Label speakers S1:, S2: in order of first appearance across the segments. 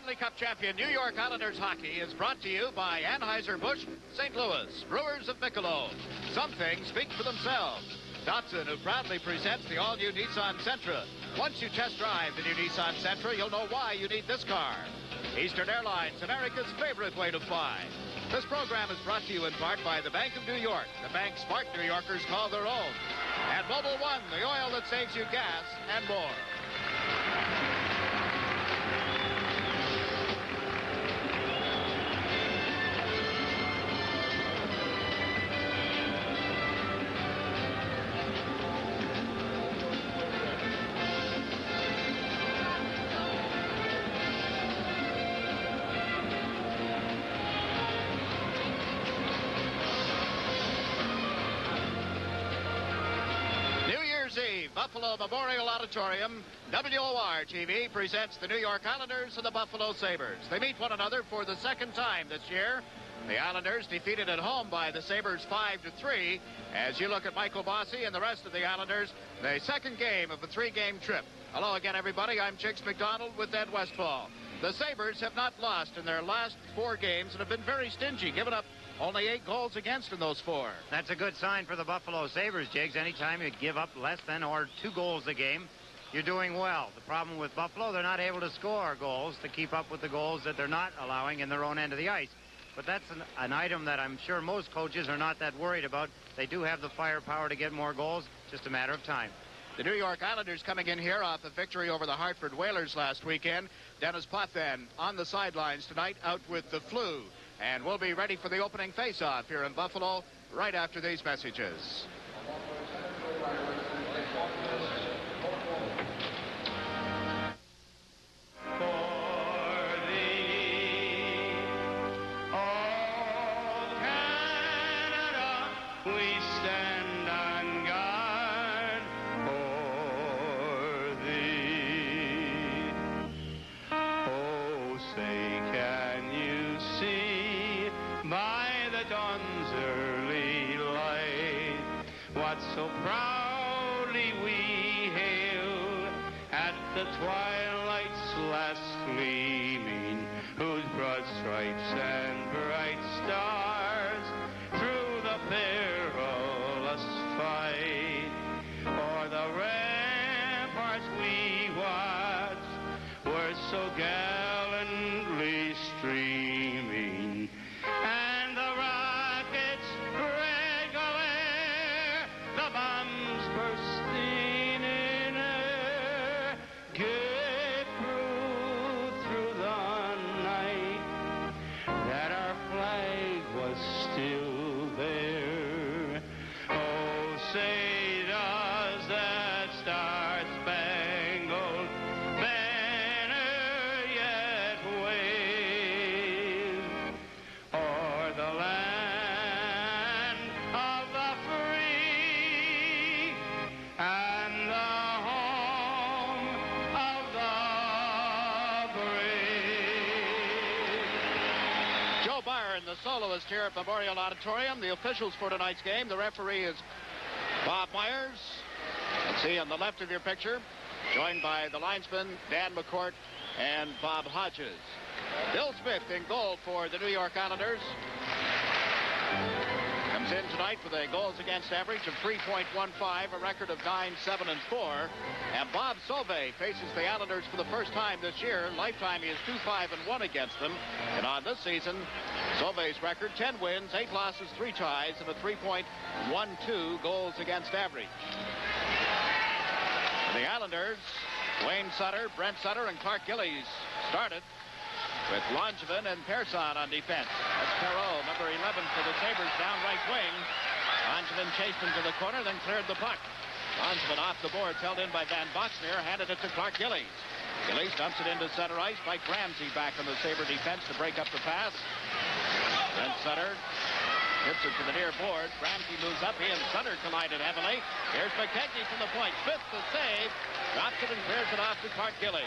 S1: Stanley Cup champion New York Islanders hockey is brought to you by Anheuser-Busch, St. Louis, Brewers of Michelob. Some things speak for themselves. Datsun, who proudly presents the all-new Nissan Sentra. Once you test drive the new Nissan Sentra, you'll know why you need this car. Eastern Airlines, America's favorite way to fly. This program is brought to you in part by the Bank of New York, the bank smart New Yorkers call their own. And Mobil 1, the oil that saves you gas and more. Buffalo Memorial Auditorium, WWOR TV presents the New York Islanders and the Buffalo Sabres. They meet one another for the second time this year. The Islanders defeated at home by the Sabres 5-3. As you look at Michael Bossy and the rest of the Islanders, the second game of a three-game trip. Hello again, everybody. I'm Chicks McDonald with Ed Westfall. The Sabres have not lost in their last 4 games and have been very stingy, giving up only 8 goals against in those 4.
S2: That's a good sign for the Buffalo Sabres, Jigs. Anytime you give up less than or 2 goals a game, you're doing well. The problem with Buffalo, they're not able to score goals to keep up with the goals that they're not allowing in their own end of the ice. But that's an item that I'm sure most coaches are not that worried about. They do have the firepower to get more goals, just a matter of time.
S1: The New York Islanders coming in here off a victory over the Hartford Whalers last weekend. Dennis Potvin on the sidelines tonight, out with the flu. And we'll be ready for the opening face-off here in Buffalo right after these messages.
S3: So proudly we hail at the twilight's last gleaming, whose broad stripes and bright stars through the perilous fight o'er the ramparts we watched were so gallantly streaming, and the rockets the bombs bursting in air gave proof through the night that our flag was still there. Oh, say does that star-spangled banner yet wave o'er the land of the free and the home of the brave.
S1: Joe Byron, the soloist here at Memorial Auditorium. The officials for tonight's game. The referee is Bob Myers. Let's see on the left of your picture, joined by the linesman Dan McCourt and Bob Hodges. Bill Smith in goal for the New York Islanders. Comes in tonight with a goals against average of 3.15, a record of 9-7-4. And Bob Sauvé faces the Islanders for the first time this year. Lifetime he is 2-5-1 against them. And on this season, Sauvé's record, 10 wins, 8 losses, 3 ties, and a 3.12 goals against average. For the Islanders, Wayne Sutter, Brent Sutter, and Clark Gillies started, with Langevin and Persson on defense. That's Perreault, number 11 for the Sabres, down right wing. Langevin chased him to the corner, then cleared the puck. Langevin off the boards, held in by Van Boxmeer, handed it to Clark Gillies. Gillies dumps it into center ice. Mike Ramsey back on the Sabre defense to break up the pass. Brent Sutter hits it to the near board. Ramsey moves up. He and Sutter collided heavily. Here's McKechnie from the point. Smith the save. Drops it and clears it off to Clark Gillies.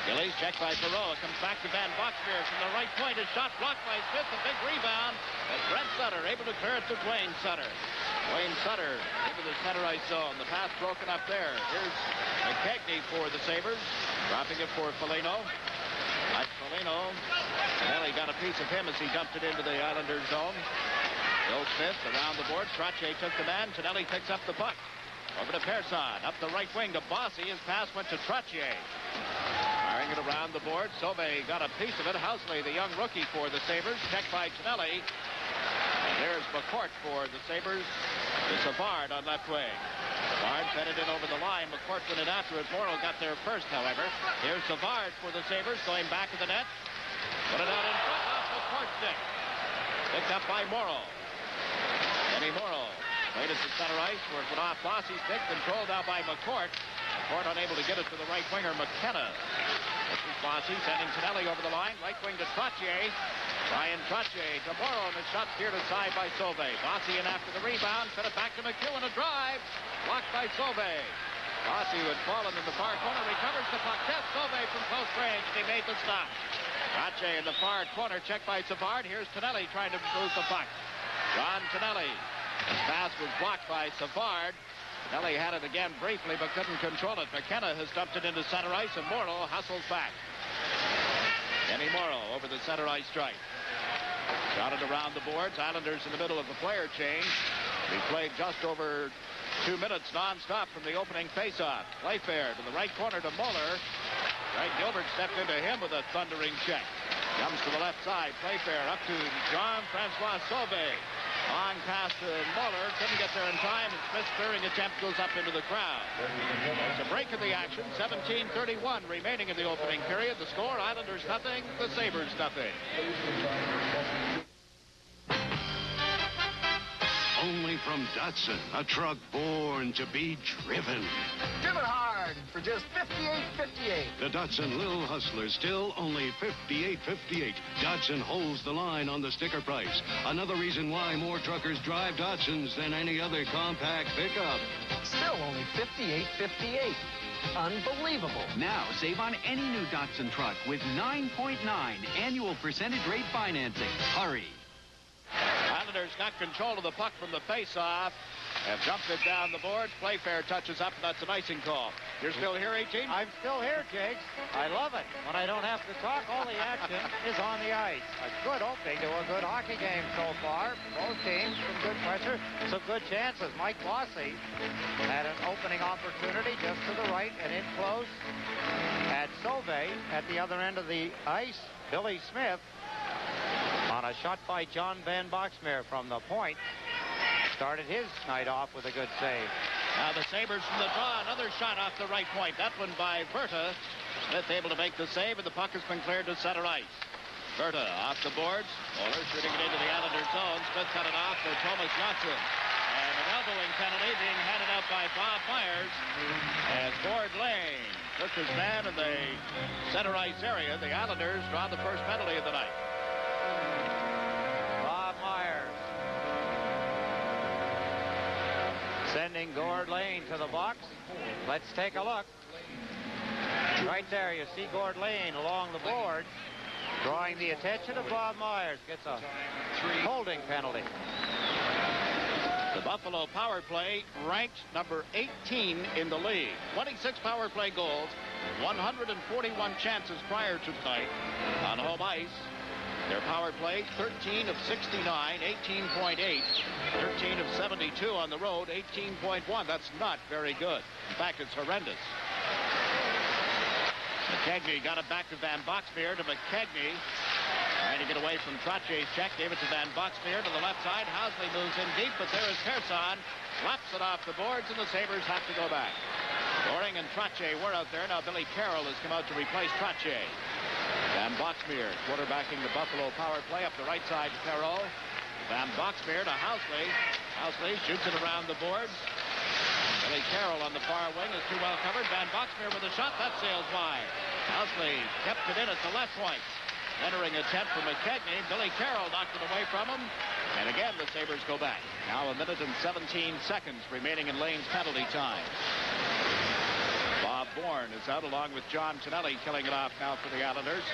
S1: Gillies checked by Perreault. Comes back to Van Boxmeer from the right point. His shot blocked by Smith. A big rebound. But Brent Sutter able to clear it to Wayne Sutter. Wayne Sutter into the center ice zone. The pass broken up there. Here's McKechnie for the Sabres. Dropping it for Foligno. That's Foligno. piece of him as he dumped it into the Islanders' zone. Bill Smith around the board. Trottier took the man. Tonelli picks up the puck. Over to Persson. Up the right wing to Bossy. His pass went to Trottier. Firing it around the board. Sauvé got a piece of it. Housley, the young rookie for the Sabres. Checked by Tonelli. And there's McCourt for the Sabres. To Savard on left wing. Savard fed it in over the line. McCourt went in after it. Morrill got there first, however. Here's Savard for the Sabres. Going back to the net. Put it out in front off McCourt's stick. Picked up by Morrill. Kenny Morrill played it to center ice where it went off Bossy's stick. Controlled now by McCourt. McCourt unable to get it to the right winger, McKenna. This is Bossy sending Tonelli over the line. Right wing to Trottier. Brian Trottier to Morrill, and the shot steered aside by Sauvé. Bossy in after the rebound. Sent it back to McHugh and a drive. Blocked by Sauvé. Bossy, who had fallen in the far corner, recovers the puck. Test Sauvé from close range, and he made the stop. Trottier in the far corner, checked by Savard. Here's Tonelli trying to move the puck. John Tonelli. The pass was blocked by Savard. Tonelli had it again briefly, but couldn't control it. McKenna has dumped it into center ice, and Morrill hustles back. Kenny Morrill over the center ice strike. Shot it around the boards. Islanders in the middle of the player change. We played just over 2 minutes non-stop from the opening faceoff. Playfair to the right corner to Muller. Greg Gilbert stepped into him with a thundering check. Comes to the left side. Playfair up to Jean-Francois Sauvé. Long pass to Muller. Couldn't get there in time. And Smith's clearing attempt goes up into the crowd. It's a break in the action. 17:31 remaining in the opening period. The score, Islanders nothing, the Sabres nothing.
S4: Only from Datsun, a truck born to be driven.
S5: Driven hard for just $58.58.
S4: The Datsun Little Hustler still only $58.58. Datsun holds the line on the sticker price. Another reason why more truckers drive Datsuns than any other compact pickup.
S5: Still only $58.58. Unbelievable.
S6: Now save on any new Datsun truck with 9.9 annual percentage rate financing. Hurry.
S1: Islanders got control of the puck from the face-off. Have jumped it down the boards. Playfair touches up, and that's an icing call. You're still here, 18?
S2: I'm still here, Jakes. I love it. When I don't have to talk, all the action is on the ice. A good opening to a good hockey game so far. Both teams, some good pressure, some good chances. Mike Bossy had an opening opportunity just to the right and in close. At Sauvé at the other end of the ice, Billy Smith on a shot by John Van Boxmeer from the point. Started his night off with a good save.
S1: Now the Sabres from the draw. Another shot off the right point. That one by Berta. Smith able to make the save, and the puck has been cleared to center ice. Berta off the boards. Muller shooting it into the Islanders' zone. Smith cut it off for Thomas Johnson. And an elbowing penalty being handed out by Bob Myers. As Gord Lane took his man in the center ice area. The Islanders draw the first penalty of the night.
S2: Bob Myers sending Gord Lane to the box. Let's take a look. Right there, you see Gord Lane along the board, drawing the attention of Bob Myers. Gets a holding penalty.
S1: The Buffalo power play ranked number 18 in the league. 26 power play goals, 141 chances prior to tonight on home ice. Their power play, 13 of 69, 18.8. 13 of 72 on the road, 18.1. That's not very good. In fact, it's horrendous. McKegney got it back to Van Boxmeer to McKegney. Trying to get away from Trottier's check. Gave it to Van Boxmeer to the left side. Housley moves in deep, but there is Persson. Laps it off the boards, and the Sabres have to go back. Doring and Trottier were out there. Now Billy Carroll has come out to replace Trottier. Van Boxmeer quarterbacking the Buffalo power play up the right side to Carroll. Van Boxmeer to Housley. Housley shoots it around the boards. Billy Carroll on the far wing is too well covered. Van Boxmeer with a shot. That sails wide. Housley kept it in at the left point. Entering attempt from McKegney. Billy Carroll knocked it away from him. And again, the Sabres go back. Now a minute and 17 seconds remaining in Lane's penalty time. Bob Bourne is out along with John Tonelli, killing it off now for the Islanders.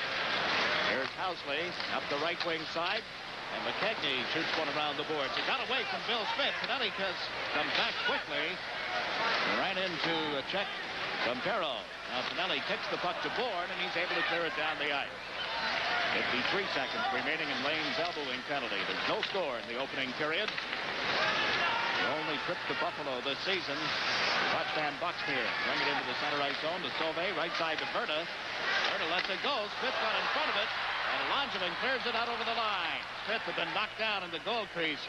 S1: Here's Housley up the right wing side. And McKegney shoots one around the boards. He got away from Bill Smith. Tonelli comes back quickly. Ran into a check from Carroll. Now Tonelli kicks the puck to Bourne, and he's able to clear it down the ice. 53 seconds remaining in Lane's elbowing penalty. There's no score in the opening period. The only trip to Buffalo this season. Watch Van Boxmeer bring it into the center ice zone to Sauvé, right side to Verta. Verta lets it go. Smith got in front of it, and Langevin clears it out over the line. Smith had been knocked down in the goal crease,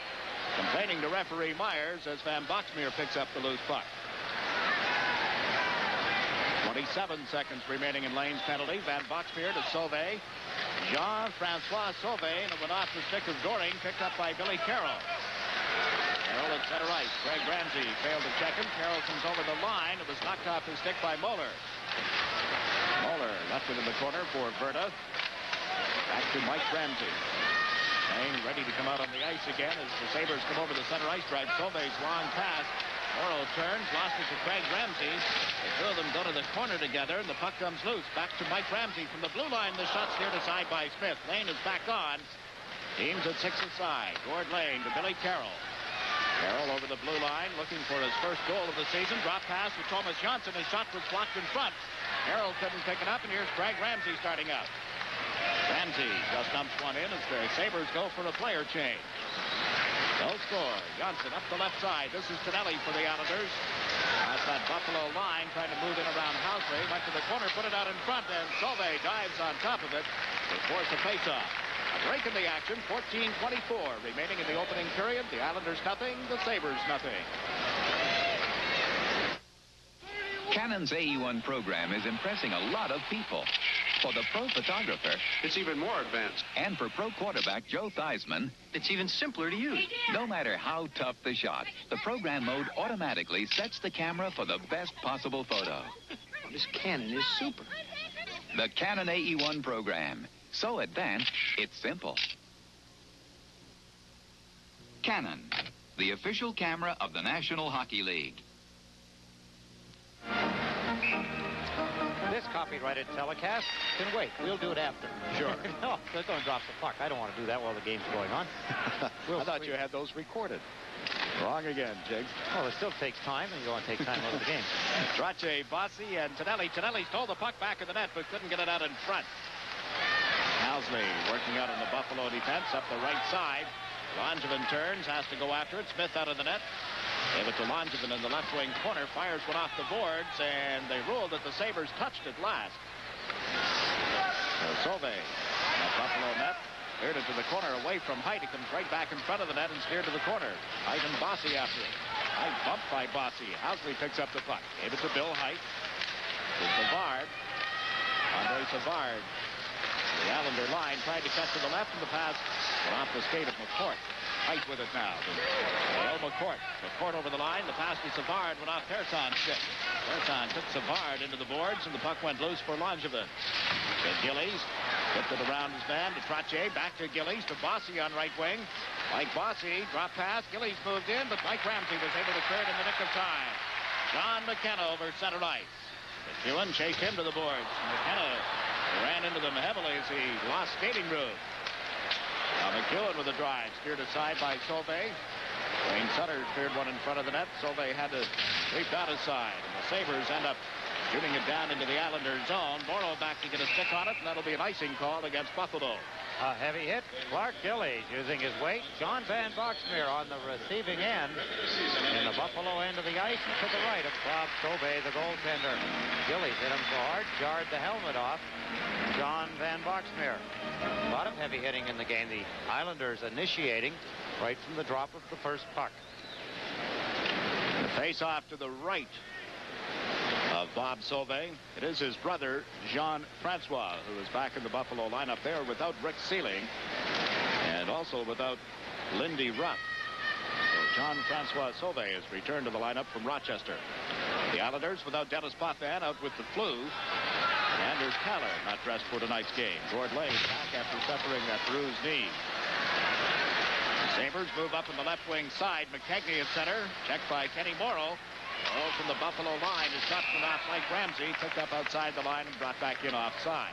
S1: complaining to referee Myers as Van Boxmeer picks up the loose puck. 27 seconds remaining in Lane's penalty. Van Boxmeer to Sauvé. Jean-Francois Sauvé, and it went off the stick of Goring, picked up by Billy Carroll. Carroll at center ice. Greg Ramsey failed to check him. Carroll comes over the line. It was knocked off his stick by Moeller. Moeller left it in the corner for Verta. Back to Mike Ramsey. Lane ready to come out on the ice again as the Sabres come over the center ice drive. Sauvé's long pass. Morrow turns, lost it to Craig Ramsey. The two of them go to the corner together, and the puck comes loose. Back to Mike Ramsey from the blue line. The shot steered aside by Smith. Lane is back on. Teams at 6 aside. Gord Lane to Billy Carroll. Carroll over the blue line, looking for his first goal of the season. Drop pass to Thomas Johnson. His shot was blocked in front. Carroll couldn't pick it up, and here's Craig Ramsey starting out. Ramsey just dumps one in as the Sabres go for a player change. No score. Johnson up the left side. This is Tonelli for the Islanders. That's that Buffalo line trying to move in around Housley. Went to the corner, put it out in front, and Sauvé dives on top of it to force a faceoff. A break in the action, 14:24 remaining in the opening period. The Islanders nothing, the Sabres nothing.
S7: Canon's AE1 program is impressing a lot of people. For the pro photographer,
S4: It's even more advanced.
S7: and for pro quarterback Joe Theismann,
S3: It's even simpler to use.
S7: no matter how tough the shot, the program mode automatically sets the camera for the best possible photo.
S3: This Canon is super.
S7: The Canon AE1 program. So advanced, it's simple. Canon, the official camera of the National Hockey League.
S2: This copyrighted telecast can wait. We'll do it after.
S1: Sure.
S2: No, they're going to drop the puck. I don't want to do that while the game's going on.
S1: I thought you had those recorded. Wrong again, Jiggs.
S2: Well, it still takes time, and you don't want to take time out of the game.
S1: Trache, Bossi, and Tonelli. Tonelli stole the puck back in the net, but couldn't get it out in front. Housley working out in the Buffalo defense up the right side. Langevin turns, has to go after it. Smith out of the net. Gave it to Langevin in the left wing corner. Fires one off the boards, and they ruled that the Sabres touched it last. So Sauvé, that Buffalo net. Cleared it to the corner away from Height. It comes right back in front of the net and steered to the corner. Ivan Bossi after it. Height bumped by Bossi. Housley picks up the puck. Gave it to Bill Height. To Savard. Andre Savard. The Islander line tried to cut to the left, and the pass went off the skate of McCourt. Height with it now. McCourt. McCourt over the line. The pass to Savard went off Person's stick. Persson took Savard into the boards, and the puck went loose for Langevin. To Gillies. Flipped it around his man to Trache. Back to Gillies to Bossi on right wing. Mike Bossi. Drop pass. Gillies moved in, but Mike Ramsey was able to clear it in the nick of time. John McKenna over center ice. McEwen chased him to the boards. McKenna ran into them heavily as he lost skating room. Now McEwen with a drive, steered aside by Sauvé. Wayne Sutter cleared one in front of the net. Sauvé had to leap out his side, and the Sabres end up shooting it down into the Islanders' zone. Morrow back to get a stick on it, and that'll be an icing call against Buffalo.
S2: A heavy hit. Clark Gillies using his weight. John Van Boxmeer on the receiving end. In the Buffalo end of the ice to the right of Bob Sauvé, the goaltender. Gillies hit him so hard, jarred the helmet off. John Van Boxmeer. A lot of heavy hitting in the game. The Islanders initiating right from the drop of the first puck.
S1: The face-off to the right of Bob Sauvé. It is his brother, Jean-Francois, who is back in the Buffalo lineup there without Rick Sealing and also without Lindy Rupp. So Jean-Francois Sauvé has returned to the lineup from Rochester. The Islanders without Dennis Potvin out with the flu. And Anders Kaller not dressed for tonight's game. Gord Lane back after suffering that bruised knee. The Sabres move up in the left wing side. McKegney at center. Checked by Kenny Morrow. Morrow from the Buffalo line. His shot went off Mike Ramsey. Picked up outside the line and brought back in offside.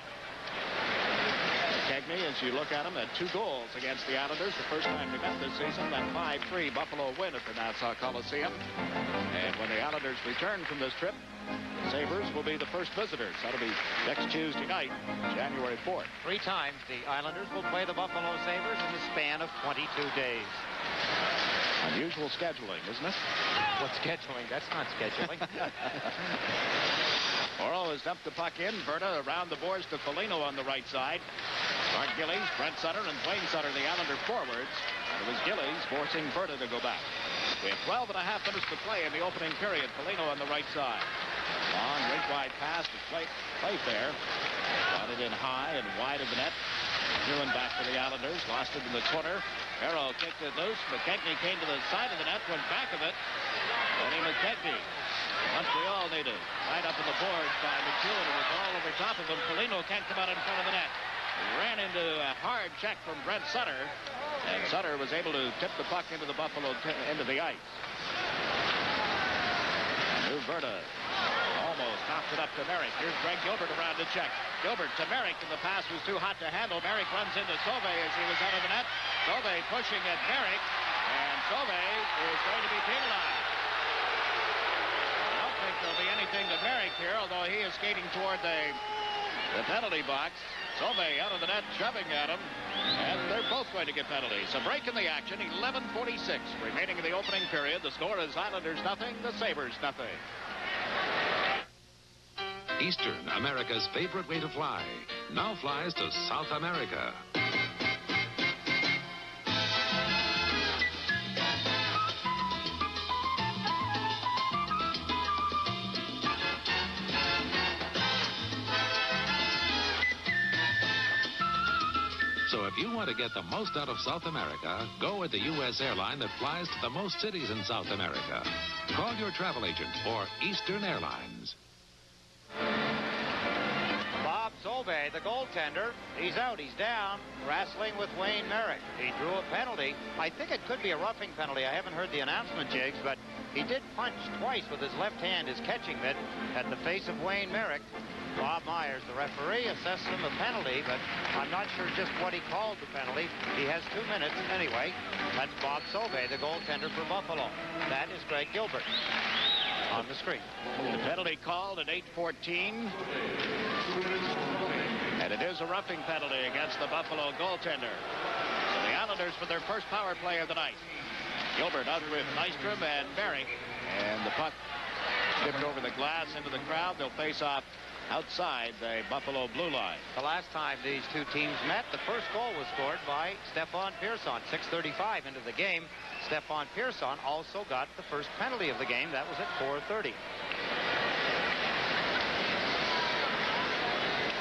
S1: McKegney, as you look at him, had 2 goals against the Islanders the first time they met this season. That 5-3 Buffalo win at the Nassau Coliseum. And when the Islanders returned from this trip, Sabres will be the first visitors. That'll be next Tuesday night, January 4th.
S2: 3 times the Islanders will play the Buffalo Sabres in the span of 22 days.
S1: Unusual scheduling, isn't it?
S2: What scheduling? That's not scheduling.
S1: Oro has dumped the puck in. Berta around the boards to Foligno on the right side. Mark Gillies, Brent Sutter, and Wayne Sutter, the Islander forwards. And it was Gillies forcing Berta to go back. We have 12 and a half minutes to play in the opening period. Foligno on the right side. Long, rink-wide pass to Playfair. Got it in high and wide of the net. Newman back for the Islanders. Lost it in the corner. Arrow kicked it loose. McKechnie came to the side of the net, went back of it. Eddie McKechnie. Montreal needed. Right up in the boards by McEwen, who was all over top of him. Foligno can't come out in front of the net. He ran into a hard check from Brent Sutter. And Sutter was able to tip the puck into the Buffalo end of the ice. And Berta almost knocked it up to Merrick. Here's Greg Gilbert around to check. Gilbert to Merrick, and the pass was too hot to handle. Merrick runs into Sauve as he was out of the net. Sauve pushing at Merrick, and Sauve is going to be penalized. I don't think there'll be anything to Merrick here, although he is skating toward the penalty box. Sauve out of the net, shoving at him, and they're both going to get penalties. A break in the action, 11:46 remaining in the opening period. The score is Islanders nothing, the Sabres nothing.
S8: Eastern America's favorite way to fly now flies to South America. So if you want to get the most out of South America, go with the U.S. airline that flies to the most cities in South America. Call your travel agent for Eastern Airlines.
S2: Bob Sauve, the goaltender, he's out, he's down, wrestling with Wayne Merrick. He drew a penalty. I think it could be a roughing penalty. I haven't heard the announcement, Jiggs, but he did punch twice with his left hand, his catching mitt, at the face of Wayne Merrick. Bob Myers, the referee, assessed him a penalty, but I'm not sure just what he called the penalty. He has 2 minutes anyway. That's Bob Sauve, the goaltender for Buffalo. That is Greg Gilbert on the screen.
S1: The penalty called at 8:14. And it is a roughing penalty against the Buffalo goaltender. So the Islanders for their first power play of the night. Gilbert out with Nystrom and Merrick. And the puck tipped over the glass into the crowd. They'll face off outside the Buffalo blue line.
S2: The last time these two teams met, the first goal was scored by Stefan Pearson. 6:35 into the game. Stefan Pearson also got the first penalty of the game. That was at 4:30.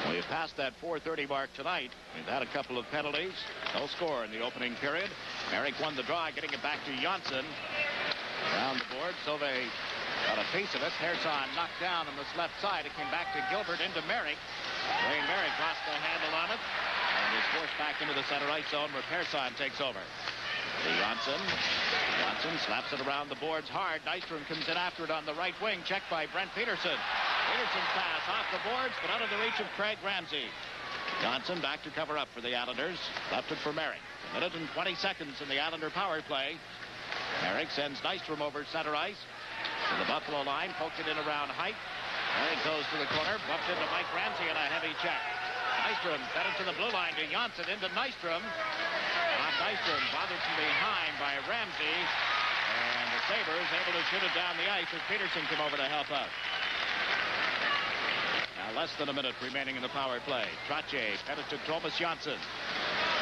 S1: We have passed that 4:30 mark tonight. We've had a couple of penalties. No score in the opening period. Merrick won the draw, getting it back to Janssen. Around the board, Sauve got a piece of it. Pearson knocked down on this left side. It came back to Gilbert into Merrick. Wayne Merrick lost the handle on it and is forced back into the center ice zone where Pearson takes over. To Janssen. Janssen slaps it around the boards hard. Nystrom comes in after it on the right wing. Checked by Brent Peterson. Peterson's pass off the boards, but out of the reach of Craig Ramsey. Johnson back to cover up for the Islanders. Left it for Merrick. A minute and 20 seconds in the Islander power play. Merrick sends Nystrom over center ice. To the Buffalo line. Poked it in around height. Merrick goes to the corner. Bumped into Mike Ramsey in a heavy check. Nystrom fed it to the blue line to Janssen into Nystrom. Nystrom bothered from behind by Ramsey. And the Sabres able to shoot it down the ice as Peterson came over to help out. Now less than a minute remaining in the power play. Trottier fed it to Thomas Janssen.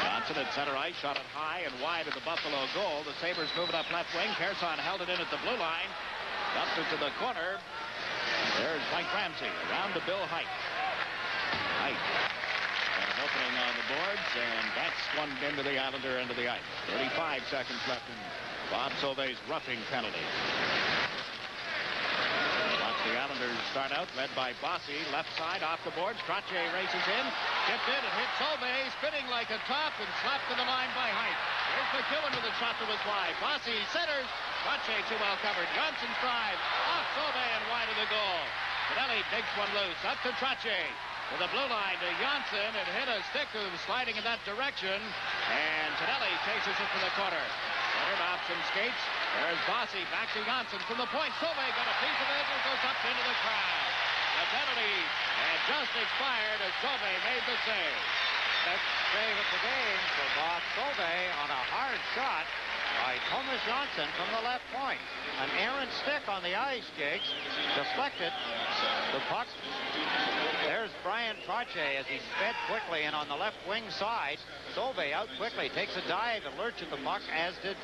S1: Janssen at center ice, shot it high and wide of the Buffalo goal. The Sabres move it up left wing. Pearson held it in at the blue line. Dumped it to the corner. There's Mike Ramsey around to Bill Height. Height. Got an opening on the boards, and that's one into the Islander end of the ice. 35 seconds left in Bob Sauve's roughing penalty. Watch the Islanders start out, led by Bossy. Left side, off the boards. Trottier races in. Tipped in and hit Sauve, spinning like a top and slapped to the line by Height. Here's McEwen with a shot that was wide. Bossy centers. Trottier too well covered. Janssen drive. Off Sauve and wide of the goal. Pinelli takes one loose. Up to Trottier. To the blue line to Janssen. It hit a stick who was sliding in that direction. And Pinelli chases it to the corner. Third option skates. There's Bossy back to Janssen from the point. Sauve got a piece of it. It goes up into the crowd. The penalty had just expired as Sauve made the save.
S2: Best save of the game for Bob Sauve on a hard shot by Thomas Janssen from the left point. An errant stick on the ice, Jakes. Deflected. The puck. There's Brian Trache as he sped quickly, and on the left wing side, Sauve out quickly, takes a dive and lurch at the puck, as did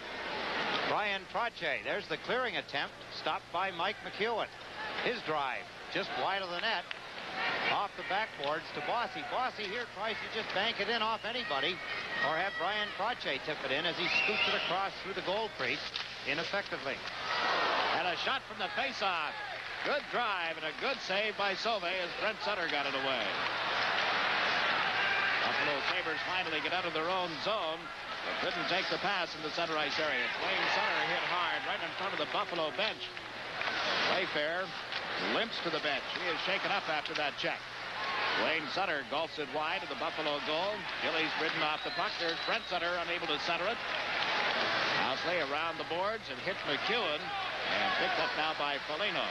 S2: Brian Trache. There's the clearing attempt, stopped by Mike McEwen. His drive, just wide of the net, off the backboards to Bossy. Bossy here tries to just bank it in off anybody, or have Brian Trache tip it in as he scoots it across through the goal crease ineffectively.
S1: And a shot from the faceoff. Good drive and a good save by Sauve as Brent Sutter got it away. Buffalo Sabres finally get out of their own zone, but couldn't take the pass in the center ice area. Wayne Sutter hit hard right in front of the Buffalo bench. Playfair limps to the bench. He is shaken up after that check. Wayne Sutter gulps it wide to the Buffalo goal. Gillies ridden off the puck. There's Brent Sutter unable to center it. Housley around the boards and hit McEwen, and picked up now by Foligno.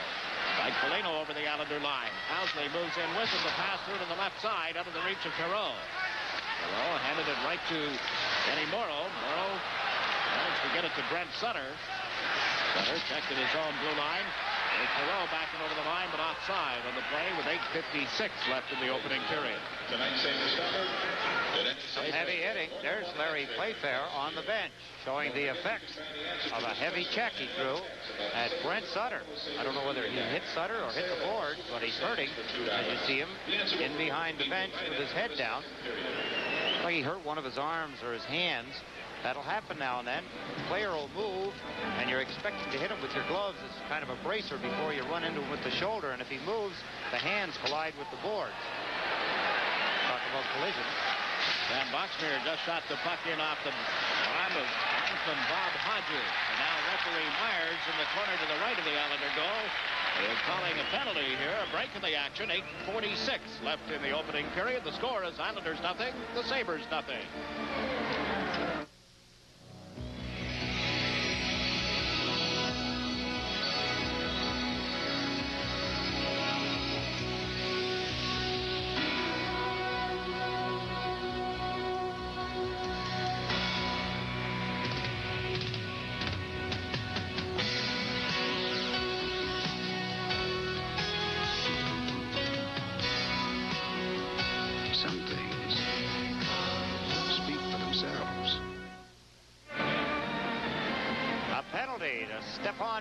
S1: Like Foligno over the Islander line. Housley moves in with him to pass through to the left side out of the reach of Perreault. Perreault handed it right to Denny Morrow. Morrow managed to get it to Brent Sutter. Sutter checked at his own blue line. There's Perreault backing over the line, but offside on the play with 8:56 left in the opening period.
S2: Some heavy hitting. There's Larry Playfair on the bench, showing the effects of a heavy check he threw at Brent Sutter. I don't know whether he hit Sutter or hit the board, but he's hurting as you see him in behind the bench with his head down. Like he hurt one of his arms or his hands. That'll happen now and then. The player will move, and you're expecting to hit him with your gloves as kind of a bracer before you run into him with the shoulder. And if he moves, the hands collide with the boards. Talk about collision.
S1: Van Boxmeer just shot the puck in off the arm of Linesman Bob Hodges. And now referee Myers in the corner to the right of the Islander goal is calling a penalty here. A break in the action. 8:46 left in the opening period. The score is Islanders nothing, the Sabres nothing.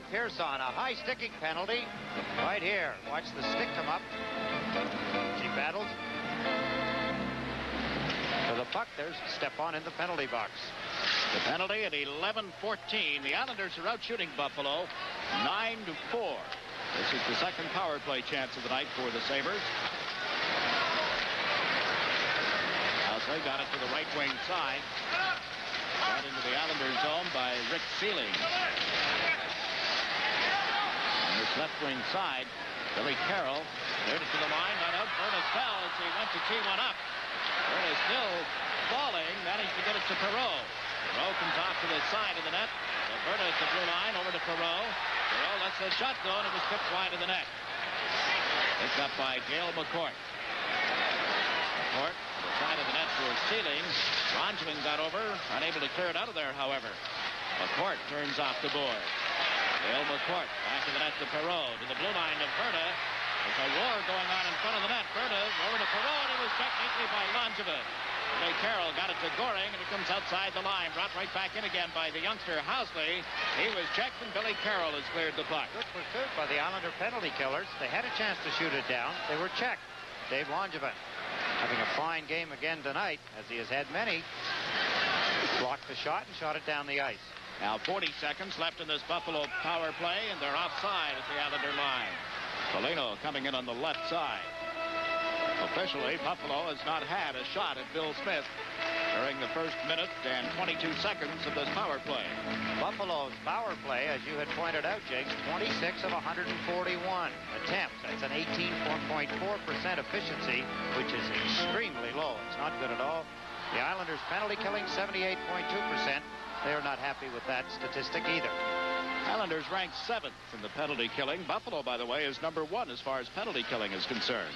S2: Pearson, a high sticking penalty right here. Watch the stick come up. She battles for the puck. There's Stepan in the penalty box.
S1: The penalty at 11:14. The Islanders are out shooting Buffalo 9-4. This is the second power play chance of the night for the Sabres. Housley got it to the right wing side. Got into the Islanders zone by Rick Seeley. This left wing side, Billy Carroll cleared it to the line, not out. Berna fell as he went to tee one up. Berna still falling, managed to get it to Perreault. Perreault comes off to the side of the net. So Berna at the blue line, over to Perreault. Perreault lets the shot go, and it was tipped wide of the net. Picked up by Dale McCourt. McCourt, to the side of the net for Sealing. Ronjman got over, unable to clear it out of there, however. McCourt turns off the board. Dale McCourt back to the net to Perreault. To the blue line to Berta. There's a war going on in front of the net. Berta over to Perreault. It was checked neatly by Langevin. Billy Carroll got it to Goring, and it comes outside the line. Brought right back in again by the youngster Housley. He was checked, and Billy Carroll has cleared the puck.
S2: Good pursuit by the Islander penalty killers. They had a chance to shoot it down. They were checked. Dave Langevin having a fine game again tonight, as he has had many. Blocked the shot and shot it down the ice.
S1: Now 40 seconds left in this Buffalo power play, and they're offside at the Islander line. Foligno coming in on the left side. Officially, Buffalo has not had a shot at Bill Smith during the first minute and 22 seconds of this power play.
S2: Buffalo's power play, as you had pointed out, Jake, 26 of 141 attempts. That's an 18.4% efficiency, which is extremely low. It's not good at all. The Islanders' penalty killing, 78.2%. they are not happy with that statistic either.
S1: Islanders ranked 7th in the penalty killing. Buffalo, by the way, is number 1 as far as penalty killing is concerned.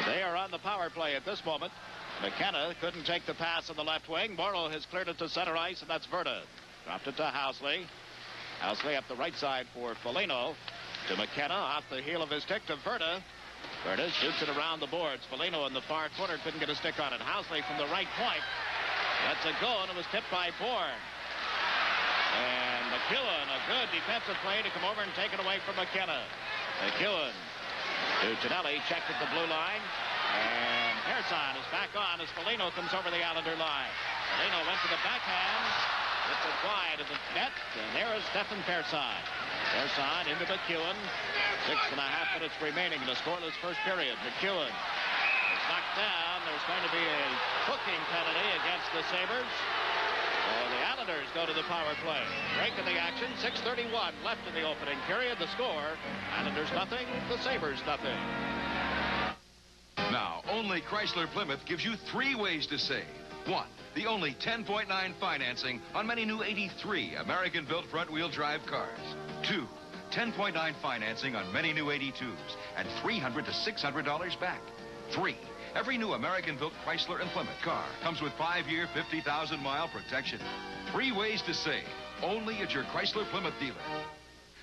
S1: They are on the power play at this moment. McKenna couldn't take the pass on the left wing. Morrow has cleared it to center ice, and that's Verda. Dropped it to Housley. Housley up the right side for Foligno. To McKenna, off the heel of his stick to Verda. Verda shoots it around the boards. Foligno in the far corner couldn't get a stick on it. Housley from the right point. That's a goal, and it was tipped by Bourne. And McEwen, a good defensive play to come over and take it away from McKenna. McEwen to Tonelli, checked at the blue line. And Persson is back on as Foligno comes over the Islander line. Foligno went to the backhand. It's it wide of the net, and there is Stefan Persson. Persson into McEwen. 6.5 minutes remaining in the scoreless first period. McEwen is knocked down. There's going to be a hooking penalty against the Sabres. So the Islanders go to the power play. Break in the action. 6:31 left in the opening period. The score, Islanders nothing, the Sabres nothing.
S9: Now, only Chrysler Plymouth gives you 3 ways to save. 1, the only 10.9 financing on many new 83 American-built front-wheel drive cars. 2, 10.9 financing on many new 82s and $300 to $600 back. 3, every new American-built Chrysler and Plymouth car comes with 5-year, 50,000-mile protection. 3 ways to save, only at your Chrysler Plymouth dealer.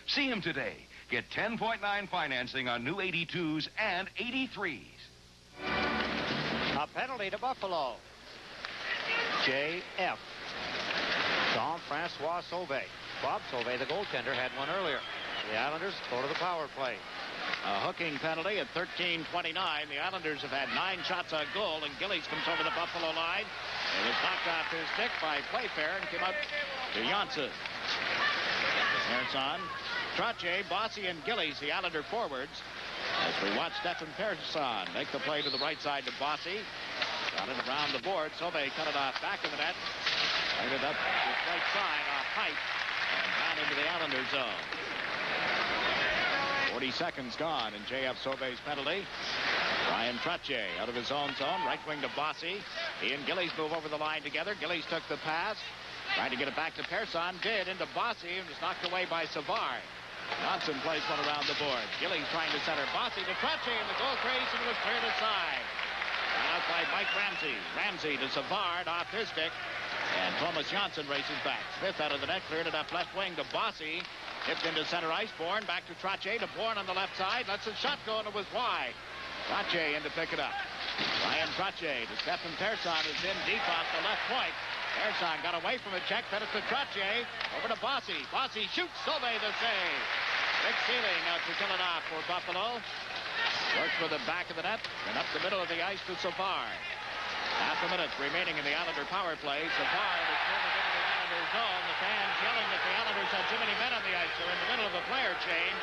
S9: See him today. Get 10.9 financing on new 82s and 83s.
S2: A penalty to Buffalo. J.F. Jean-Francois Sauvé. Bob Sauvé, the goaltender, had one earlier. The Islanders go to the power play.
S1: A hooking penalty at 13:29. The Islanders have had 9 shots on goal, and Gillies comes over the Buffalo line. It was knocked off his stick by Playfair and came up to Janssen. There's on Trottier, Bossy, and Gillies, the Islander forwards. As we watch Stefan Persson make the play to the right side to Bossy. Got it around the board. Sauvé cut it off back of the net. Played it up his right side off height and down into the Islander zone. 40 seconds gone in J.F. Sauvé's penalty. Ryan Trottier out of his own zone. Right wing to Bossy. He and Gillies move over the line together. Gillies took the pass. Trying to get it back to Persson. Did into Bossy and was knocked away by Savard. Johnson plays one around the board. Gillies trying to center. Bossy to Trottier in the goal crease and it was cleared aside. Out by Mike Ramsey. Ramsey to Savard off his stick. And Thomas Johnson races back. Smith out of the net. Cleared it up left wing to Bossy. Tipped into center ice. Bourne back to Trottier. To Bourne on the left side. Lets his shot go and it was wide. Trottier in to pick it up. Ryan Trottier to Stefan Persson is in deep off the left point. Persson got away from a check. Fed it to Trottier. Over to Bossy. Bossy shoots. Sauvé the save. Rick Sealing out to kill it off for Buffalo. Works with the back of the net and up the middle of the ice to Savard. Half a minute remaining in the Islander power play. Savard is turned into the Islander zone. The fans yelling that the Islanders have too many men on the ice. They're in the middle of a player change.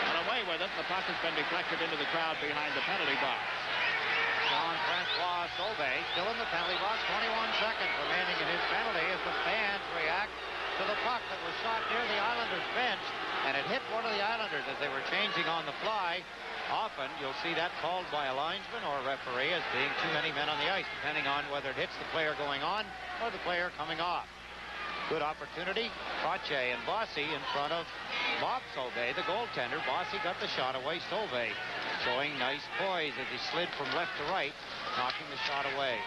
S1: Got away with it. The puck has been deflected into the crowd behind the penalty box.
S2: Jean-Francois Sauvé still in the penalty box. 21 seconds remaining in his penalty as the fans react to the puck that was shot near the Islanders bench, and it hit one of the Islanders as they were changing on the fly. Often you'll see that called by a linesman or a referee as being too many men on the ice, depending on whether it hits the player going on or the player coming off. Good opportunity. Trottier and Bossy in front of Bob Sauvé, the goaltender. Bossy got the shot away. Sauvé showing nice poise as he slid from left to right, knocking the shot away.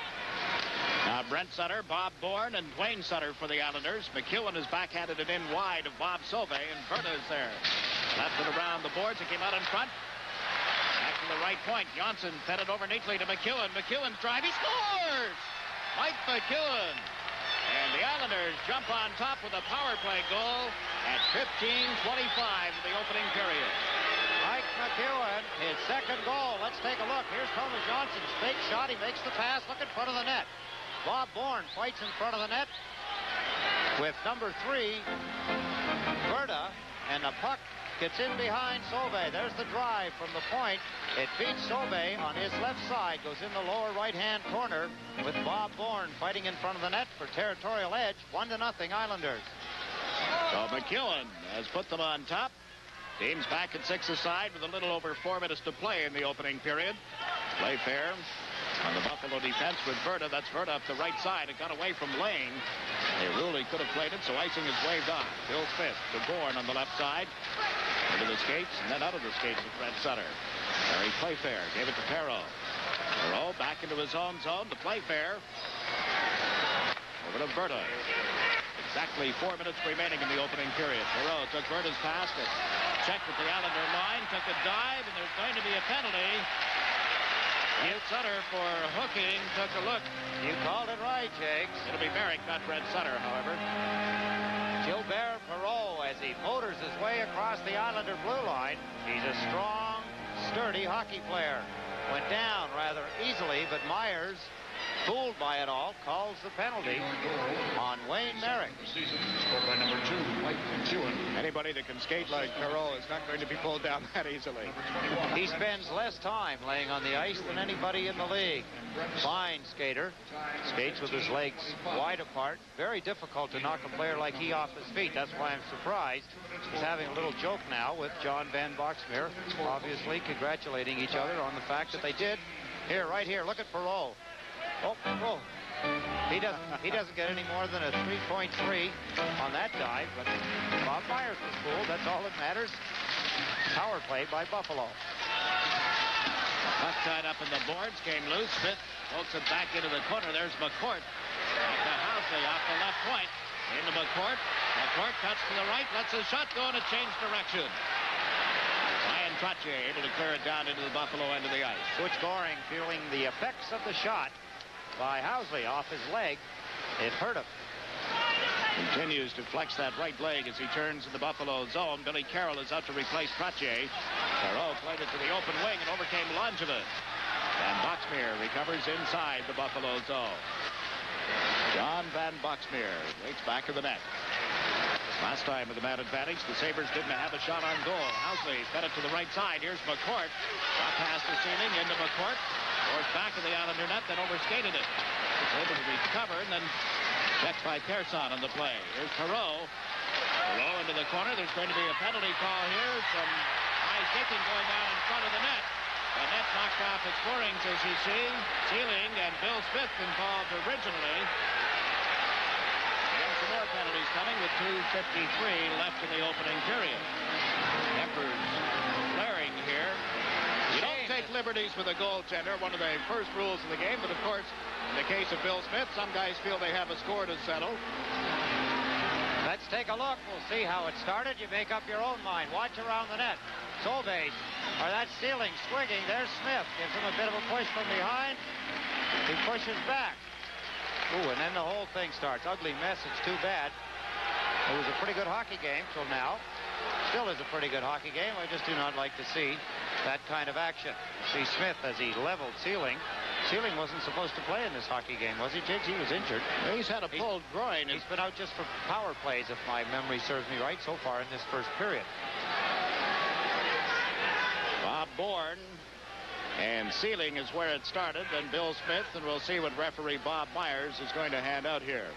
S1: Now Brent Sutter, Bob Bourne, and Dwayne Sutter for the Islanders. McEwen has backhanded it in wide of Bob Sauvé, and Verda is there. Left it around the boards. It came out in front. Back to the right point. Johnson fed it over neatly to McEwen. McEwen's drive. He scores! Mike McEwen. And the Islanders jump on top with a power play goal at 15:25 in the opening period.
S2: Mike McEwen, his second goal. Let's take a look. Here's Thomas Johnson's fake shot. He makes the pass. Look in front of the net. Bob Bourne fights in front of the net with number 3, Verda, and the puck gets in behind Sauvé. There's the drive from the point. It beats Sauvé on his left side. Goes in the lower right-hand corner with Bob Bourne fighting in front of the net for territorial edge. 1-0 Islanders.
S1: So McEwen has put them on top. Team's back at 6 aside with a little over 4 minutes to play in the opening period. Playfair on the Buffalo defense with Verta. That's Verta up the right side. It got away from Lane. They really could have played it, so icing is waved on. Bill Smith to Bourne on the left side. Into the skates, and then out of the skates with Brent Sutter. Harry Playfair gave it to Perreault. Perreault back into his own zone to Playfair. Over to Verta. Exactly 4 minutes remaining in the opening period. Perreault took Verta's pass, checked with the Islander line, took a dive, and there's going to be a penalty. Brent Sutter for hooking took a look.
S2: You called it right, Jakes.
S1: It'll be Merrick, not Brent Sutter, however.
S2: Gilbert Perreault, as he motors his way across the Islander blue line. He's a strong, sturdy hockey player. Went down rather easily, but Myers, fooled by it all, calls the penalty on Wayne Merrick.
S5: By number 2, Mike McEwen.
S1: Anybody that can skate like Perreault is not going to be pulled down that easily.
S2: He spends less time laying on the ice than anybody in the league. Fine skater. Skates with his legs wide apart. Very difficult to knock a player like he off his feet. That's why I'm surprised. He's having a little joke now with John Van Boxmeer, obviously congratulating each other on the fact that they did. Here, right here, look at Perreault. Oh. He doesn't get any more than a 3.3 on that dive, but Bob Myers was fooled. That's all that matters. Power play by Buffalo.
S1: Puck tied up in the boards, came loose. Smith pokes it back into the corner. There's McCourt. Back to Housley off the left point. Into McCourt. McCourt cuts to the right, lets his shot go, and it changed direction. Ryan Trottier able to clear it down into the Buffalo end of the ice.
S2: Butch Goring feeling the effects of the shot by Housley off his leg. It hurt him.
S1: Continues to flex that right leg as he turns in the Buffalo zone. Billy Carroll is out to replace Trottier. Perreault played it to the open wing and overcame Langevin. Van Boxmeer recovers inside the Buffalo zone. John Van Boxmeer waits back of the net. Last time with the man advantage, the Sabres didn't have a shot on goal. Housley fed it to the right side. Here's McCourt. Shot past the ceiling into McCourt. Forced back of the Islander net, then overskated it. Was able to recover, and then checked by Persson on the play. Here's Perreault. Perreault into the corner. There's going to be a penalty call here. Some high sticking going down in front of the net. The net knocked off its moorings, as you see. Sealing and Bill Smith involved originally. And some more penalties coming with 2:53 left in the opening period. Embers flaring here. You don't take liberties with a goaltender, one of the first rules of the game. But, of course, in the case of Bill Smith, some guys feel they have a score to settle.
S2: Let's take a look. We'll see how it started. You make up your own mind. Watch around the net. Solvay, or that's Sealing, swinging. There's Smith. Gives him a bit of a push from behind. He pushes back. Ooh, and then the whole thing starts. Ugly mess. It's too bad. It was a pretty good hockey game till now. Still is a pretty good hockey game. I just do not like to see that kind of action. See Smith as he leveled Sealing. Sealing wasn't supposed to play in this hockey game, was he, Jiggs? He was injured.
S1: He's had a pulled groin.
S2: He's been out just for power plays, if my memory serves me right, so far in this first period.
S1: Bob Bourne and Sealing is where it started. Then Bill Smith, and we'll see what referee Bob Myers is going to hand out here.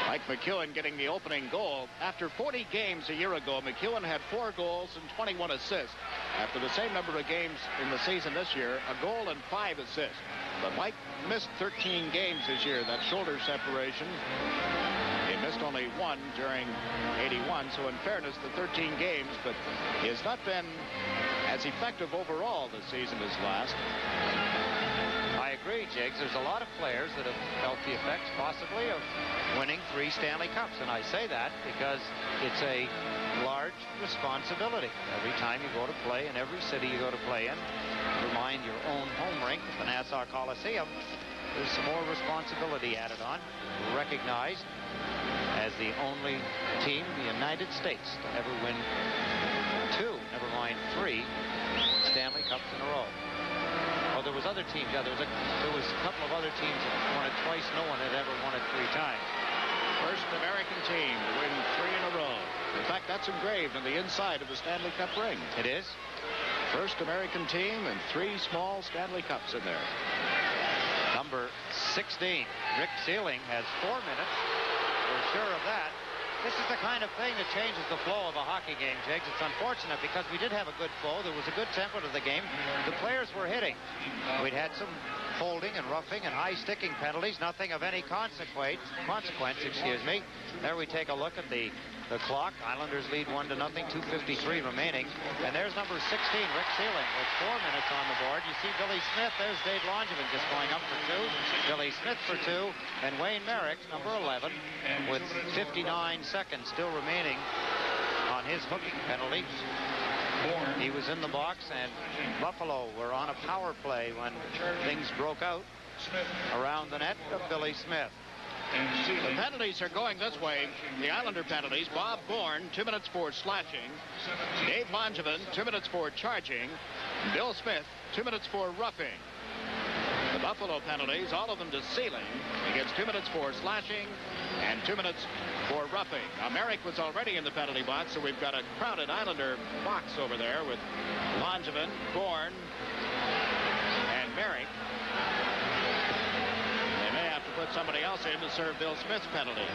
S1: Mike McEwen getting the opening goal. After 40 games a year ago, McEwen had 4 goals and 21 assists. After the same number of games in the season this year, a goal and 5 assists. But Mike missed 13 games this year, that shoulder separation. He missed only 1 during 81, so in fairness, the 13 games, but he has not been as effective overall this season as last.
S2: I agree, Jiggs. There's a lot of players that have felt the effects, possibly, of winning 3 Stanley Cups. And I say that because it's a large responsibility. Every time you go to play in every city you go to play in, never mind your own home rink, the Nassau Coliseum, there's some more responsibility added on. Recognized as the only team in the United States to ever win 2, never mind 3, Stanley Cups in a row. Oh, there was other teams. Yeah, there was a couple of other teams that won it twice. No one had ever won it 3 times.
S1: First American team to win 3 in a row. In fact, that's engraved on the inside of the Stanley Cup ring.
S2: It is?
S1: First American team and 3 small Stanley Cups in there.
S2: Number 16, Rick Sealing, has 4 minutes. We're sure of that. This is the kind of thing that changes the flow of a hockey game, Jiggs. It's unfortunate because we did have a good flow. There was a good tempo to the game. The players were hitting. We'd had some holding and roughing and high sticking penalties. Nothing of any consequence, excuse me. There we take a look at the clock. Islanders lead 1-0, 2:53 remaining. And there's number 16, Rick Sealing, with 4 minutes on the board. You see Billy Smith. There's Dave Langevin just going up for 2. Billy Smith for 2. And Wayne Merrick, number 11, with 59 seconds still remaining on his hooking penalty. He was in the box, and Buffalo were on a power play when things broke out around the net of Billy Smith.
S1: The penalties are going this way. The Islander penalties. Bob Bourne, 2 minutes for slashing. Dave Langevin, 2 minutes for charging. Bill Smith, 2 minutes for roughing. The Buffalo penalties, all of them to Sealing. He gets 2 minutes for slashing and 2 minutes for roughing. Now, Merrick was already in the penalty box, so we've got a crowded Islander box over there with Langevin, Bourne, and Merrick. They may have to put somebody else in to serve Bill Smith's penalty.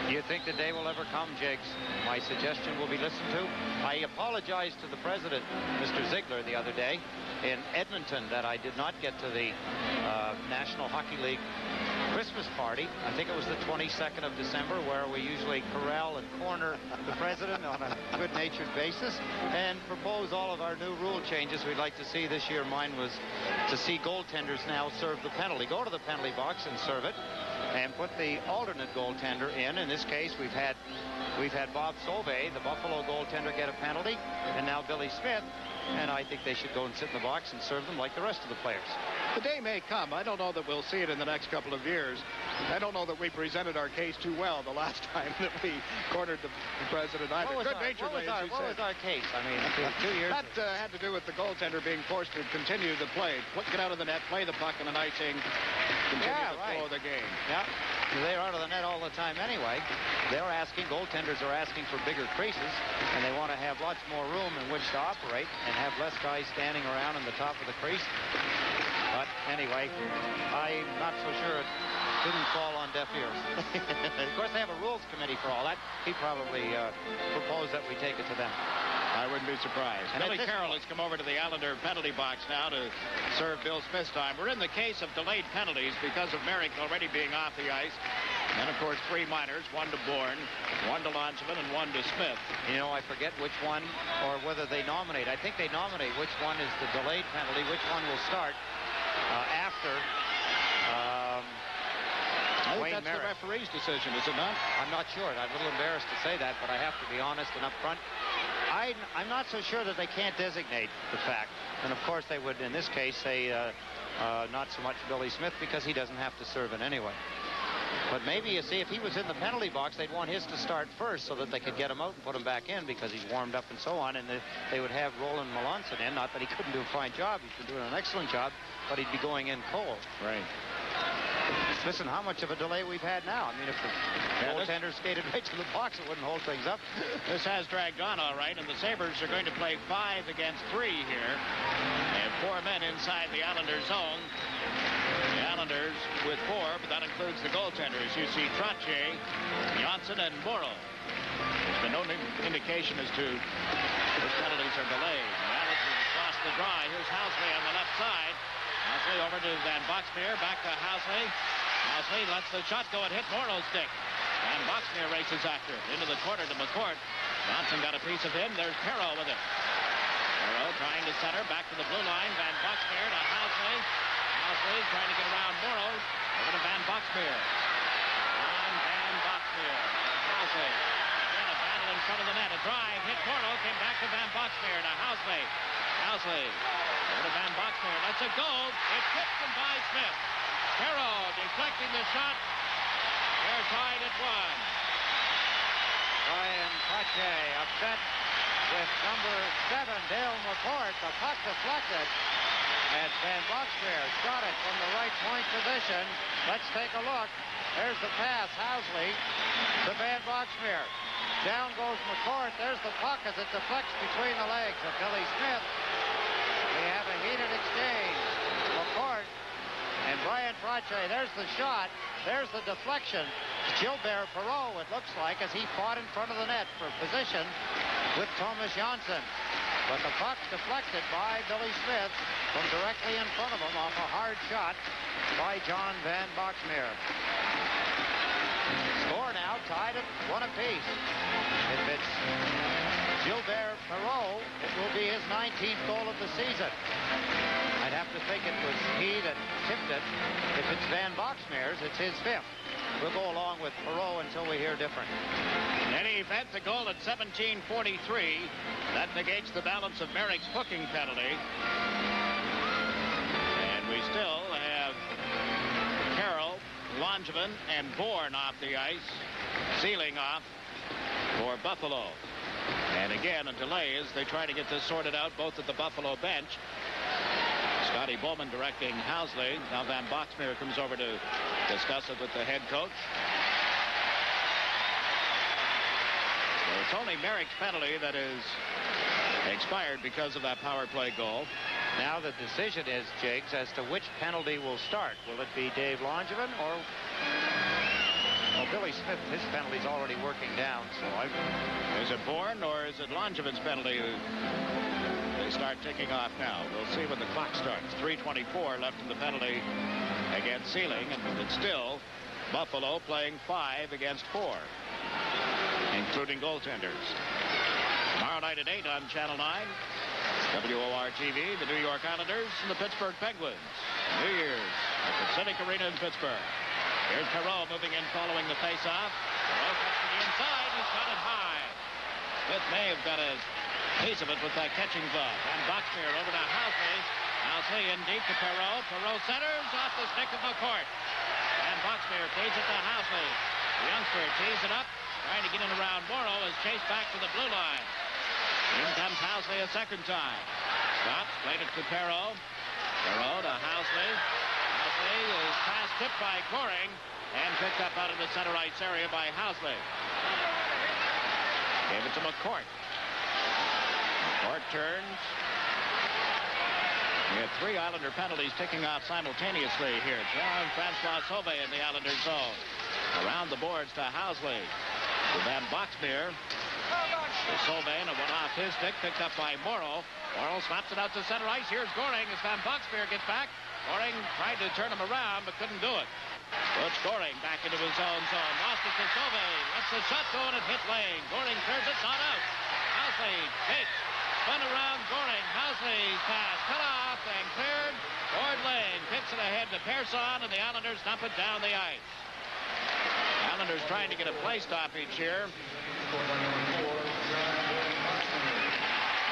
S2: Do you think the day will ever come, Jiggs? My suggestion will be listened to. I apologized to the president, Mr. Ziegler, the other day in Edmonton that I did not get to the National Hockey League Christmas party. I think it was the 22nd of December, where we usually corral and corner the president on a good-natured basis and propose all of our new rule changes we'd like to see this year. Mine was to see goaltenders now serve the penalty. Go to the penalty box and serve it, and put the alternate goaltender in. In this case, we've had Bob Sauvé, the Buffalo goaltender, get a penalty, and now Billy Smith. And I think they should go and sit in the box and serve them like the rest of the players.
S1: The day may come. I don't know that we'll see it in the next couple of years. I don't know that we presented our case too well the last time that we cornered the president either. Good-naturedly, as you said.
S2: What was our case? I mean, 2 years.
S1: That had to do with the goaltender being forced to continue the play. Get out of the net, play the puck in an icing, continue the flow of the game.
S2: Yeah. They're out of the net all the time anyway. Goaltenders are asking for bigger creases, and they want to have lots more room in which to operate and have less guys standing around in the top of the crease. But anyway, I'm not so sure it didn't fall on deaf ears. Of course, they have a rules committee for all that. He probably proposed that we take it to them.
S1: I wouldn't be surprised.
S2: And
S1: Billy Carroll has come over to the Islander penalty box now to serve Bill Smith's time. We're in the case of delayed penalties because of Merrick already being off the ice. And, of course, 3 minors, 1 to Bourne, 1 to Langevin, and 1 to Smith.
S2: You know, I forget which one or whether they nominate. I think they nominate which one is the delayed penalty, which one will start after
S1: I think
S2: Wayne
S1: that's
S2: Merrick.
S1: the referee's decision, is it not?
S2: I'm not sure. I'm a little embarrassed to say that, but I have to be honest and upfront. I'm not so sure that they can't designate the fact. And, of course, they would, in this case, say not so much Billy Smith because he doesn't have to serve it anyway. But maybe, you see, if he was in the penalty box, they'd want his to start first so that they could get him out and put him back in because he's warmed up and so on. And they would have Roland Melanson in. Not that he couldn't do a fine job. He's been doing an excellent job, but he'd be going in cold.
S1: Right.
S2: Listen, how much of a delay we've had now. I mean, if the goaltender skated right to the box, it wouldn't hold things up.
S1: This has dragged on all right, and the Sabres are going to play 5 against 3 here. They have 4 men inside the Islanders' zone. The Islanders with 4, but that includes the goaltenders. You see Trottier, Johnson, and Morrow. There's been no indication as to which penalties are delayed. The Islanders across the draw. Here's Housley on the left side. Housley over to Van Boxmeer, back to Housley. Housley lets the shot go and hit Morrow's stick. Van Boxmeer races after it. Into the corner to McCourt. Johnson got a piece of him. There's Perreault with it. Perreault trying to center, back to the blue line. Van Boxmeer to Housley. Housley trying to get around Morrow. Over to Van Boxmeer. On Van Boxmeer. Housley. Again, a battle in front of the net. A drive, hit Morrow, came back to Van Boxmeer to Housley. Housley. Over to Van Boxmeer. That's a goal. It's tipped and by Smith. Perreault deflecting the shot. They're tied at 1.
S2: Brian Pache upset with number 7, Dale McCourt. The puck deflected. And Van Boxmeer shot it from the right point position. Let's take a look. There's the pass. Housley to Van Boxmeer. Down goes McCourt. There's the puck as it deflects between the legs of Billy Smith. We have a heated exchange. McCourt and Brian Frache. There's the shot. There's the deflection. Gilbert Perreault, it looks like, as he fought in front of the net for position with Thomas Janssen. But the puck deflected by Billy Smith from directly in front of him off a hard shot by John Van Boxmeer. Score now tied at 1 apiece. If it's Gilbert Perreault, it will be his 19th goal of the season. I'd have to think it was he that tipped it. If it's Van Boxmeer's, it's his 5th. We'll go along with Perreault until we hear different.
S1: Any event, the goal at 17:43. That negates the balance of Merrick's hooking penalty. And we still have Carroll, Langevin, and Bourne off the ice. Sealing off for Buffalo. And again, a delay as they try to get this sorted out, both at the Buffalo bench. Scotty Bowman directing Housley. Now Van Boxmeer comes over to discuss it with the head coach. So it's only Merrick's penalty that is expired because of that power play goal.
S2: Now the decision is, Jiggs, as to which penalty will start. Will it be Dave Langevin or... Well, Billy Smith, his penalty's already working down, so
S1: Is it Bourne or is it Langevin's penalty? They start ticking off now. We'll see when the clock starts. 3:24 left in the penalty against Sealing, and it's still Buffalo playing 5 against 4, including goaltenders. Tomorrow night at 8 on Channel 9, WWOR TV, the New York Islanders and the Pittsburgh Penguins. New Year's at the Civic Arena in Pittsburgh. Here's Perreault moving in following the face-off. Perreault cuts to the inside. He's got it high. Smith may have got a piece of it with that catching glove. And Boxmeer over to Housley. Housley in deep to Perreault. Perreault centers off the stick of McCourt. And Boxmeer feeds it to Housley. The youngster tees it up, trying to get in around Morrow, is chased back to the blue line. In comes Housley a second time. Stops, played it to Perreault. Perreault to Housley. Housley is pass tipped by Goring and picked up out of the center ice area by Housley. Gave it to McCourt. McCourt turns. We have 3 Islander penalties ticking off simultaneously here. Jean-Francois Sauvé in the Islander zone. Around the boards to Housley. To Van Boxmeer. To Sauvé, and it went off his stick, picked up by Morrow. Morrow slaps it out to center ice. Here's Goring as Van Boxmeer gets back. Goring tried to turn him around, but couldn't do it. Puts Goring back into his own zone. Lost it to Sauvé. Lets the shot go, and it hit Lane. Goring clears it, not out. Housley takes. Spun around Goring. Housley's pass cut off and cleared. Toward Lane. Kicks it ahead to Persson, and the Islanders dump it down the ice. Islanders trying to get a play stoppage here.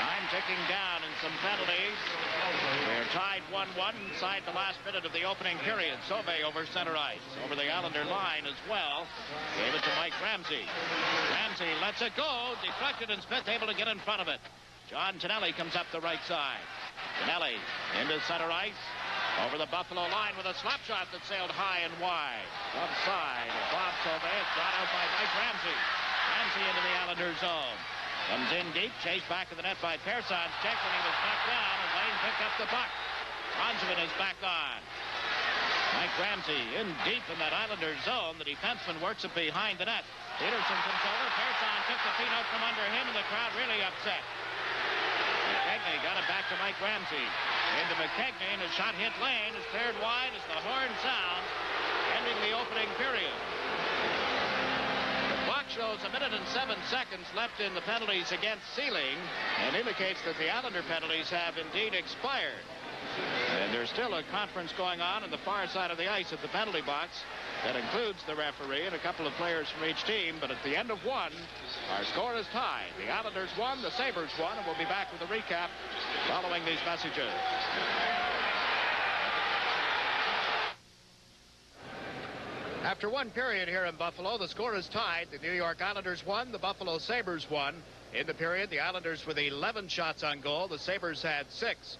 S1: Time ticking down in some penalties. They're tied 1-1 inside the last minute of the opening period. Sauvé over center ice. Over the Islander line as well. Gave it to Mike Ramsey. Ramsey lets it go. Deflected, and Smith able to get in front of it. John Tonelli comes up the right side. Tonelli into center ice. Over the Buffalo line with a slap shot that sailed high and wide. Offside. Bob Sauvé. It's brought out by Mike Ramsey. Ramsey into the Islander zone. Comes in deep, chased back to the net by Persson. Checked when he was knocked down, and Lane picked up the puck. Langevin is back on. Mike Ramsey in deep in that Islander zone. The defenseman works it behind the net. Peterson comes over. Persson took the feet out from under him, and the crowd really upset. McKegney got it back to Mike Ramsey. Into McKegney, and his shot hit Lane. Is cleared wide as the horn sounds, ending the opening period. Shows 1 minute and 7 seconds left in the penalties against Sealing, and indicates that the Islander penalties have indeed expired. And there's still a conference going on the far side of the ice at the penalty box that includes the referee and a couple of players from each team. But at the end of 1, our score is tied. The Islanders won, the Sabres won, and we'll be back with a recap following these messages. After 1 period here in Buffalo, the score is tied. The New York Islanders won, the Buffalo Sabres won. In the period, the Islanders with 11 shots on goal. The Sabres had 6.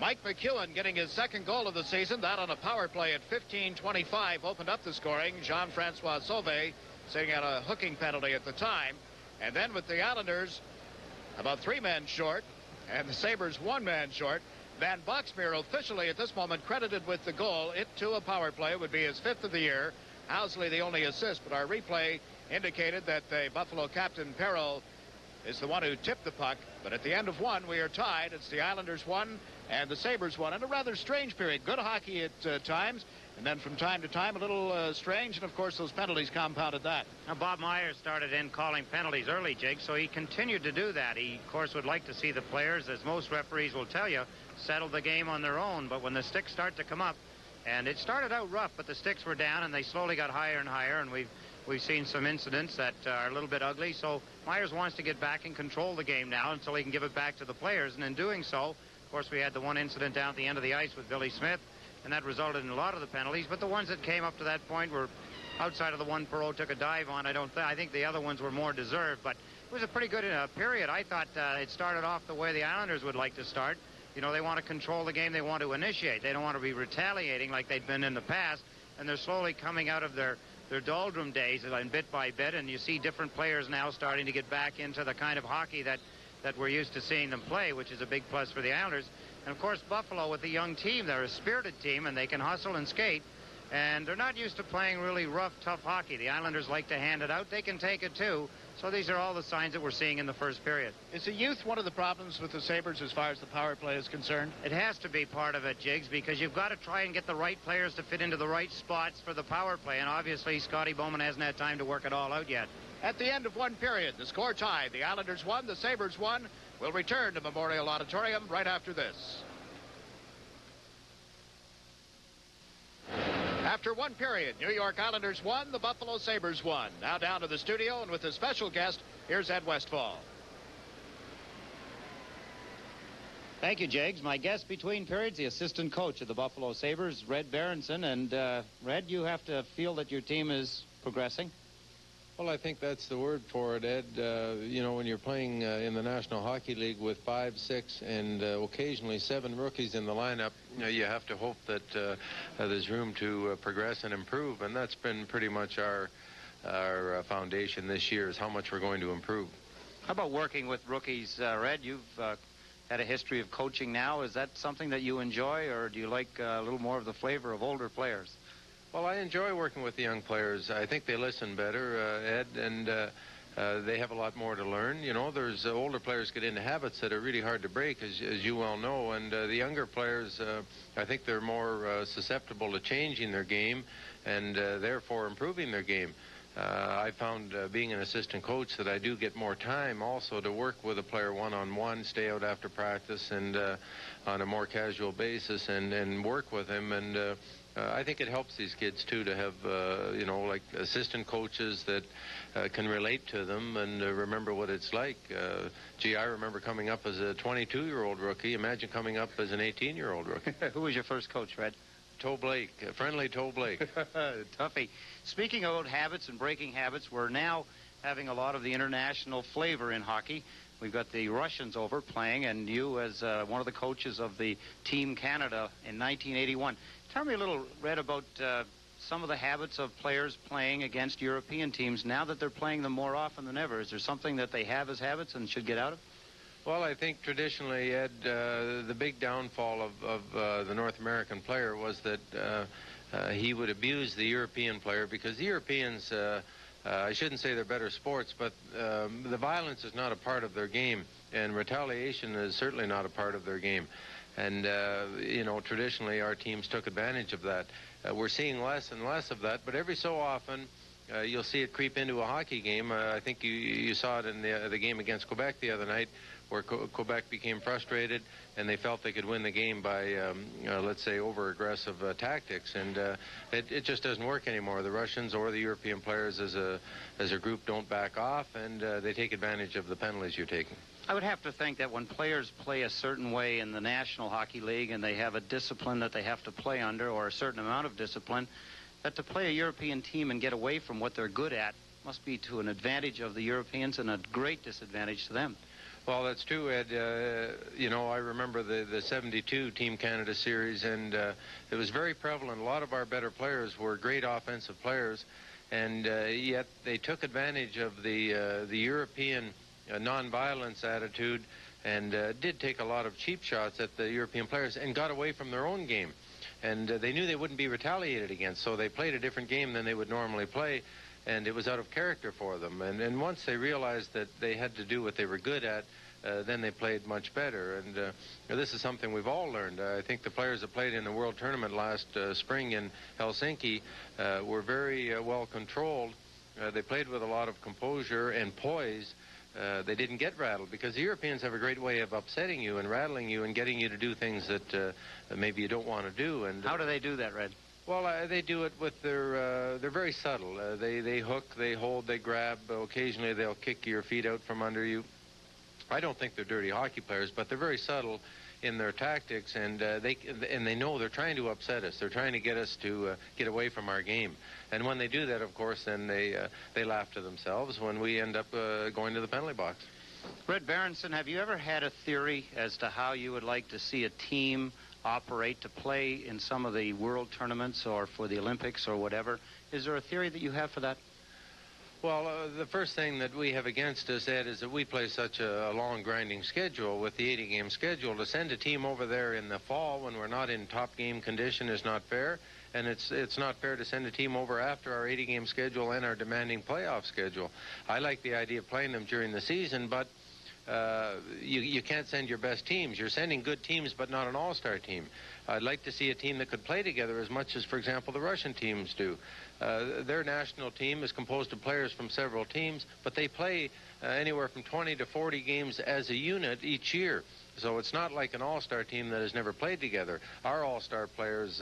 S1: Mike McEwen getting his 2nd goal of the season. That on a power play at 15:25 opened up the scoring. Jean-Francois Sauvé sitting at a hooking penalty at the time. And then with the Islanders about 3 men short and the Sabres 1 man short, Van Boxmeer officially at this moment credited with the goal. It, to a power play, would be his 5th of the year. Housley the only assist, but our replay indicated that the Buffalo captain, Perreault, is the one who tipped the puck. But at the end of one, we are tied. It's the Islanders 1 and the Sabres 1. And a rather strange period. Good hockey at times. And then from time to time, a little strange. And, of course, those penalties compounded that.
S2: Now, Bob Myers started in calling penalties early, Jake, so he continued to do that. He, of course, would like to see the players, as most referees will tell you, settle the game on their own. But when the sticks start to come up, and it started out rough, but the sticks were down, and they slowly got higher and higher, and we've seen some incidents that are a little bit ugly. So Myers wants to get back and control the game now until he can give it back to the players. And in doing so, of course, we had the one incident down at the end of the ice with Billy Smith, and that resulted in a lot of the penalties. But the ones that came up to that point were outside of the one Perreault took a dive on. I think the other ones were more deserved. But it was a pretty good period. I thought it started off the way the Islanders would like to start. You know, they want to control the game. They want to initiate. They don't want to be retaliating like they'd been in the past. And they're slowly coming out of their doldrum days, and bit by bit. And you see different players now starting to get back into the kind of hockey that we're used to seeing them play, which is a big plus for the Islanders. And, of course, Buffalo with a young team. They're a spirited team, and they can hustle and skate. And they're not used to playing really rough, tough hockey. The Islanders like to hand it out. They can take it, too. So these are all the signs that we're seeing in the first period.
S1: Is the youth one of the problems with the Sabres as far as the power play is concerned?
S2: It has to be part of it, Jiggs, because you've got to try and get the right players to fit into the right spots for the power play. And obviously, Scotty Bowman hasn't had time to work it all out yet.
S1: At the end of one period, the score tied. The Islanders won, the Sabres won. We'll return to Memorial Auditorium right after this. After one period, New York Islanders won, the Buffalo Sabres won. Now down to the studio, and with a special guest, here's Ed Westfall.
S10: Thank you, Jiggs. My guest between periods, the assistant coach of the Buffalo Sabres, Red Berenson. And, Red, you have to feel that your team is progressing?
S11: Well, I think that's the word for it, Ed. You know, when you're playing in the National Hockey League with 5, 6, and occasionally 7 rookies in the lineup, you have to hope that there's room to progress and improve. And that's been pretty much our foundation this year, is how much we're going to improve.
S10: How about working with rookies, Red? You've had a history of coaching now. Is that something that you enjoy, or do you like a little more of the flavor of older players?
S11: Well, I enjoy working with the young players. I think they listen better, Ed, and they have a lot more to learn. You know, there's older players get into habits that are really hard to break, as you well know, and the younger players, I think they're more susceptible to changing their game and therefore improving their game. I found being an assistant coach that I do get more time also to work with a player one-on-one, stay out after practice and on a more casual basis and work with him. And I think it helps these kids, too, to have, you know, like assistant coaches that can relate to them and remember what it's like. Gee, I remember coming up as a 22-year-old rookie. Imagine coming up as an 18-year-old rookie.
S10: Who was your first coach, Red?
S11: Toe Blake, friendly Toe Blake.
S10: Tuffy. Speaking about habits and breaking habits, we're now having a lot of the international flavor in hockey. We've got the Russians over playing, and you as one of the coaches of the Team Canada in 1981. Tell me a little, Red, about some of the habits of players playing against European teams now that they're playing them more often than ever. Is there something that they have as habits and should get out of?
S11: Well, I think traditionally, Ed, the big downfall of the North American player was that he would abuse the European player because the Europeans, I shouldn't say they're better sports, but the violence is not a part of their game, and retaliation is certainly not a part of their game. And, you know, traditionally our teams took advantage of that. We're seeing less and less of that, but every so often you'll see it creep into a hockey game. I think you saw it in the game against Quebec the other night, where Quebec became frustrated and they felt they could win the game by, let's say, over-aggressive tactics. And it just doesn't work anymore. The Russians or the European players as a group don't back off, and they take advantage of the penalties you're taking.
S10: I would have to think that when players play a certain way in the National Hockey League and they have a discipline that they have to play under, or a certain amount of discipline, that to play a European team and get away from what they're good at must be to an advantage of the Europeans and a great disadvantage to them.
S11: Well, that's true, Ed. You know, I remember the 72 Team Canada series, and it was very prevalent. A lot of our better players were great offensive players, and yet they took advantage of the European nonviolence attitude and did take a lot of cheap shots at the European players and got away from their own game. And they knew they wouldn't be retaliated against, so they played a different game than they would normally play, and it was out of character for them. And once they realized that they had to do what they were good at, then they played much better. And this is something we've all learned. I think the players that played in the World Tournament last spring in Helsinki were very well controlled. They played with a lot of composure and poise. They didn't get rattled, because the Europeans have a great way of upsetting you and rattling you and getting you to do things that maybe you don't want to do. And
S10: how do they do that, Red?
S11: Well, they do it with they're very subtle. They hook, they hold, they grab. Occasionally they'll kick your feet out from under you. I don't think they're dirty hockey players, but they're very subtle in their tactics, and they know they're trying to upset us. They're trying to get us to get away from our game. And when they do that, of course, then they laugh to themselves when we end up going to the penalty box.
S10: Red Berenson, have you ever had a theory as to how you would like to see a team operate to play in some of the world tournaments or for the Olympics or whatever? Is there a theory that you have for that?
S11: Well, the first thing that we have against us, Ed, is that we play such a long, grinding schedule with the 80-game schedule. To send a team over there in the fall when we're not in top game condition is not fair, and it's not fair to send a team over after our 80-game schedule and our demanding playoff schedule. I like the idea of playing them during the season, but you can't send your best teams. You're sending good teams, but not an all-star team. I'd like to see a team that could play together as much as, for example, the Russian teams do. Their national team is composed of players from several teams, but they play anywhere from 20 to 40 games as a unit each year. So it's not like an all-star team that has never played together. Our all-star players,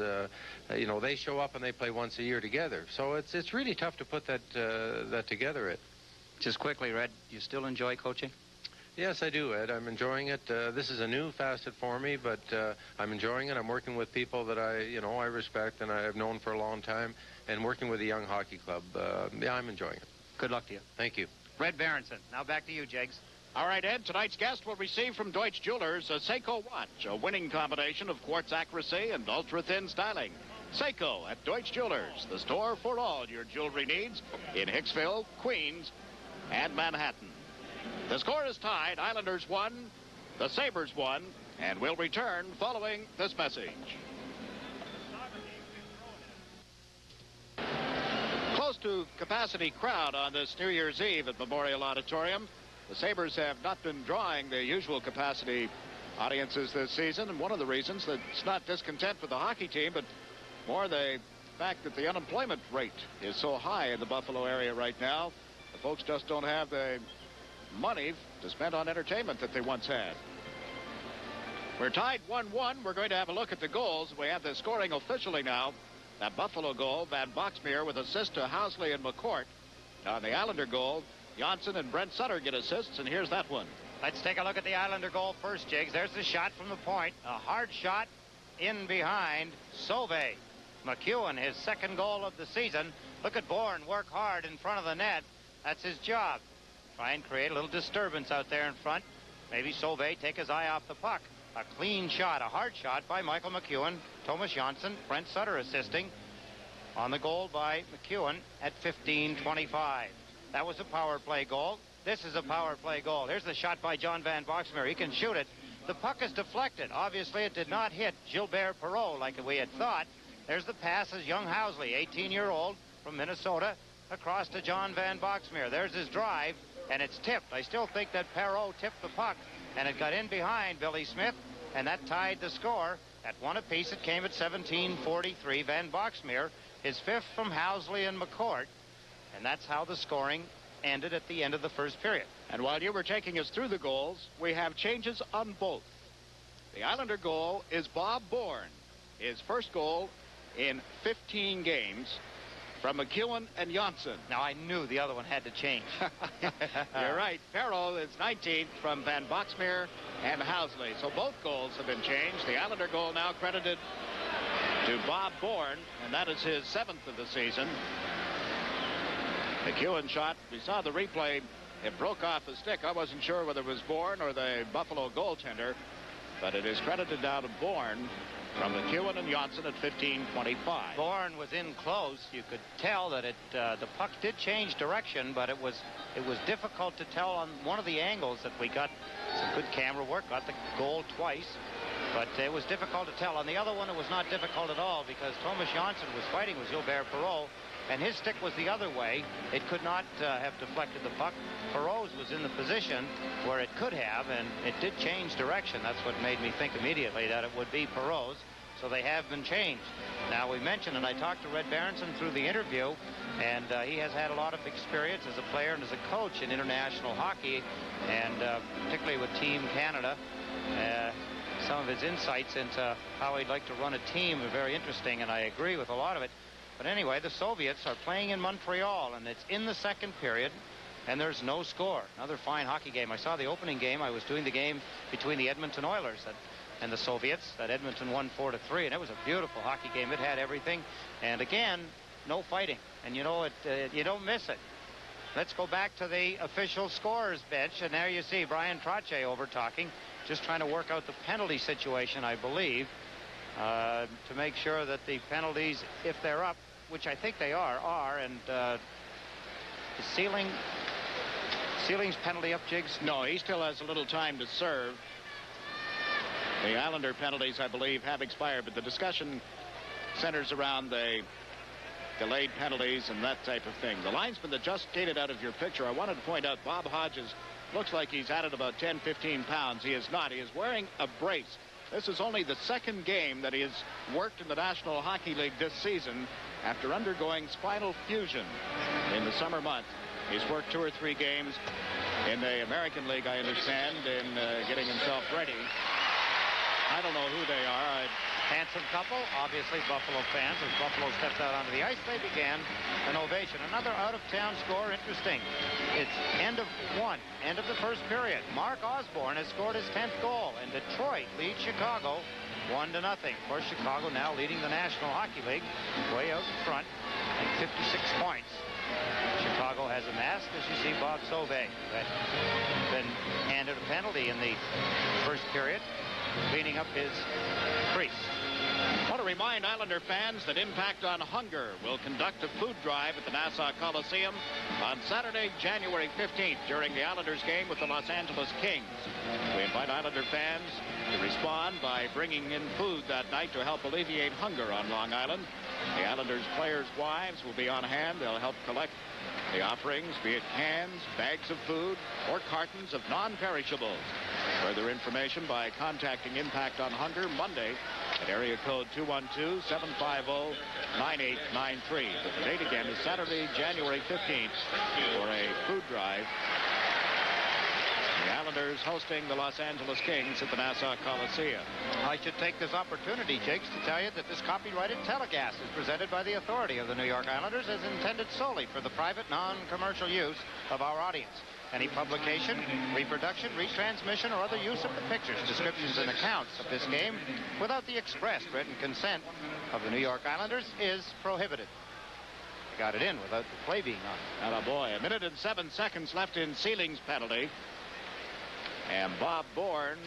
S11: they show up and they play once a year together. So it's really tough to put that together, Ed.
S10: Just quickly, Red, you still enjoy coaching?
S11: Yes, I do, Ed. I'm enjoying it. This is a new facet for me, but I'm enjoying it. I'm working with people that I respect and I have known for a long time, and working with a young hockey club. Yeah, I'm enjoying it.
S10: Good luck to you.
S11: Thank you.
S10: Red Berenson. Now back to you, Jegs.
S1: All right, Ed, tonight's guest will receive from Deutsch Jewelers a Seiko watch, a winning combination of quartz accuracy and ultra-thin styling. Seiko at Deutsch Jewelers, the store for all your jewelry needs in Hicksville, Queens, and Manhattan. The score is tied. Islanders 1, the Sabres 1, and we'll return following this message. Close to capacity crowd on this New Year's Eve at Memorial Auditorium. The Sabres have not been drawing the usual capacity audiences this season, and one of the reasons that it's not discontent with the hockey team, but more the fact that the unemployment rate is so high in the Buffalo area right now. The folks just don't have the money to spend on entertainment that they once had. We're tied 1-1. We're going to have a look at the goals. We have the scoring officially now. That Buffalo goal, Van Boxmeer with assist to Housley and McCourt. On the Islander goal, Johnson and Brent Sutter get assists, and here's that one.
S10: Let's take a look at the Islander goal first, Jigs. There's the shot from the point. A hard shot in behind Sauvé. McEwen, his second goal of the season. Look at Bourne work hard in front of the net. That's his job. Try and create a little disturbance out there in front. Maybe Sauvé take his eye off the puck. A clean shot, a hard shot by Michael McEwen. Thomas Johnson, Brent Sutter assisting on the goal by McEwen at 15:25. That was a power play goal. This is a power play goal. Here's the shot by John Van Boxmeer. He can shoot it. The puck is deflected. Obviously, it did not hit Gilbert Perreault like we had thought. There's the pass as young Housley, 18-year-old from Minnesota, across to John Van Boxmeer. There's his drive, and it's tipped. I still think that Perreault tipped the puck, and it got in behind Billy Smith, and that tied the score at one apiece. It came at 17:43. Van Boxmeer, his fifth from Housley and McCourt, and that's how the scoring ended at the end of the first period.
S1: And while you were taking us through the goals, we have changes on both. The Islander goal is Bob Bourne, his first goal in 15 games from McEwen and Johnson.
S10: Now, I knew the other one had to change.
S1: You're right. Perreault is 19th from Van Boxmeer and Housley. So both goals have been changed. The Islander goal now credited to Bob Bourne, and that is his 7th of the season. McEwen shot. We saw the replay. It broke off the stick. I wasn't sure whether it was Bourne or the Buffalo goaltender, but it is credited now to Bourne from McEwen and Johnson at 15:25.
S10: Bourne was in close. You could tell that the puck did change direction, but it was difficult to tell on one of the angles that we got some good camera work, got the goal twice, but it was difficult to tell. On the other one, it was not difficult at all because Thomas Janssen was fighting with Gilbert Perreault, and his stick was the other way. It could not have deflected the puck. Perreault's was in the position where it could have, and it did change direction. That's what made me think immediately that it would be Perreault's. So they have been changed. Now, we mentioned, and I talked to Red Berenson through the interview, and he has had a lot of experience as a player and as a coach in international hockey, and particularly with Team Canada. Some of his insights into how he'd like to run a team are very interesting, and I agree with a lot of it. But anyway, the Soviets are playing in Montreal, and it's in the second period, and there's no score. Another fine hockey game. I saw the opening game. I was doing the game between the Edmonton Oilers and the Soviets that Edmonton won 4-3, and it was a beautiful hockey game. It had everything, and again, no fighting, and you know it. You don't miss it. Let's go back to the official scorer's bench, and there you see Brian Trottier over talking, just trying to work out the penalty situation, I believe, to make sure that the penalties, if they're up, which I think they are, and is Sealing's penalty up, Jigs?
S1: No, he still has a little time to serve. The Islander penalties, I believe, have expired, but the discussion centers around the delayed penalties and that type of thing. The linesman that just skated out of your picture, I wanted to point out Bob Hodges looks like he's added about 10-15 pounds. He is not. He is wearing a brace. This is only the second game that he has worked in the National Hockey League this season after undergoing spinal fusion in the summer months. He's worked 2 or 3 games in the American League, I understand, in getting himself ready. I don't know who they are.
S10: Handsome couple, obviously Buffalo fans. As Buffalo stepped out onto the ice, they began an ovation. Another out-of-town score, interesting. It's end of the first period. Mark Osborne has scored his 10th goal, and Detroit leads Chicago 1-0. Of course, Chicago now leading the National Hockey League way out in front at 56 points. Chicago has amassed, as you see, Bob Sauvé, that been handed a penalty in the first period, cleaning up his crease.
S1: I want to remind Islander fans that Impact on Hunger will conduct a food drive at the Nassau Coliseum on Saturday, January 15th during the Islanders game with the Los Angeles Kings. We invite Islander fans to respond by bringing in food that night to help alleviate hunger on Long Island. The Islanders players' wives will be on hand. They'll help collect the offerings, be it cans, bags of food, or cartons of non-perishables. Further information by contacting Impact on Hunger Monday at area code 212-750-9893. But the date again is Saturday, January 15th for a food drive. The Islanders hosting the Los Angeles Kings at the Nassau Coliseum.
S10: I should take this opportunity, Jakes, to tell you that this copyrighted telecast is presented by the authority of the New York Islanders as intended solely for the private, non-commercial use of our audience. Any publication, reproduction, retransmission, or other use of the pictures, descriptions, and accounts of this game without the express written consent of the New York Islanders is prohibited. Got it in without the play being on.
S1: And boy, 1 minute and 7 seconds left in Sealing's penalty. And Bob Bourne,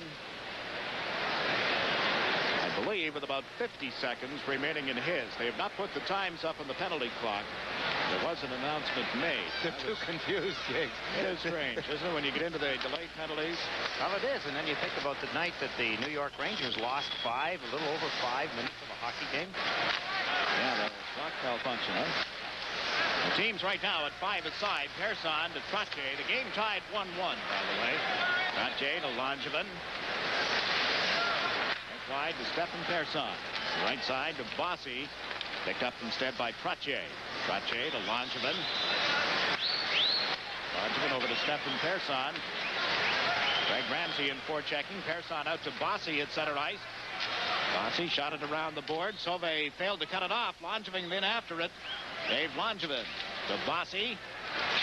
S1: I believe, with about 50 seconds remaining in his. They have not put the times up on the penalty clock. There was an announcement made.
S10: They're too confused, Jake.
S1: It is strange, isn't it, when you get into the delay penalties?
S10: Well, it is, and then you think about the night that the New York Rangers lost a little over 5 minutes of a hockey game.
S1: Yeah, the clock malfunction, huh? The team's right now at 5 aside. Persson to Trottier. The game tied 1-1, by the way. Trottier to Langevin. Right wide to Stefan Persson. Right side to Bossy. Picked up instead by Trottier. Trottier to Langevin. Langevin over to Stefan Persson. Greg Ramsey in forechecking. Persson out to Bossy at center ice. Bossy shot it around the board. Sauvé failed to cut it off. Langevin in after it. Dave Langevin to Bossy.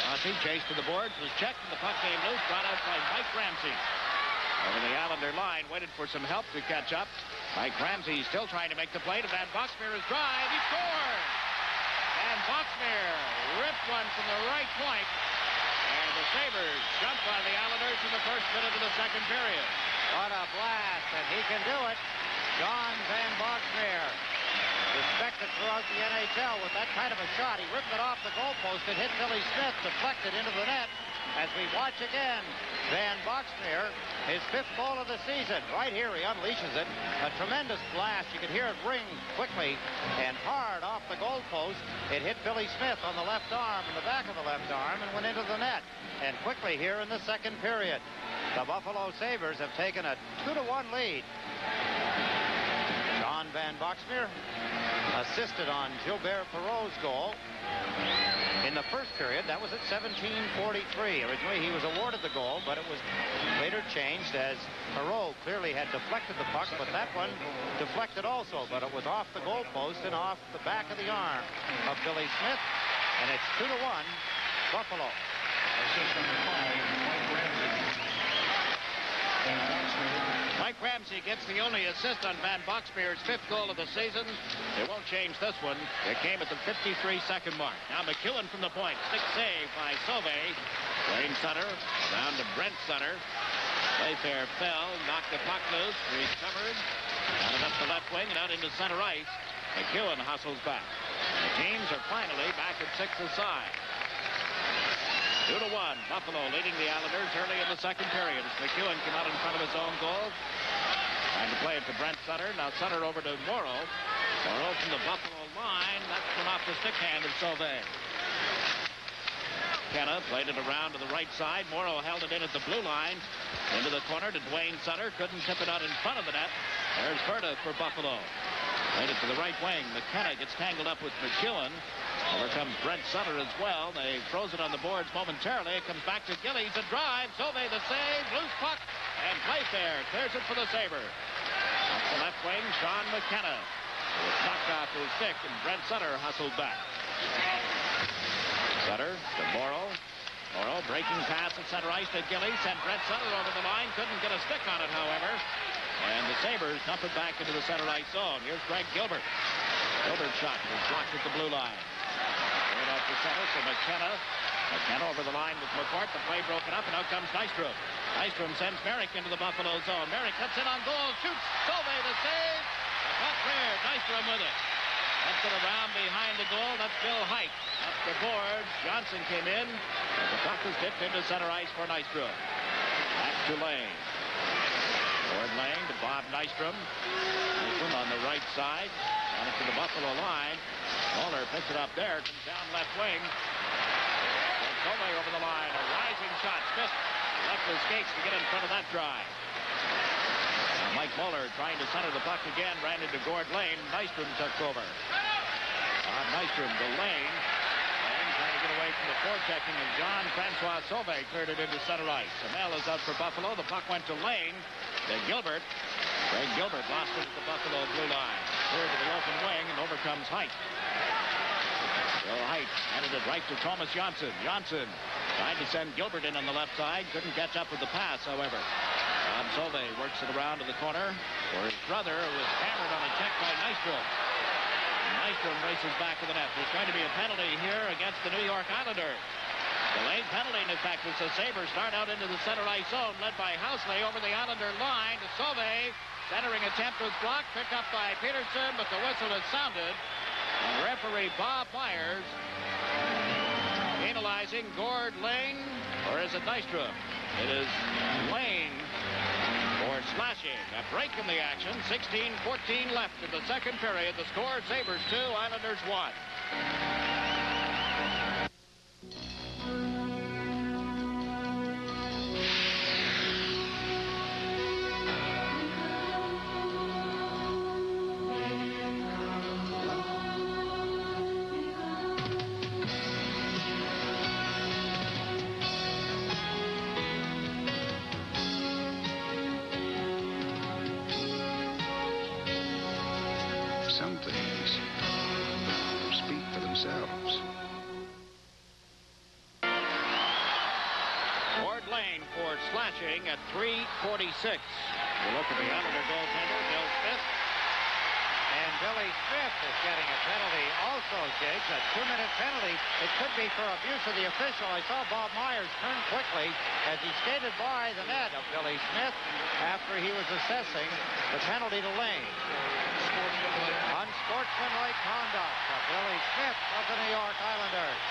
S1: Bossy chased to the boards, was checked, and the puck came loose, brought out by Mike Ramsey. Over the Islander line, waited for some help to catch up. Mike Ramsey still trying to make the play to Van Boxmeer is drive. He scores! And Boxmeer ripped one from the right point. And the Sabres jumped on the Islanders in the first minute of the second period.
S10: What a blast, and he can do it. John Van Boxmeer. Respected throughout the NHL with that kind of a shot. He ripped it off the goalpost. It hit Billy Smith, deflected into the net, as we watch again Van Boxmeer, his 5th goal of the season. Right here, he unleashes it. A tremendous blast. You can hear it ring quickly and hard off the goalpost. It hit Billy Smith on the left arm, in the back of the left arm, and went into the net. And quickly here in the second period, the Buffalo Sabres have taken a 2-1 lead. John Van Boxmeer assisted on Gilbert Perreault's goal in the first period. That was at 17:43. Originally, he was awarded the goal, but it was later changed as Perreault clearly had deflected the puck, but that one deflected also, but it was off the goalpost and off the back of the arm of Billy Smith, and it's 2-1 Buffalo.
S1: Mike Ramsey gets the only assist on Van Boxmeer's 5th goal of the season. It won't change this one. It came at the 53-second mark. Now McEwen from the point. Stick save by Sauvé. Wayne Sutter down to Brent Sutter. Playfair fell, knocked the puck loose, recovered. Got it up the left wing and out into center ice. McEwen hustles back. The teams are finally back at 6 aside. 2-1. Buffalo leading the Islanders early in the second period as McEwen came out in front of his own goal. Trying to play it to Brent Sutter. Now Sutter over to Morrow. Morrow from the Buffalo line. That's one off the stick hand of Sauvé. McKenna played it around to the right side. Morrow held it in at the blue line. Into the corner to Dwayne Sutter. Couldn't tip it out in front of the net. There's Berta for Buffalo. Played it to the right wing. McKenna gets tangled up with McEwen. Over comes Brent Sutter as well. They froze it on the boards momentarily. It comes back to Gillies. A drive. Sauvé the save. Loose puck. And Playfair clears it for the Sabres. Off the left wing, Sean McKenna. It was knocked off his stick, and Brent Sutter hustled back. Sutter to Morrow. Morrow breaking pass at center ice to Gillies. Sent Brent Sutter over the line. Couldn't get a stick on it, however. And the Sabres dump it back into the center ice zone. Here's Greg Gilbert. Gilbert's shot was blocked at the blue line. Right off the center to McKenna. McKenna over the line with McCourt. The play broken up, and out comes Nystrom. Nystrom sends Merrick into the Buffalo zone. Merrick cuts in on goal. Shoots. Sauvé the save. The puck cleared. Nystrom with it. That's it around behind the goal. That's Bill Height. Up the boards. Johnson came in. And the puck was dipped into center ice for Nystrom. Back to Lane. Gord Lane to Bob Nystrom. Nystrom on the right side. On it to the Buffalo line. Muller picks it up there. Comes down left wing. Sauvé over the line. A rising shot. Smith left his skates to get in front of that drive. Mike Muller trying to center the puck again. Ran into Gord Lane. Nystrom took over. Nystrom to Lane. Lane trying to get away from the forechecking, and Jean-Francois Sauvé cleared it into center ice. Amel is out for Buffalo. The puck went to Lane. To Gilbert. Greg Gilbert lost it at the Buffalo blue line. Cleared to the open wing, and over comes Height. Bill Height handed it right to Thomas Johnson. Johnson tried to send Gilbert in on the left side. Couldn't catch up with the pass, however. Bob Sauvé works it around to the corner for his brother, who was hammered on a check by Nystrom. Nystrom races back to the net. There's going to be a penalty here against the New York Islanders. Delayed penalty, in fact, as the Sabres start out into the center ice zone, led by Housley over the Islander line to Sauvé. Centering attempt was blocked, picked up by Peterson, but the whistle has sounded. And referee Bob Myers penalizing Gord Lane, or is it Nystrom? It is Lane for slashing. A break in the action. 16-14 left in the second period. The score, Sabres 2, Islanders 1.
S12: Some things speak for themselves.
S1: Gord Lane for slashing at 3:46. We look at the Islander goaltender, Bill Smith.
S10: And Billy Smith is getting a penalty also, Jiggs, a 2-minute penalty. It could be for abuse of the official. I saw Bob Myers turn quickly as he skated by the net of Billy Smith after he was assessing the penalty to Lane. Unsportsmanlike conduct of Billy Smith of the New York Islanders.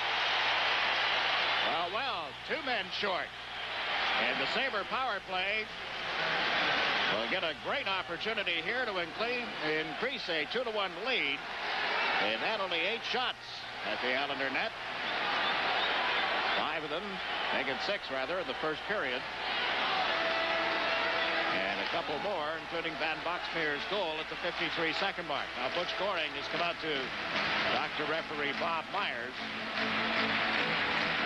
S1: Well, 2 men short. And the Sabre power play will get a great opportunity here to increase a 2-1 lead. They've had only 8 shots at the Islander net. 5 of them, make it 6 rather, in the first period. And a couple more, including Van Boxmeer's goal at the 53-second mark. Now, Butch Goring has come out to Dr. Referee Bob Myers.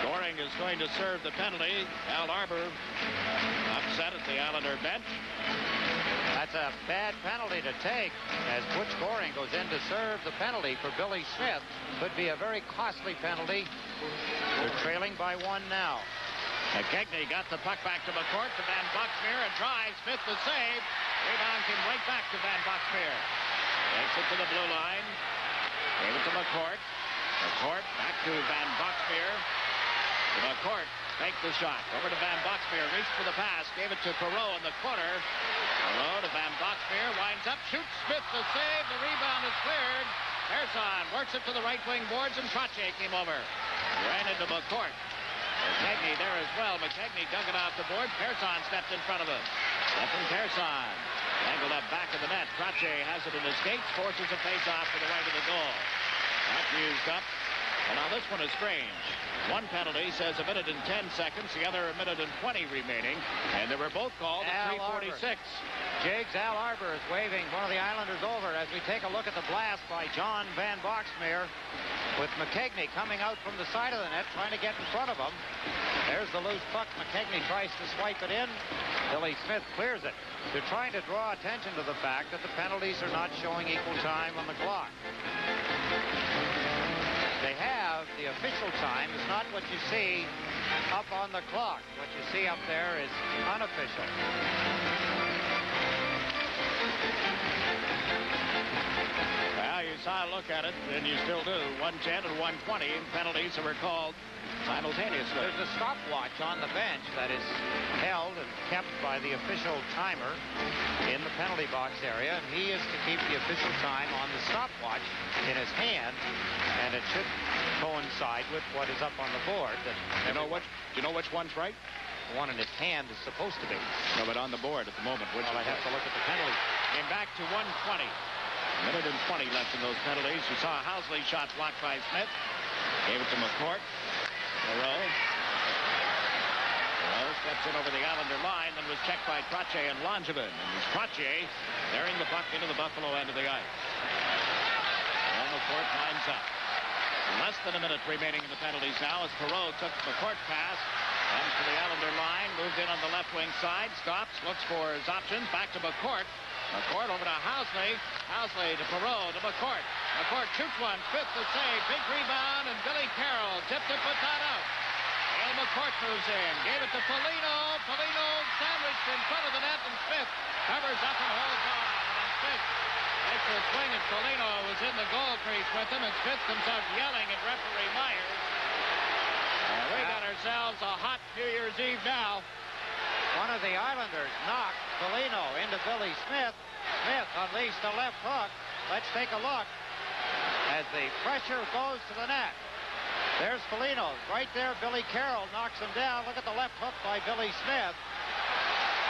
S1: Goring is going to serve the penalty. Al Arbor upset at the Islander bench.
S10: That's a bad penalty to take as Butch Goring goes in to serve the penalty for Billy Smith. Could be a very costly penalty. They're trailing by 1 now.
S1: McKegney got the puck back to McCourt to Van Boxmeer and drives. Smith the save. Rebound came right back to Van Boxmeer. Takes it to the blue line. Gave it to McCourt. McCourt back to Van Boxmeer. To McCourt. Take the shot. Over to Van Boxmeer. Reached for the pass. Gave it to Perreault in the corner. Perreault to Van Boxmeer. Winds up. Shoots. Smith the save. The rebound is cleared. Persson works it to the right wing boards, and Trottier came over. Ran into McCourt. McKegney there as well. McKegney dug it off the board. Persson stepped in front of him. Stephen Persson angled up back of the net. Trottier has it in his skates. Forces a face-off to the right of the goal. That used up. Well, now this one is strange. One penalty says 1 minute and 10 seconds. The other 1 minute and 20 remaining. And they were both called at 3:46.
S10: Jiggs, Al Arbor is waving one of the Islanders over as we take a look at the blast by John Van Boxmeer with McKegney coming out from the side of the net trying to get in front of him. There's the loose puck. McKegney tries to swipe it in. Billy Smith clears it. They're trying to draw attention to the fact that the penalties are not showing equal time on the clock. They have the official time is not what you see up on the clock. What you see up there is unofficial.
S1: Well, you saw a look at it, and you still do. 110 and 120 penalties that were called simultaneously.
S10: There's a stopwatch on the bench that is held and kept by the official timer in the penalty box area, and he is to keep the official time on the stopwatch in his hand, and it should coincide with what is up on the board.
S1: Do you know which one's right?
S10: The one in his hand is supposed to be.
S1: No, but on the board at the moment. Which
S10: I have to look at the penalty.
S1: Came back to 120. 1 minute and 20 left in those penalties. You saw a Housley shot blocked by Smith. Gave it to McCourt. Perreault steps in over the Islander line, then was checked by Trottier and Langevin. And it was Trottier bearing the puck into the Buffalo end of the ice. And McCourt lines up. Less than a minute remaining in the penalties now as Perreault took the McCourt pass. Comes to the Islander line, moved in on the left wing side, stops, looks for his options, back to McCourt. McCourt over to Housley. Housley to Perreault to McCourt. McCourt shoots one. Smith the save. Big rebound, and Billy Carroll tipped it, but not out. And McCourt moves in. Gave it to Foligno. Foligno sandwiched in front of the net, and Smith covers up and holds on. And Smith takes a swing at Foligno, who was in the goal crease with him, and Smith comes out yelling at referee Myers. We got ourselves a hot New Year's Eve now.
S10: One of the Islanders knocked Foligno into Billy Smith. Smith unleashed the left hook. Let's take a look as the pressure goes to the net. There's Foligno. Right there, Billy Carroll knocks him down. Look at the left hook by Billy Smith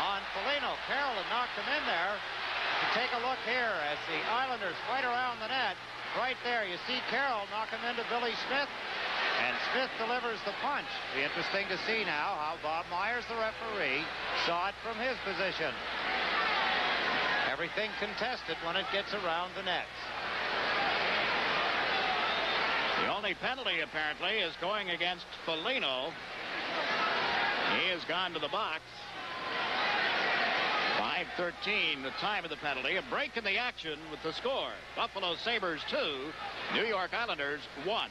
S10: on Foligno. Carroll had knocked him in there. You take a look here as the Islanders fight around the net. Right there, you see Carroll knock him into Billy Smith. And Smith delivers the punch. Be interesting to see now how Bob Myers, the referee, saw it from his position. Everything contested when it gets around the nets.
S1: The only penalty, apparently, is going against Foligno. He has gone to the box. 5:13, the time of the penalty. A break in the action with the score. Buffalo Sabres 2, New York Islanders 1.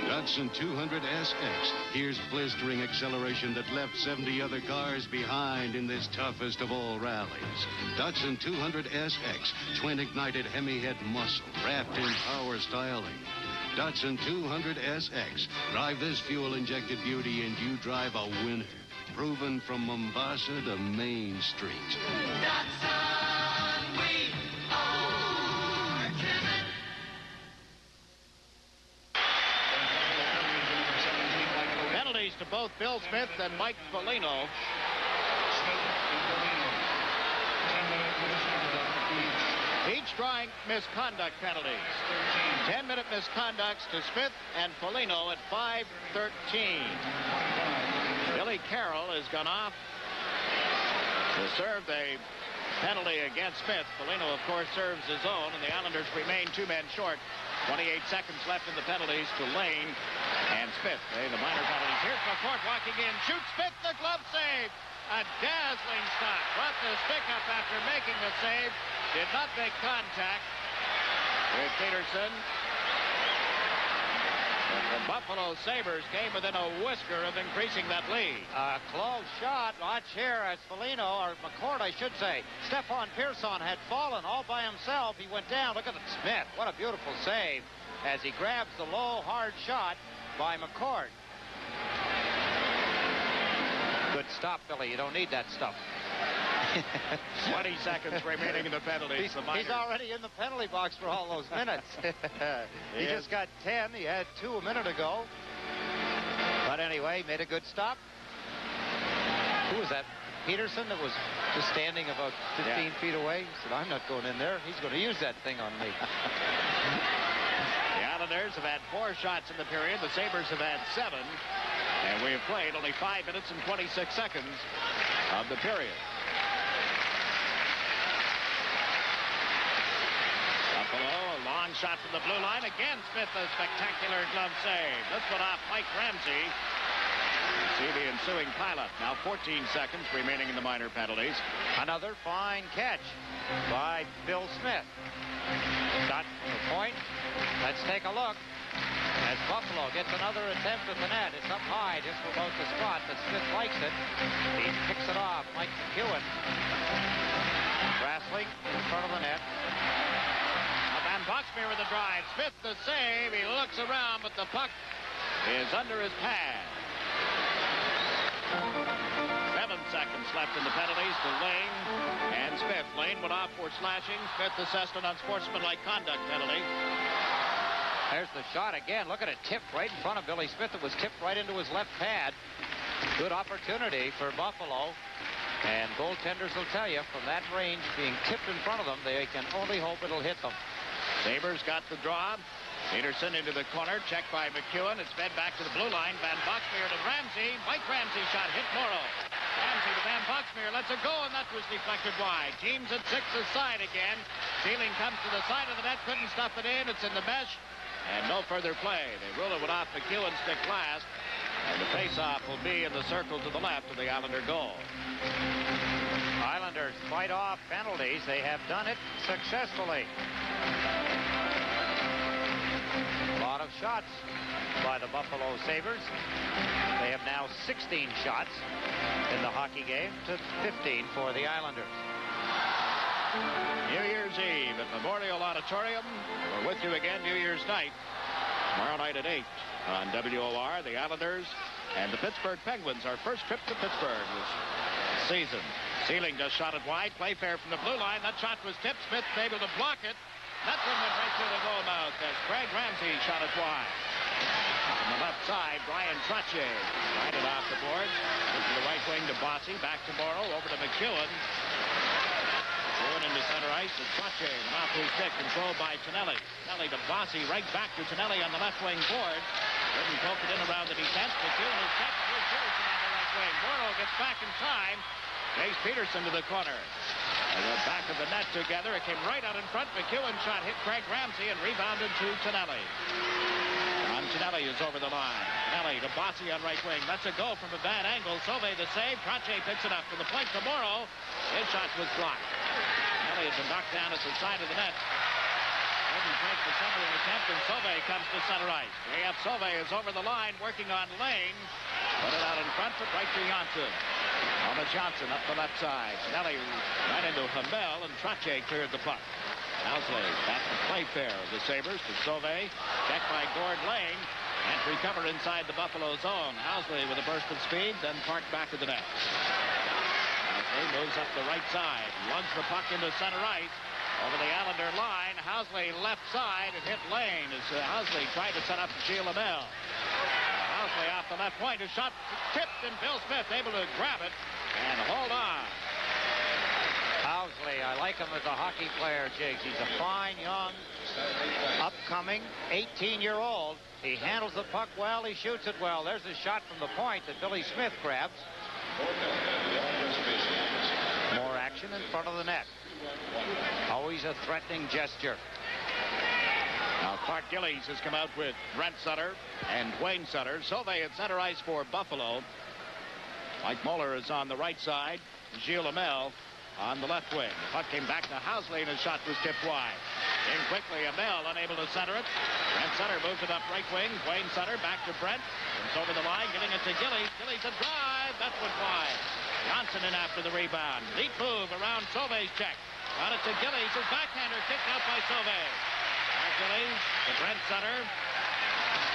S4: Datsun 200 SX. Here's blistering acceleration that left 70 other cars behind in this toughest of all rallies. Datsun 200 SX. Twin-ignited Hemi-head muscle wrapped in power styling. Datsun 200 SX. Drive this fuel-injected beauty and you drive a winner. Proven from Mombasa to Main Street.
S13: Datsun, we own.
S1: of both Bill Smith and Mike Foligno. Each drawing misconduct penalties. 10-minute misconducts to Smith and Foligno at 5:13. Billy Carroll has gone off to serve the penalty against Smith. Foligno, of course, serves his own, and the Islanders remain 2 men short. 28 seconds left in the penalties to Lane and Smith. The minor penalties. Here's McCourt walking in. Shoots Smith, the glove save. A dazzling stop. Brought the stick up after making the save. Did not make contact with Peterson. But the Buffalo Sabres came within a whisker of increasing that lead.
S10: A close shot. Watch here as Foligno, or McCourt, I should say. Stefan Pearson had fallen all by himself. He went down. Look at Smith. What a beautiful save as he grabs the low, hard shot by McCourt. Good stop, Billy. You don't need that stuff.
S1: 20 seconds remaining in the penalties.
S10: He's already in the penalty box for all those minutes. He just got 10. He had 2 a minute ago. But anyway, made a good stop. Who was that? Peterson that was just standing about 15 feet away. He said, I'm not going in there. He's going to use that thing on me.
S1: The Islanders have had 4 shots in the period. The Sabres have had 7. And we have played only 5 minutes and 26 seconds of the period. Buffalo, a long shot from the blue line. Again, Smith, a spectacular glove save. This one off Mike Ramsey. See the ensuing pileup. Now 14 seconds remaining in the minor penalties.
S10: Another fine catch by Bill Smith. Shot from the point. Let's take a look as Buffalo gets another attempt at the net. It's up high just about the spot, but Smith likes it. He picks it off. Mike McEwen wrestling in front of the net.
S1: Van Boxmeer with the drive. Smith the save. He looks around, but the puck is under his pad. 7 seconds left in the penalties to Lane and Smith. Lane went off for slashing. Smith assessed an unsportsmanlike conduct penalty.
S10: There's the shot again. Look at it, tipped right in front of Billy Smith. It was tipped right into his left pad. Good opportunity for Buffalo. And goaltenders will tell you, from that range being tipped in front of them, they can only hope it'll hit them.
S1: Sabres got the draw. Peterson into the corner. Checked by McEwen. It's fed back to the blue line. Van Boxmeer to Ramsey. Mike Ramsey shot hit Morrow. Ramsey to Van Boxmeer. Lets it go, and that was deflected wide. Teams at 6 aside again. Sealing comes to the side of the net. Couldn't stuff it in. It's in the mesh. And no further play. They rule it off McEwen's stick last. And the face-off will be in the circle to the left of the Islander goal.
S10: Islanders fight off penalties. They have done it successfully. A lot of shots by the Buffalo Sabres. They have now 16 shots in the hockey game to 15 for the Islanders.
S1: New Year's Eve at Memorial Auditorium. We're with you again New Year's night. Tomorrow night at 8 on WWOR, the Islanders and the Pittsburgh Penguins. Our first trip to Pittsburgh this season. Sealing just shot it wide. Playfair from the blue line. That shot was tipped. Smith able to block it. That one went right through the goal mouth as Craig Ramsey shot it wide. On the left side, Brian Trottier right it off the boards. To the right wing to Bossy. Back to Morrow. Over to McEwen. Going into center ice. And Trottier went off his stick. Controlled by Tonelli. Tonelli to Bossy. Right back to Tonelli on the left wing board. Couldn't poke it in around the defense. McEwen is set. Here's Peterson on the right wing. Morrow gets back in time. Chase Peterson to the corner. And the back of the net together. It came right out in front. McEwen shot hit Craig Ramsey and rebounded to Tonelli. Tonelli is over the line. Tonelli to Bossy on right wing. Lets it go from a bad angle. Sauvé the save. Trottier picks it up to the point to Morrow. His shot was blocked. Tonelli had been knocked down at the side of the net. Didn't take the centering attempt, and Sauvé comes to center ice. A.F. Sauvé is over the line, working on Lane. Put it out in front, but right to Johnson. Thomas Johnson up the left side. Tonelli right into Hamel, and Trottier cleared the puck. Housley back to Playfair of the Sabres to Sauvé. Checked by Gord Lane. And recovered inside the Buffalo zone. Housley with a burst of speed, then parked back to the net. Housley moves up the right side. Lugs the puck into center ice. Over the Islander line. Housley left side and hit Lane as Housley tried to set up Gilles Hamel. Housley off the left point. A shot tipped, and Bill Smith able to grab it and hold on.
S10: Housley, I like him as a hockey player, Jiggs. He's a fine, young, upcoming 18-year-old. He handles the puck well. He shoots it well. There's a shot from the point that Billy Smith grabs. More action in front of the net. Always a threatening gesture.
S1: Now Clark Gillies has come out with Brent Sutter and Wayne Sutter. Sauvé at center ice for Buffalo. Mike Moeller is on the right side. Gilles Lamel on the left wing. The puck came back to Housley, and his shot was tipped wide. In quickly, Amell unable to center it. Brent Sutter moves it up right wing. Wayne Sutter back to Brent. Comes over the line, giving it to Gillies. Gillies a drive. That went wide. Johnson in after the rebound. Neat move around Sauvé's check. Got it to Gillies. His backhander kicked out by Sauvé. Gillies to Brent Sutter.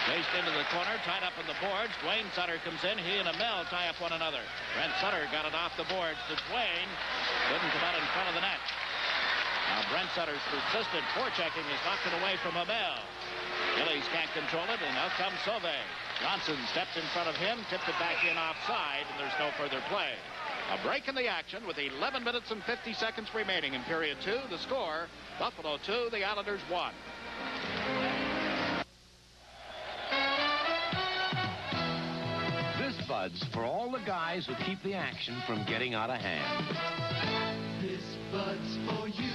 S1: Chased into the corner, tied up on the boards. Dwayne Sutter comes in. He and Amell tie up one another. Brent Sutter got it off the boards to Dwayne. Couldn't come out in front of the net. Now Brent Sutter's persistent forechecking is knocked it away from Amell. Gillies can't control it, and out comes Sauvé. Johnson stepped in front of him, tipped it back in offside, and there's no further play. A break in the action with 11 minutes and 50 seconds remaining in period 2. The score, Buffalo 2, the Islanders 1.
S14: This Bud's for all the guys who keep the action from getting out of hand.
S13: This Bud's for you.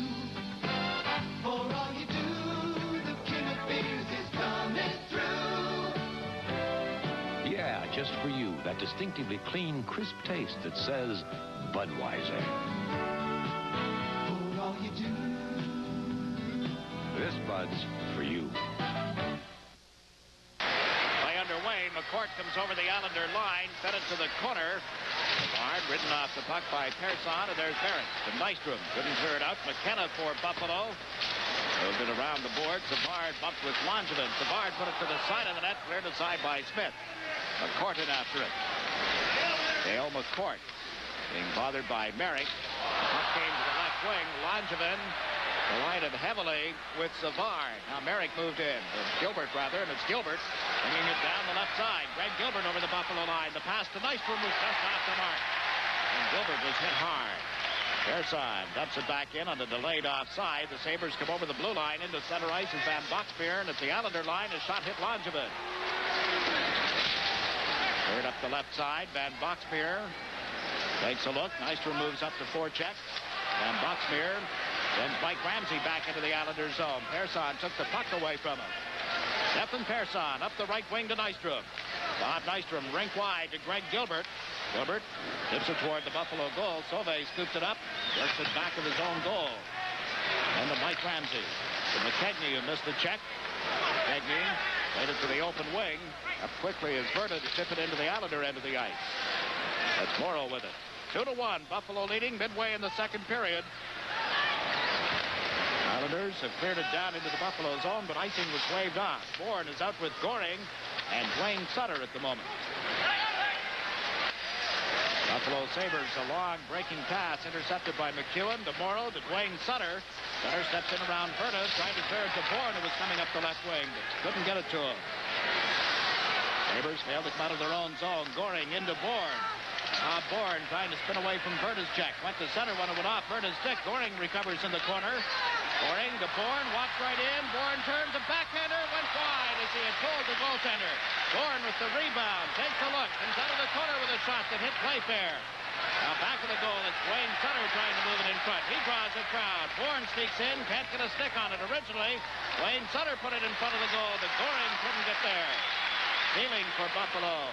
S13: For all you do, the king of beers is coming through.
S14: Yeah, just for you, that distinctively clean, crisp taste that says Budweiser.
S13: For all you do.
S14: This Bud's for you.
S1: Underway. McCourt comes over the Islander line, fed it to the corner. Savard ridden off the puck by Persson, and there's Barrett to Nystrom. Couldn't clear it out. McKenna for Buffalo. Moved it around the board. Savard bumped with Langevin. Savard put it to the side of the net, cleared aside by Smith. McCourt in after it. Dale McCourt being bothered by Merrick. The puck came to the left wing. Langevin collided heavily with Savard. Now Merrick moved in. Gilbert, rather, and it's Gilbert bringing it down the left side. Greg Gilbert over the Buffalo line. The pass to Nystrom was just off the mark. And Gilbert was hit hard. Persson dumps it back in on the delayed offside. The Sabres come over the blue line into center ice as Van Boxmeer, and at the Islander line, a shot hit Langevin. Third up the left side. Van Boxmeer takes a look. Nystrom moves up to forecheck. Van Boxmeer sends Mike Ramsey back into the Islander zone. Persson took the puck away from him. Stephen Persson up the right wing to Nystrom. Bob Nystrom rink wide to Greg Gilbert. Gilbert tips it toward the Buffalo goal. Sauvé scoops it up, works it back of his own goal. And to Mike Ramsey. To McKegney, who missed the check. McKegney played it to the open wing. Up quickly as Verda to tip it into the Islander end of the ice. That's Morrow with it. 2-1. Buffalo leading midway in the second period. Islanders have cleared it down into the Buffalo zone, but icing was waved off. Bourne is out with Goring and Dwayne Sutter at the moment. Buffalo Sabres, a long breaking pass intercepted by McEwen to Morrow to Dwayne Sutter. Sutter steps in around Verda, trying to clear it to Bourne, who was coming up the left wing, but couldn't get it to him. Sabres failed to come out of their own zone. Goring into Bourne. Bourne trying to spin away from Verda's check. Went to center when it went off Verda's stick. Goring recovers in the corner. Goring to Bourne, walks right in. Bourne turns a backhander, went wide as he had pulled the goaltender. Bourne with the rebound, takes a look, comes out of the corner with a shot that hit Playfair. Now back of the goal, it's Dwayne Sutter trying to move it in front. He draws a crowd. Bourne sneaks in, can't get a stick on it originally. Dwayne Sutter put it in front of the goal, but Goring couldn't get there. Stealing for Buffalo.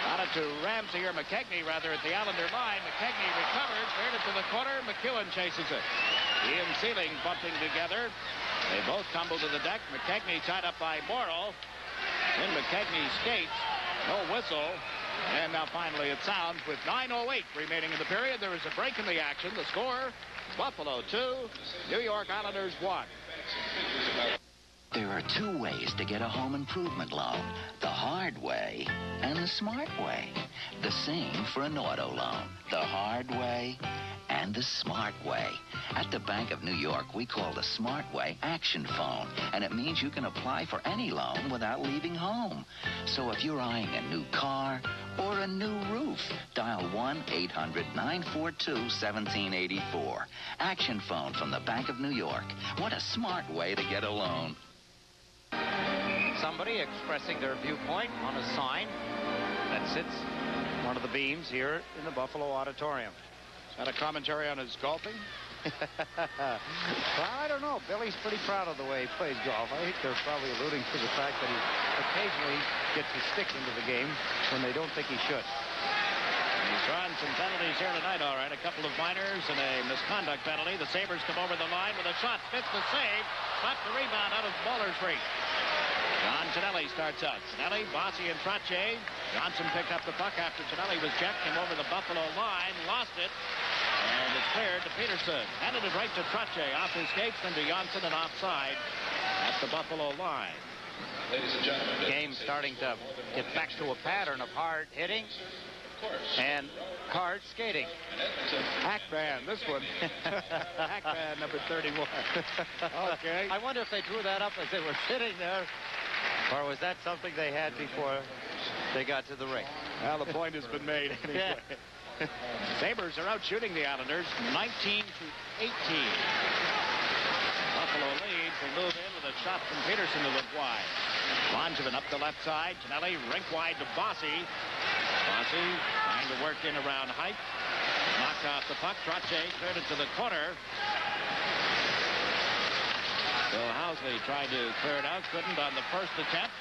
S1: Got it to Ramsey, or McKegney, rather, at the Islander line. McKegney recovers, cleared it to the corner. McEwen chases it. He and Sealing bumping together. They both tumble to the deck. McKegney tied up by Morrow. Then McKegney skates. No whistle. And now finally it sounds with 9:08 remaining in the period. There is a break in the action. The score, Buffalo 2, New York Islanders 1.
S15: There are two ways to get a home improvement loan. The hard way and the smart way. The same for an auto loan. The hard way and the smart way. At the Bank of New York, we call the smart way Action Phone, and it means you can apply for any loan without leaving home. So if you're eyeing a new car or a new roof, dial 1-800-942-1784. Action Phone from the Bank of New York. What a smart way to get a loan.
S10: Somebody expressing their viewpoint on a sign that sits one of the beams here in the Buffalo Auditorium.
S1: Is that a commentary on his golfing?
S10: Well, I don't know. Billy's pretty proud of the way he plays golf. I think they're probably alluding to the fact that he occasionally gets his stick into the game when they don't think he should.
S1: He's drawn some penalties here tonight, all right. A couple of minors and a misconduct penalty. The Sabres come over the line with a shot. Fits the save. Stops the rebound out of bowler's reach. John Tonelli starts out. Tonelli, Bossy, and Trottier. Johnson picked up the puck after Tonelli was checked. Came over the Buffalo line. Lost it. And it's cleared to Peterson. Handed it right to Trottier. Off his skates, then to Janssen and offside at the Buffalo line.
S10: Ladies and gentlemen, game starting to get back to a pattern of hard hitting and hard skating.
S1: Hackman, this one. Hackman, number 31. Okay.
S10: I wonder if they drew that up as they were sitting there, or was that something they had before they got to the rink?
S1: Well, the point has been made anyway. Sabres are out shooting the Islanders 19-18. Buffalo leads. They move in with a shot from Peterson to the wide. Langevin up the left side. Tonelli rink wide to Bossy. Bossy trying to work in around Height. Knocked off the puck. Trottier cleared it to the corner. Bill Housley tried to clear it out. Couldn't on the first attempt.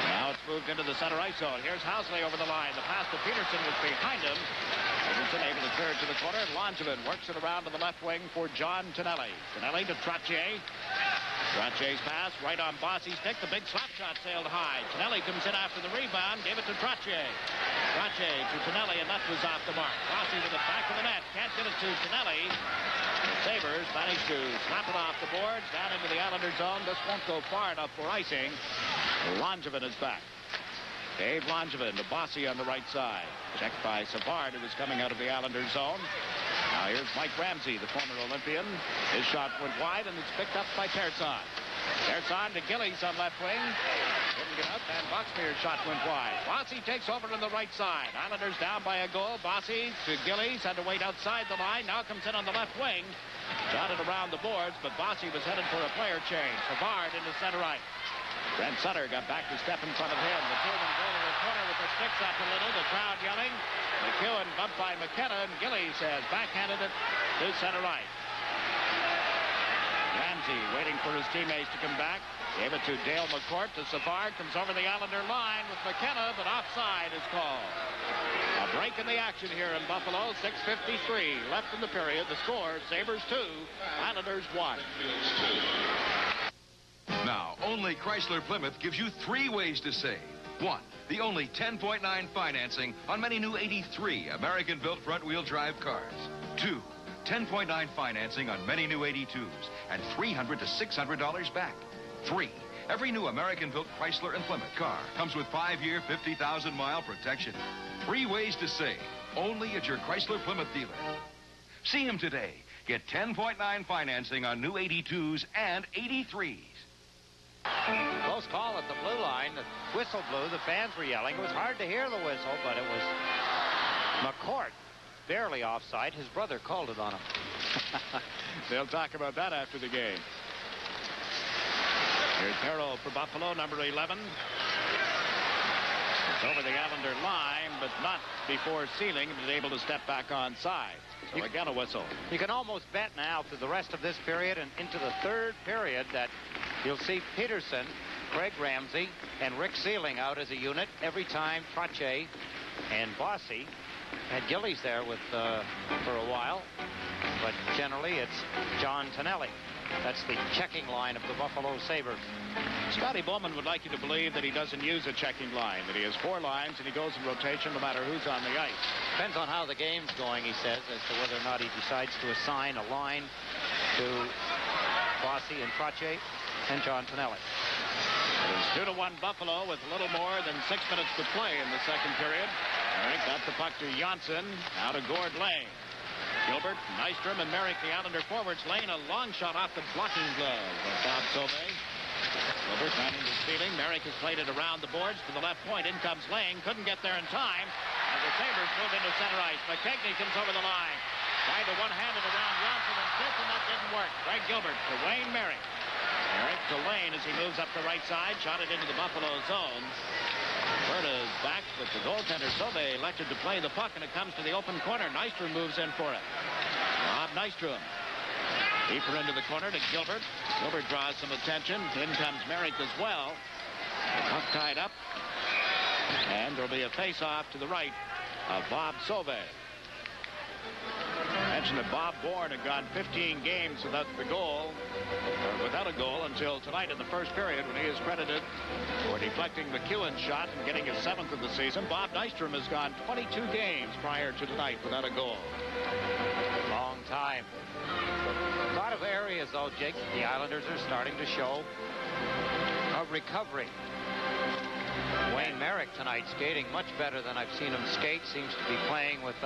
S1: Now it's moved into the center ice zone. Here's Housley over the line. The pass to Peterson was behind him. Peterson able to clear it to the corner. Langevin works it around to the left wing for John Tonelli. Tonelli to Trottier. Trottier's pass right on Bossy's stick. The big slap shot sailed high. Tonelli comes in after the rebound. Gave it to Trottier. Trottier to Tonelli, and that was off the mark. Bossy to the back of the net. Can't get it to Tonelli. The Sabres manage to slap it off the boards down into the Islander zone. This won't go far enough for icing. Langevin is back. Dave Langevin to Bossy on the right side. Checked by Savard, who was coming out of the Islander zone. Now here's Mike Ramsey, the former Olympian. His shot went wide, and it's picked up by Pearson. Pearson to Gillies on left wing. Didn't get up, and Boxmeer's shot went wide. Bossy takes over on the right side. Islanders down by a goal. Bossy to Gillies, had to wait outside the line. Now comes in on the left wing. Shot it around the boards, but Bossy was headed for a player change. Savard into center right. Brent Sutter got back to step in front of him. The two of them go to the corner with the sticks up a little. The crowd yelling. McEwen bumped by McKenna, and Gillies has backhanded it to center right. Ramsey waiting for his teammates to come back. Gave it to Dale McCourt. To Savard. Comes over the Islander line with McKenna, but offside is called. A break in the action here in Buffalo. 6:53 left in the period. The score, Sabres 2, Islanders 1.
S9: Now, only Chrysler Plymouth gives you 3 ways to save. 1. The only 10.9 financing on many new 83 American-built front-wheel drive cars. 2. 10.9 financing on many new 82s and $300 to $600 back. 3. Every new American-built Chrysler and Plymouth car comes with 5-year, 50,000-mile protection. 3 ways to save, only at your Chrysler Plymouth dealer. See him today. Get 10.9 financing on new 82s and 83s.
S10: Close call at the blue line. The whistle blew. The fans were yelling. It was hard to hear the whistle, but it was McCourt barely offside. His brother called it on him.
S1: They'll talk about that after the game. Here's Carroll for Buffalo, number 11. It's over the Islander line, but not before Sealing was able to step back on side. So again, a whistle.
S10: You can almost bet now through the rest of this period and into the third period that you'll see Peterson, Craig Ramsey, and Rick Sealing out as a unit every time Trottier and Bossy had Gillies there with for a while. But generally, it's John Tonelli. That's the checking line of the Buffalo Sabres.
S1: Scotty Bowman would like you to believe that he doesn't use a checking line, that he has 4 lines and he goes in rotation no matter who's on the ice.
S10: Depends on how the game's going, he says, as to whether or not he decides to assign a line to Bossy and Trottier and John Tonelli.
S1: It is 2-1 Buffalo with a little more than 6 minutes to play in the second period. All right, got the puck to Janssen. Now to Gord Lane. Gilbert, Nystrom, and Merrick, the Islander forwards. Lane, a long shot off the blocking glove of Bob Sauvé. Gilbert finding his feeling. Merrick has played it around the boards to the left point. In comes Lane. Couldn't get there in time. As the Sabres move into center ice. McKegney comes over the line. Tried to one-hand it around Johnson and Smith, and that didn't work. Greg Gilbert to Wayne Merrick. Merrick to Lane as he moves up the right side. Shot it into the Buffalo zone. Berta's back, but the goaltender Sauvé elected to play the puck, and it comes to the open corner. Nystrom moves in for it. Rob Nystrom. Deeper into the corner to Gilbert. Gilbert draws some attention. In comes Merrick as well. The puck tied up. And there'll be a face-off to the right of Bob Sauvé. I mentioned that Bob Bourne had gone 15 games without a goal until tonight in the first period when he is credited for deflecting McEwen's shot and getting his 7th of the season. Bob Nystrom has gone 22 games prior to tonight without a goal.
S10: Long time. A lot of areas, though, Jake, the Islanders are starting to show a recovery. Wayne Merrick tonight skating much better than I've seen him skate. Seems to be playing with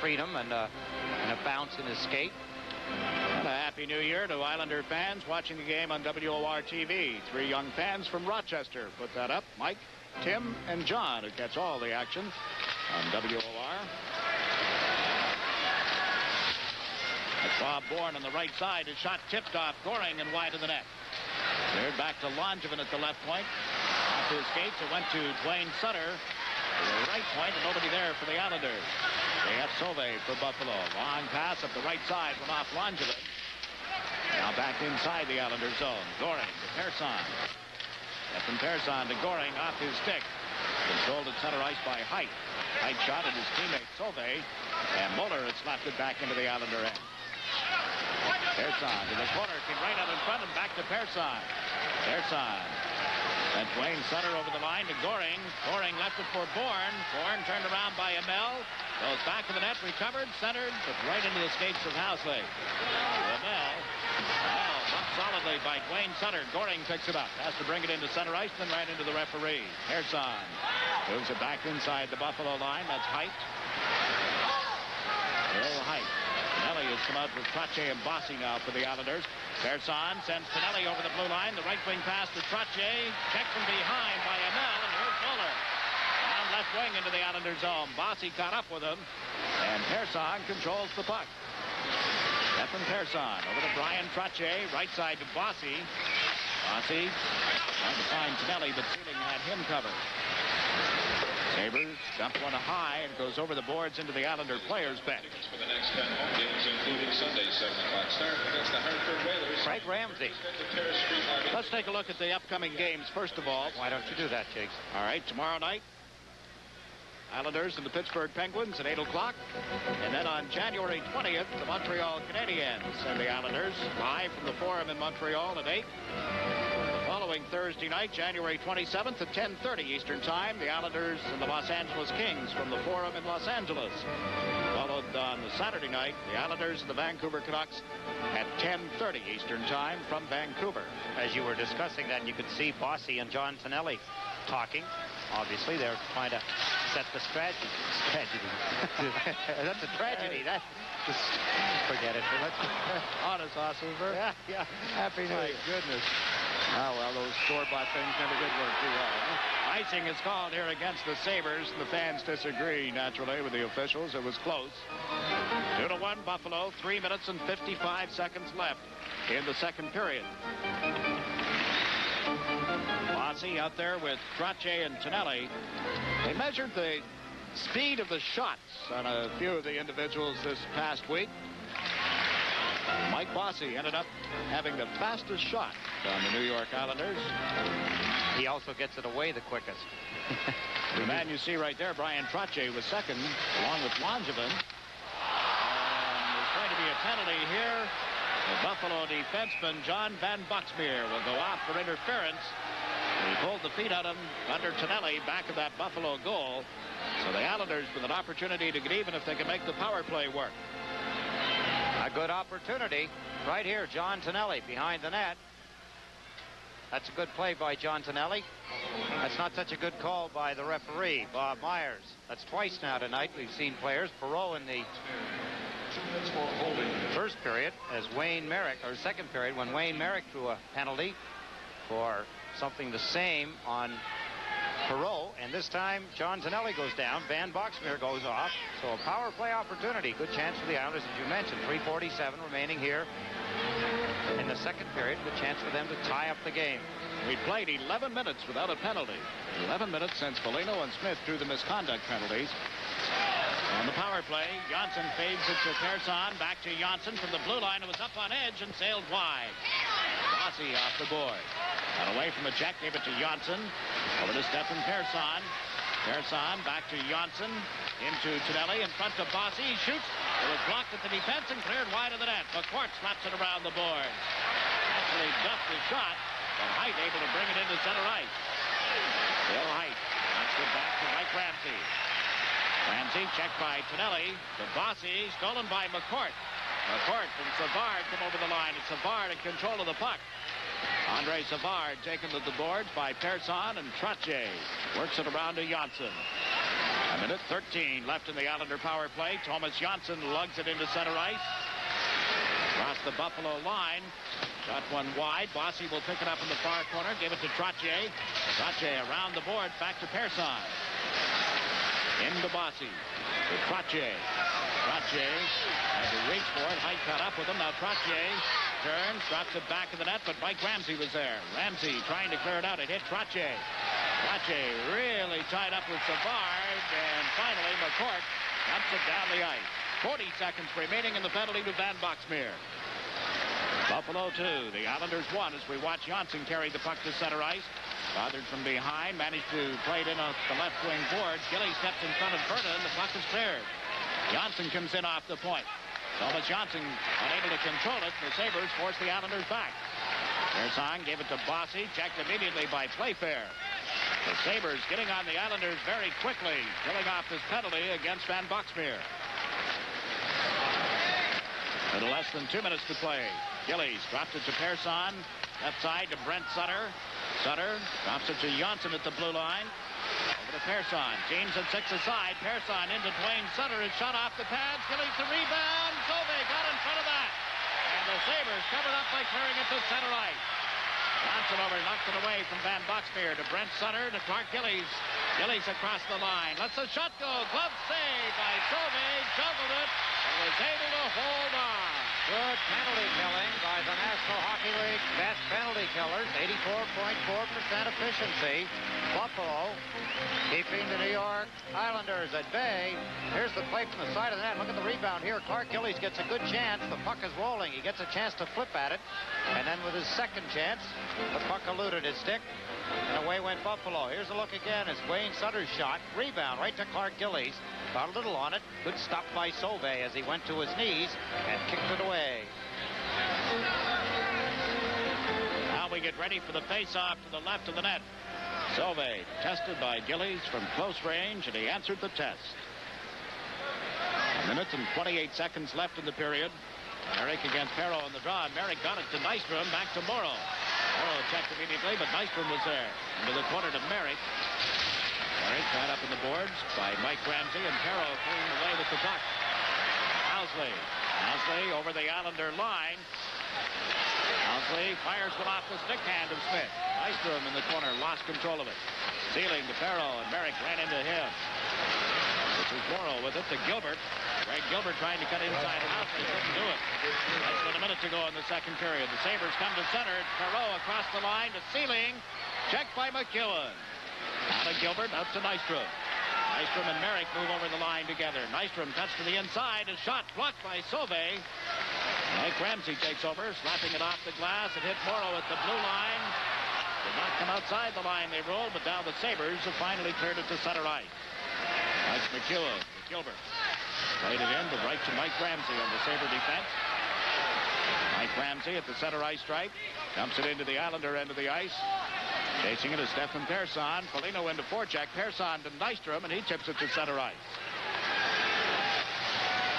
S10: freedom and a bounce in his skate.
S1: And a happy new year to Islander fans watching the game on WWOR TV. 3 young fans from Rochester put that up. Mike, Tim, and John who catch all the action on WWOR. That's Bob Bourne on the right side. His shot tipped off Goring and wide of the net. Cleared back to Langevin at the left point. Off his skates, it went to Dwayne Sutter. To the right point, and nobody there for the Islanders. They have Sauvé for Buffalo. Long pass up the right side, went off Langevin. Now back inside the Islander zone. Goring to Persson. Stefan Persson to Goring off his stick. Controlled at center ice by Height. Height shot at his teammate Sauvé. And Muller had slapped it back into the Islander end. Persson to the corner, came right out in front and back to Persson. Persson. And Dwayne Sutter over the line to Goring. Goring left it for Bourne. Bourne turned around by Amell. Goes back to the net, recovered, centered, but right into the skates of Housley. Amell bumped solidly by Dwayne Sutter. Goring picks it up. Has to bring it into center ice, then right into the referee. Persson moves it back inside the Buffalo line. That's Height. Bill Height. Tonelli has come out with Trottier and Bossy now for the Islanders. Persson sends Tonelli over the blue line. The right wing pass to Trottier. Checked from behind by Amell, and here's Muller. Down left wing into the Islanders zone. Bossy caught up with him, and Persson controls the puck. Stefan Persson over to Brian Trottier. Right side to Bossy. Bossy trying to find Tonelli, but Sealing had him covered. Sabres dump one high and goes over the boards into the Islander players' bench.
S16: For the next 10 home games, including Sunday 7 o'clock start against the Hartford Whalers.
S10: Craig Ramsey.
S1: Let's take a look at the upcoming games first of all.
S10: Why don't you do that, Jakes?
S1: All right, tomorrow night, Islanders and the Pittsburgh Penguins at 8 o'clock. And then on January 20th, the Montreal Canadiens and the Islanders live from the Forum in Montreal at 8. Following Thursday night, January 27th at 10:30 Eastern Time, the Islanders and the Los Angeles Kings from the Forum in Los Angeles. Followed on the Saturday night, the Islanders and the Vancouver Canucks at 10:30 Eastern Time from Vancouver.
S10: As you were discussing that, you could see Bossy and John Tonelli talking. Obviously, they're trying to set the strategy. That's a tragedy. Just forget it.
S1: Honest, Ossover.
S10: Yeah. Happy New Year.
S1: Goodness. Oh, well, those store-bought things never did work too well. Huh? Icing is called here against the Sabres. The fans disagree, naturally, with the officials. It was close. 2-1 Buffalo. 3 minutes and 55 seconds left in the second period. Bossy out there with Trottier and Tonelli. They measured the speed of the shots on a few of the individuals this past week. Mike Bossy ended up having the fastest shot on the New York Islanders.
S10: He also gets it away the quickest.
S1: The man you see right there, Brian Trottier, was second, along with Langevin. And there's going to be a penalty here. The Buffalo defenseman, John Van Buxmeer, will go off for interference. He pulled the feet out of him under Tonelli back of that Buffalo goal. So the Islanders with an opportunity to get even if they can make the power play work.
S10: A good opportunity. Right here, John Tonelli behind the net. That's a good play by John Tonelli. That's not such a good call by the referee, Bob Myers. That's twice now tonight we've seen players. Perreault in the
S16: 2 minutes for holding.
S10: First period, as Wayne Merrick, or second period, when Wayne Merrick threw a penalty for something the same on Perot, and this time John Zanelli goes down. Van Boxmeer goes off. So a power play opportunity. Good chance for the Islanders, as you mentioned. 3:47 remaining here in the second period. Good chance for them to tie up the game.
S1: We played 11 minutes without a penalty. 11 minutes since Foligno and Smith threw the misconduct penalties. On the power play, Johnson fades it to Persson. Back to Johnson from the blue line. It was up on edge and sailed wide. Bossy off the board. Got away from the check, gave it to Johnson. Over to Stefan Persson. Persson back to Johnson. Into Tonelli in front of Bossy. He shoots. It was blocked at the defense and cleared wide of the net. McCourt slaps it around the board. Actually duffed his shot, but Height able to bring it into center ice. Bill Height knocks it back to Mike Ramsey. Ramsey checked by Tonelli. To Bossy, stolen by McCourt. McCourt and Savard come over the line. It's Savard in control of the puck. Andre Savard taken to the boards by Persson, and Trottier works it around to Johnson. A minute 13 left in the Islander power play. Thomas Johnson lugs it into center ice. Across the Buffalo line. Shot one wide. Bossy will pick it up in the far corner. Give it to Trottier. Trottier around the boards. Back to Persson. Into Bossy. To Trottier. Trottier had to reach for it. Height caught up with him. Now Trottier turns, drops it back in the net, but Mike Ramsey was there. Ramsey trying to clear it out. It hit Trottier. Trottier really tied up with Savard, and finally McCourt dumps it down the ice. 40 seconds remaining in the penalty to Van Boxmeer. Buffalo 2, the Islanders 1 as we watch Johnson carry the puck to center ice. Bothered from behind, managed to play it in off the left wing board. Gilly steps in front of Berta, and the puck is cleared. Johnson comes in off the point. Thomas Johnson unable to control it. The Sabres force the Islanders back. Persson gave it to Bossy, checked immediately by Playfair. The Sabres getting on the Islanders very quickly, killing off this penalty against Van Boxmeer. Little less than 2 minutes to play. Gillies dropped it to Persson. Left side to Brent Sutter. Sutter drops it to Johnson at the blue line. Over to Persson. James at 6 aside. Persson into Dwayne Sutter. Is shot off the pads. Gillies the rebound. Sauvé got in front of that. And the Sabres covered up by clearing it to center ice. Johnson over, knocked it away from Van Boxmeer to Brent Sutter to Clark Gillies. Gillies across the line. Lets the shot go. Glove save by Sauvé. Juggled it and was able to hold on.
S10: Good penalty killing by the National Hockey League best penalty killers. 84.4% efficiency. Buffalo keeping the New York Islanders at bay. Here's the play from the side of the net. Look at the rebound here. Clark Gillies gets a good chance. The puck is rolling. He gets a chance to flip at it. And then with his second chance, the puck eluded his stick. And away went Buffalo. Here's a look again. It's Wayne Sutter's shot. Rebound right to Clark Gillies. Got a little on it. Good stop by Sauvé as he went to his knees and kicked it away.
S1: Now we get ready for the face-off to the left of the net. Sauvé tested by Gillies from close range, and he answered the test. A minute and 28 seconds left in the period. Merrick against Perreault on the draw. Merrick got it to Nystrom. Back to Morrow. Morrow checked immediately, but Nystrom was there. Into the corner to Merrick. Merrick tied up in the boards by Mike Ramsey, and Perreault clearing away with the puck. Housley. Housley over the Islander line. Housley fires one off the stick hand of Smith. Nystrom in the corner lost control of it. Sealing to Perreault, and Merrick ran into him. This is Morrow with it to Gilbert. Greg Gilbert trying to cut inside Housley, couldn't do it. Less than a minute to go in the second period. The Sabres come to center. Perreault across the line to Sealing. Checked by McEwen. Out of Gilbert, out to Nystrom. Nystrom and Merrick move over the line together. Nystrom cuts to the inside. A shot blocked by Sauvé. Mike Ramsey takes over, slapping it off the glass. It hit Morrow at the blue line. Did not come outside the line they rolled, but now the Sabres have finally cleared it to center ice. That's McEwen to Gilbert. Played it in to right to Mike Ramsey on the Sabre defense. Mike Ramsey at the center ice stripe. Dumps it into the Islander end of the ice. Chasing it is Stefan Persson. Foligno into forecheck. Persson to Nystrom, and he tips it to center ice.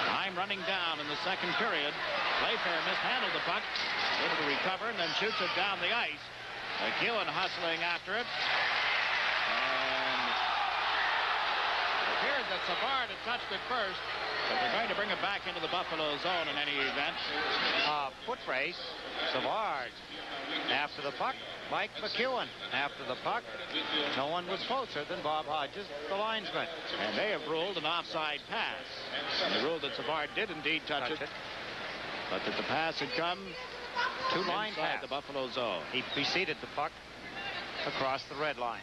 S1: Time running down in the second period. Playfair mishandled the puck. Able to recover and then shoots it down the ice. McEwen hustling after it. And it appears that Savard had touched it first, but they're going to bring it back into the Buffalo zone in any event.
S10: Foot race. Savard. After the puck, Mike McEwen. After the puck, no one was closer than Bob Hodges, the linesman.
S1: And they have ruled an offside pass. And they ruled that Savard did indeed touch it, but that the pass had come
S10: Two-line
S1: inside
S10: pass.
S1: the Buffalo zone.
S10: He preceded the puck across the red line.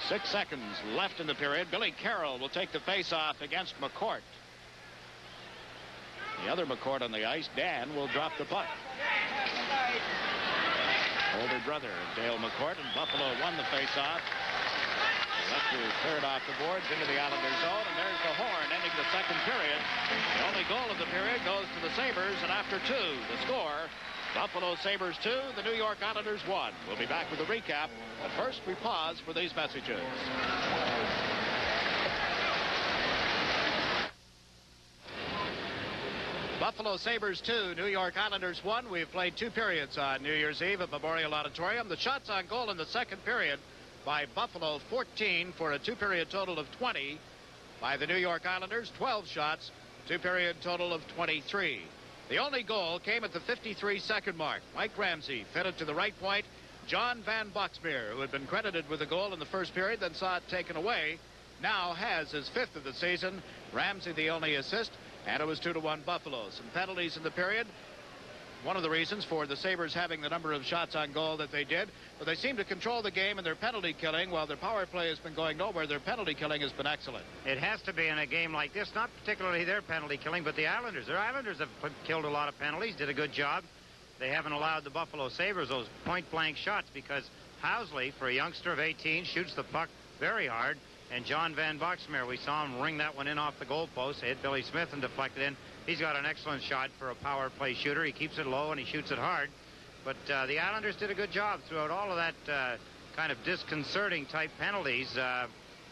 S1: 6 seconds left in the period. Billy Carroll will take the face-off against McCourt. The other McCourt on the ice, Dan, will drop the puck. Older brother of Dale McCourt, and Buffalo won the face-off. Lefty cleared off the boards into the Islanders zone, and there's the horn ending the second period. The only goal of the period goes to the Sabres, and after two, the score, Buffalo Sabres 2, the New York Islanders 1. We'll be back with a recap, but first we pause for these messages. Buffalo Sabres 2, New York Islanders 1. We've played 2 periods on New Year's Eve at Memorial Auditorium. The shots on goal in the second period by Buffalo, 14 for a 2-period total of 20. By the New York Islanders, 12 shots, 2-period total of 23. The only goal came at the 53-second mark. Mike Ramsey fed it to the right point. John Van Boxmeer, who had been credited with a goal in the first period, then saw it taken away, now has his 5th of the season. Ramsey the only assist, and it was 2-1 Buffalo. Some penalties in the period. One of the reasons for the Sabres having the number of shots on goal that they did, but they seem to control the game in their penalty killing. While their power play has been going nowhere, their penalty killing has been excellent.
S10: It has to be in a game like this, not particularly their penalty killing, but the Islanders. Their Islanders have killed a lot of penalties, did a good job. They haven't allowed the Buffalo Sabres those point-blank shots because Housley, for a youngster of 18, shoots the puck very hard. And John Van Boxmeer, we saw him ring that one in off the goalpost, hit Billy Smith and deflected in. He's got an excellent shot for a power play shooter. He keeps it low and he shoots it hard. But the Islanders did a good job throughout all of that kind of disconcerting type penalties.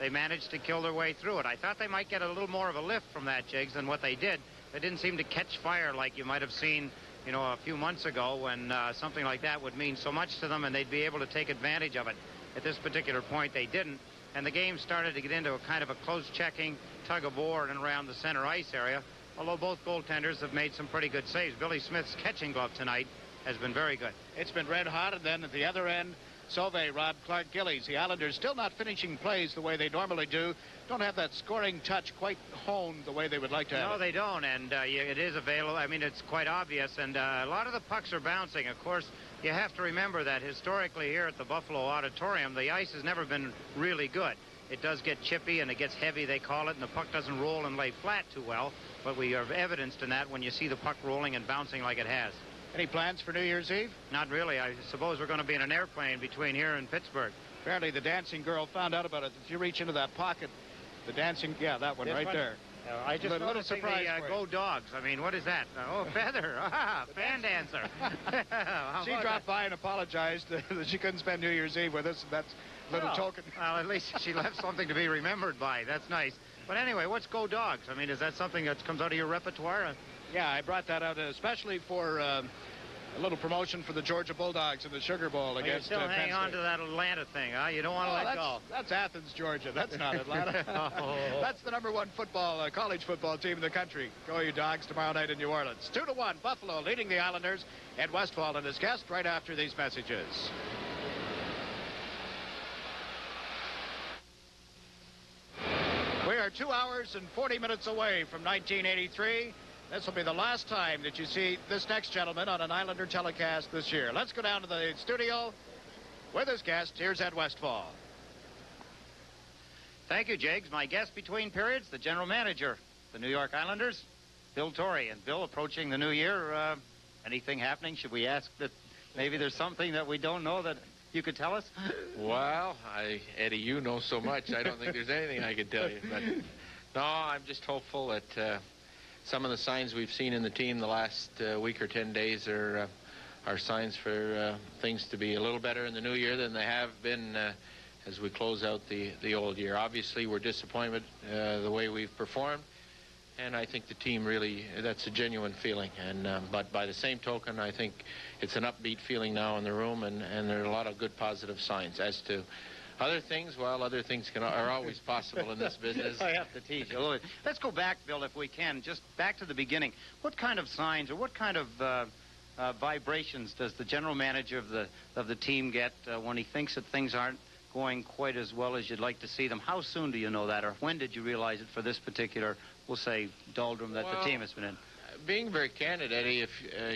S10: They managed to kill their way through it. I thought they might get a little more of a lift from that, Jiggs, than what they did. They didn't seem to catch fire like you might have seen, you know, a few months ago when something like that would mean so much to them and they'd be able to take advantage of it. At this particular point, they didn't. And the game started to get into a kind of a close checking, tug of war and around the center ice area, although both goaltenders have made some pretty good saves. Billy Smith's catching glove tonight has been very good.
S1: It's been red hot, and then at the other end, Sauvé robbed Clark Gillies. The Islanders still not finishing plays the way they normally do. Don't have that scoring touch quite honed the way they would like to have
S10: No,
S1: it.
S10: they don't, and it is available. I mean, it's quite obvious, and a lot of the pucks are bouncing. Of course, you have to remember that historically here at the Buffalo Auditorium, the ice has never been really good. It does get chippy and it gets heavy, they call it, and the puck doesn't roll and lay flat too well, but we have evidenced in that when you see the puck rolling and bouncing like it has.
S1: Any plans for New Year's Eve?
S10: Not really. I suppose we're going to be in an airplane between here and Pittsburgh.
S1: Apparently the dancing girl found out about it. If you reach into that pocket, the dancing, yeah, that one
S10: This
S1: right
S10: one?
S1: there.
S10: I just
S1: little
S10: noticed
S1: surprise
S10: the
S1: for you.
S10: Go Dogs. I mean, what is that? Oh, Feather. Fan dancer.
S1: She dropped by and apologized that she couldn't spend New Year's Eve with us, and that's a little token.
S10: Well, at least she left something to be remembered by. That's nice. But anyway, what's Go Dogs? I mean, is that something that comes out of your repertoire?
S1: Yeah, I brought that out especially for a little promotion for the Georgia Bulldogs in the Sugar Bowl against
S10: You're still
S1: Penn
S10: hanging on
S1: State.
S10: to that Atlanta thing, huh? You don't want to let go.
S1: That's Athens, Georgia. That's not Atlanta.
S10: Oh.
S1: That's the #1 football, college football team in the country. Go you Dogs tomorrow night in New Orleans. 2-1, Buffalo leading the Islanders. Ed Westfall and his guest right after these messages. We are 2 hours and 40 minutes away from 1983. This will be the last time that you see this next gentleman on an Islander telecast this year. Let's go down to the studio with his guest. Here's Ed Westfall.
S10: Thank you, Jiggs. My guest between periods, the general manager, the New York Islanders, Bill Torrey. And Bill, approaching the new year, anything happening? Should we ask that maybe there's something that we don't know that you could tell us?
S11: Well, Eddie, you know so much. I don't think there's anything I could tell you. But no, I'm just hopeful that some of the signs we've seen in the team the last week or 10 days are signs for things to be a little better in the new year than they have been as we close out the old year. Obviously, we're disappointed the way we've performed, and I think the team really, that's a genuine feeling. And but by the same token, I think it's an upbeat feeling now in the room, and there are a lot of good positive signs. As to Other things, well, other things are always possible in this business.
S10: I have to tease you a little bit. Let's go back, Bill, if we can, just back to the beginning. What kind of signs or what kind of vibrations does the general manager of the team get when he thinks that things aren't going quite as well as you'd like to see them? How soon do you know that, or when did you realize it for this particular, we'll say, doldrum that the team has been in?
S11: Being very candid, Eddie, if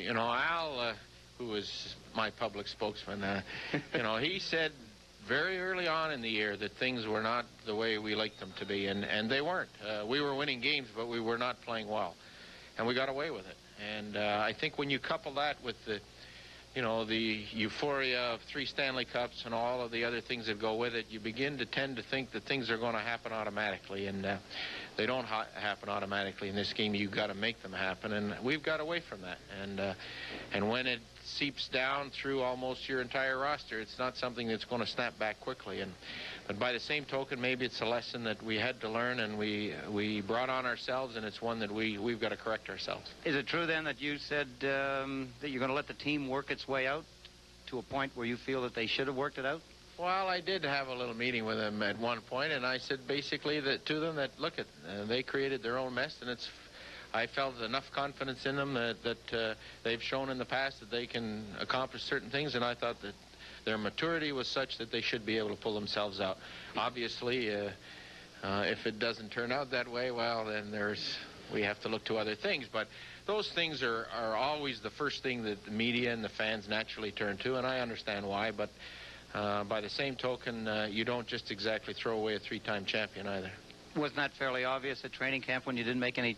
S11: you know, Al, who is my public spokesman, you know, he said very early on in the year that things were not the way we liked them to be, and they weren't. We were winning games, but we were not playing well, and we got away with it. And I think when you couple that with the, you know, the euphoria of 3 Stanley Cups and all of the other things that go with it, you begin to tend to think that things are going to happen automatically, and they don't happen automatically in this game. You've got to make them happen, and we've got away from that. And when it seeps down through almost your entire roster, it's not something that's going to snap back quickly. But by the same token, maybe it's a lesson that we had to learn, and we brought on ourselves, and it's one that we've got to correct ourselves.
S10: Is it true then that you said that you're going to let the team work its way out to a point where you feel that they should have worked it out?
S11: Well, I did have a little meeting with them at one point, and I said basically to them that, look, they created their own mess, and I felt enough confidence in them that they've shown in the past that they can accomplish certain things, and I thought that their maturity was such that they should be able to pull themselves out. Obviously, if it doesn't turn out that way, well, then we have to look to other things. But those things are always the first thing that the media and the fans naturally turn to, and I understand why. But by the same token, you don't just exactly throw away a 3-time champion either.
S10: Wasn't that fairly obvious at training camp when you didn't make any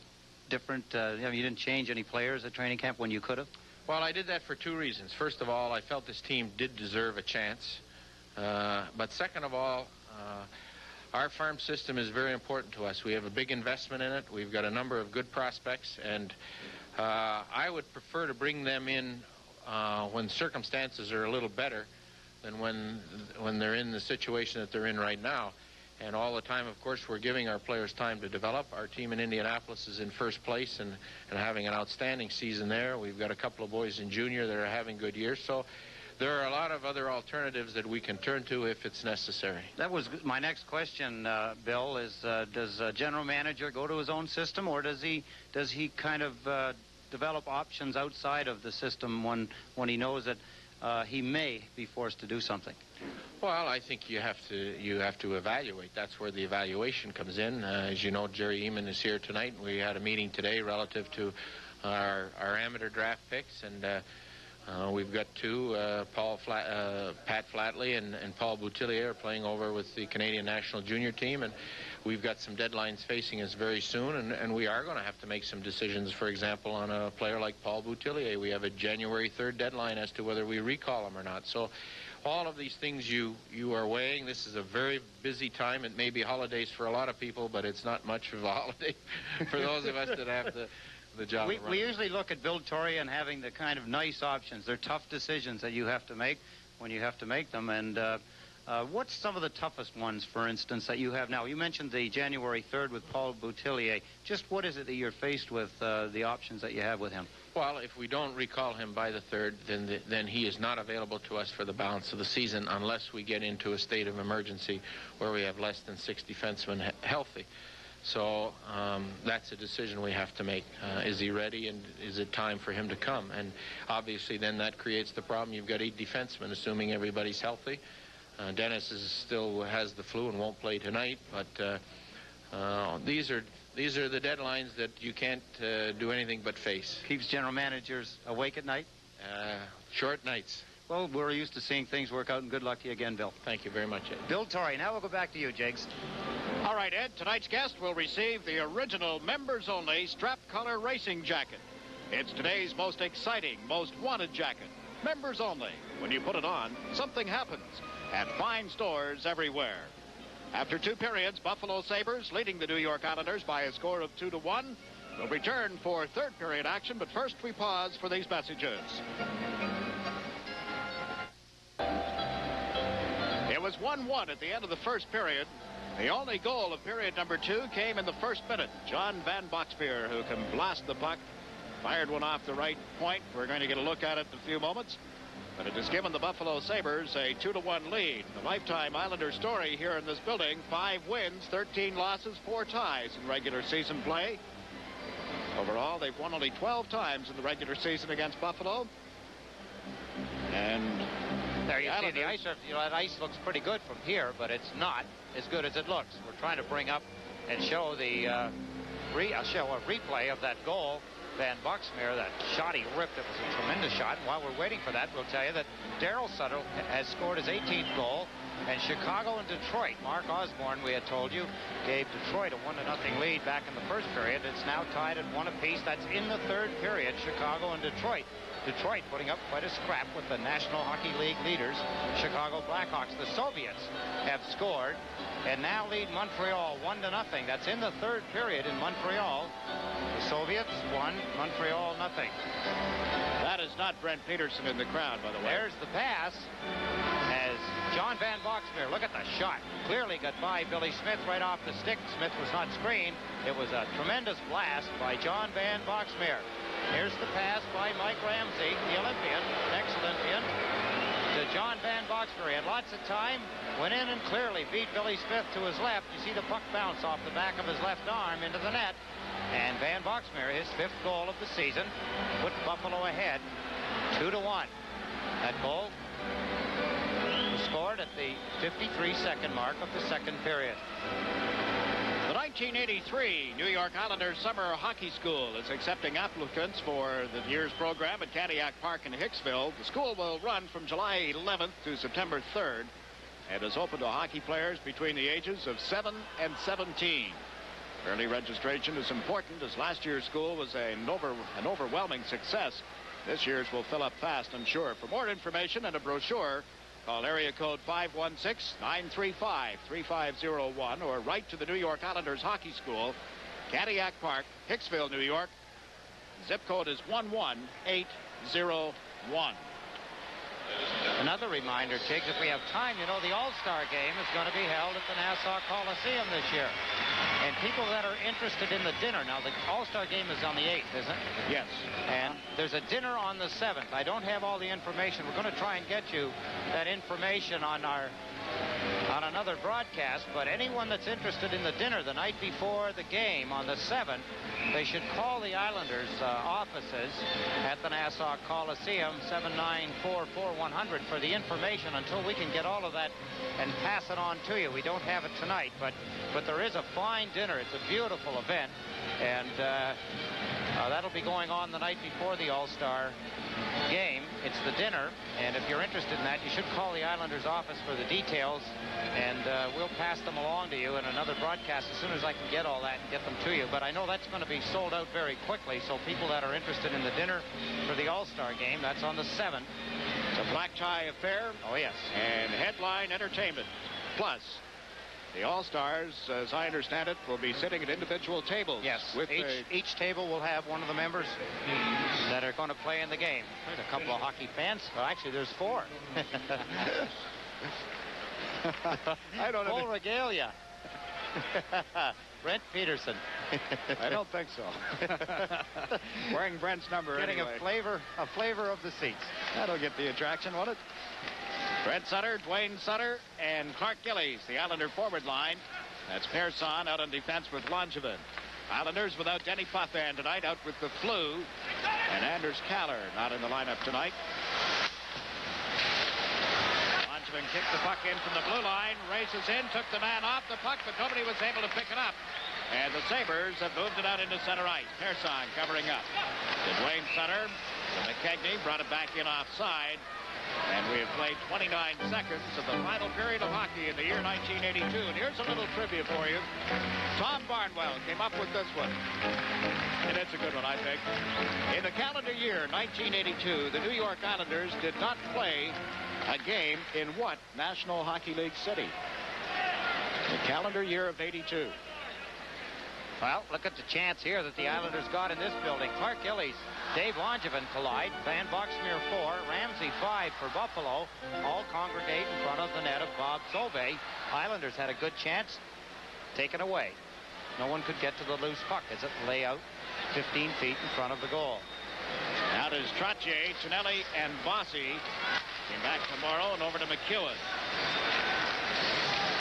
S10: different, you didn't change any players at training camp when you could have?
S11: Well, I did that for 2 reasons. First of all, I felt this team did deserve a chance. But second of all, our farm system is very important to us. We have a big investment in it. We've got a number of good prospects, and I would prefer to bring them in when circumstances are a little better than when they're in the situation that they're in right now. And all the time, of course, we're giving our players time to develop. Our team in Indianapolis is in first place and having an outstanding season there. We've got a couple of boys in junior that are having good years. So there are a lot of other alternatives that we can turn to if it's necessary.
S10: That was my next question, Bill, is does a general manager go to his own system, or does he kind of develop options outside of the system when he knows that he may be forced to do something?
S11: Well, I think you have to evaluate. That's where the evaluation comes in. As you know, Jerry Eman is here tonight. We had a meeting today relative to our amateur draft picks, and we've got 2, Pat Flatley and Paul Boutillier are playing over with the Canadian national junior team, and we've got some deadlines facing us very soon, and we are going to have to make some decisions, for example, on a player like Paul Boutillier. We have a January 3rd deadline as to whether we recall him or not. So all of these things you are weighing. This is a very busy time. It may be holidays for a lot of people, but it's not much of a holiday for those of us that have the job.
S10: We usually look at Bill Torrey and having the kind of nice options. They're tough decisions that you have to make when you have to make them. And what's some of the toughest ones, for instance, that you have now? You mentioned the January 3rd with Paul Boutillier. Just what is it that you're faced with, the options that you have with him?
S11: Well, if we don't recall him by the 3rd, then he is not available to us for the balance of the season unless we get into a state of emergency where we have less than 6 defensemen healthy. So that's a decision we have to make. Is he ready, and is it time for him to come? And obviously then that creates the problem. You've got 8 defensemen, assuming everybody's healthy. Dennis still has the flu and won't play tonight, but these are the deadlines that you can't do anything but face.
S10: Keeps general managers awake at night?
S11: Short nights.
S10: Well, we're used to seeing things work out, and good luck to you again, Bill.
S11: Thank you very much, Ed.
S10: Bill Torrey. Now we'll go back to you, Jakes.
S1: All right, Ed, tonight's guest will receive the original members-only strap collar racing jacket. It's today's most exciting, most wanted jacket. Members only. When you put it on, something happens at fine stores everywhere. After 2 periods, Buffalo Sabres, leading the New York Islanders by a score of 2-1, will return for 3rd period action, but first we pause for these messages. It was 1-1 at the end of the first period. The only goal of period number 2 came in the first minute. John Van Boxveer, who can blast the puck, fired one off the right point. We're going to get a look at it in a few moments. but it has given the Buffalo Sabres a 2-1 lead. The lifetime Islander story here in this building: 5 wins, 13 losses, 4 ties in regular season play. Overall, they've won only 12 times in the regular season against Buffalo. And
S10: there you see the ice. You know, that ice looks pretty good from here, but it's not as good as it looks. We're trying to bring up and show the show a replay of that goal. Van Boxmeer, that shot he ripped, it was a tremendous shot. And while we're waiting for that, we'll tell you that Daryl Sutter has scored his 18th goal. And Chicago and Detroit, Mark Osborne, we had told you, gave Detroit a 1-0 lead back in the first period. It's now tied at 1 apiece. That's in the third period, Chicago and Detroit. Detroit putting up quite a scrap with the National Hockey League leaders, Chicago Blackhawks. The Soviets have scored and now lead Montreal 1-0. That's in the third period in Montreal. The Soviets 1, Montreal 0.
S1: That is not Brent Peterson in the crowd, by the way.
S10: There's the pass as John Van Boxmeer. Look at the shot. Clearly got by Billy Smith right off the stick. Smith was not screened. It was a tremendous blast by John Van Boxmeer. Here's the pass by Mike Ramsey, the Olympian, ex-Olympian, to John Van Boxmeer. He had lots of time, went in and clearly beat Billy Smith to his left. You see the puck bounce off the back of his left arm into the net. And Van Boxmeer, his 5th goal of the season, put Buffalo ahead 2-1. That goal was scored at the 53-second mark of the second period.
S1: The 1983 New York Islanders Summer Hockey School is accepting applicants for the year's program at Cadillac Park in Hicksville. The school will run from July 11th to September 3rd and is open to hockey players between the ages of 7 and 17. Early registration is important, as last year's school was an overwhelming success. This year's will fill up fast, I'm sure. For more information and a brochure, call area code 516-935-3501 or write to the New York Islanders Hockey School, Cadillac Park, Hicksville, New York. Zip code is 11801.
S10: Another reminder, Tiggs, if we have time, you know, the All-Star Game is going to be held at the Nassau Coliseum this year. And people that are interested in the dinner, now the All-Star Game is on the 8th, isn't it?
S1: Yes.
S10: And there's a dinner on the 7th. I don't have all the information. We're going to try and get you that information on another broadcast, but anyone that's interested in the dinner the night before the game on the 7th, they should call the Islanders offices at the Nassau Coliseum, 794-4100, for the information until we can get all of that and pass it on to you. We don't have it tonight, but there is a fine dinner. It's a beautiful event, and that'll be going on the night before the All-Star game. It's the dinner, and if you're interested in that, you should call the Islanders office for the details, and we'll pass them along to you in another broadcast as soon as I can get all that and get them to you. But I know that's going to be sold out very quickly, so people that are interested in the dinner for the All-Star game, that's on the 7th.
S1: It's a black tie affair.
S10: Oh, yes.
S1: And headline entertainment. Plus, the All-Stars, as I understand it, will be sitting at individual tables.
S10: Yes.
S1: With
S10: each table will have one of the members that are going to play in the game. There's a couple of hockey fans. Well, actually, there's 4.
S1: I don't know.
S10: Full regalia. Brent Peterson.
S1: I don't think so. Wearing Brent's number
S10: Getting
S1: anyway.
S10: a flavor of the seats.
S1: That'll get the attraction, won't it? Brent Sutter, Dwayne Sutter, and Clark Gillies, the Islander forward line. That's Persson out on defense with Langevin. Islanders without Denny Potvin tonight, out with the flu. And Anders Kaller not in the lineup tonight. Langevin kicked the puck in from the blue line, races in, took the man off the puck, but nobody was able to pick it up. And the Sabres have moved it out into center ice. Persson covering up. To Dwayne Sutter. To McKegney, brought it back in offside. And we have played 29 seconds of the final period of hockey in the year 1982. And here's a little trivia for you. Tom Barnwell came up with this one. And it's a good one, I think. In the calendar year 1982, the New York Islanders did not play a game in what National Hockey League city? The calendar year of 82.
S10: Well, look at the chance here that the Islanders got in this building. Clark Gillies, Dave Langevin collide. Van Boxmeer 4, Ramsey 5 for Buffalo. All congregate in front of the net of Bob Solvay. Islanders had a good chance. Taken away. No one could get to the loose puck as it lay out 15 feet in front of the goal.
S1: Now there's Trottier, Tonelli, and Bossi. Came back to Morrow and over to McEwen.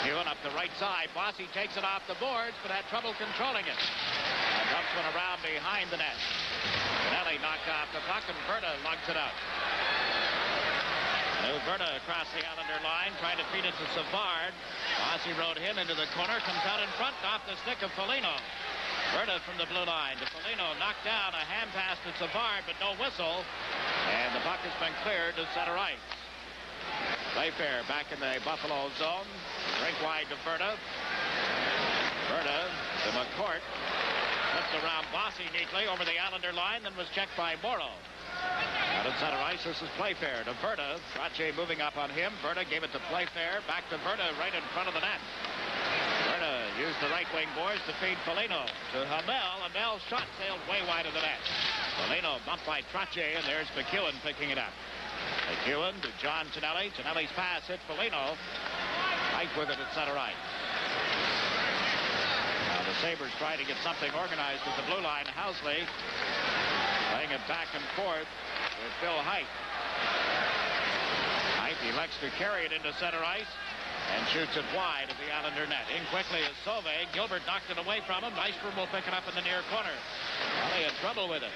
S1: McEwen up the right side. Bossy takes it off the boards, but had trouble controlling it. And dumps one around behind the net. Canelli knocked off the puck, and Berta lugs it out. Now Berta across the Islander line, trying to feed it to Savard. Bossy rode him into the corner, comes out in front, off the stick of Foligno. Berta from the blue line to Foligno, knocked down, a hand pass to Savard, but no whistle. And the puck has been cleared to center ice. Playfair back in the Buffalo zone. Rink wide to Berta. Berta to McCourt. Flipped around Bossy neatly over the Islander line, then was checked by Morrow. Out at center ice, this is Playfair to Berta. Trottier moving up on him. Berta gave it to Playfair. Back to Berta right in front of the net. Berta used the right wing boards to feed Foligno. To Hamel. Hamel's shot sailed way wide of the net. Foligno bumped by Trottier, and there's McEwen picking it up. McEwen to John Tonelli. Tonelli's pass hit Foligno. Right with it at center ice. Now the Sabres try to get something organized at the blue line. Housley playing it back and forth with Bill Height. Height elects to carry it into center ice and shoots it wide of the Islander net. In quickly is Sauve. Gilbert knocked it away from him. Nystrom will pick it up in the near corner. Well, they had trouble with it.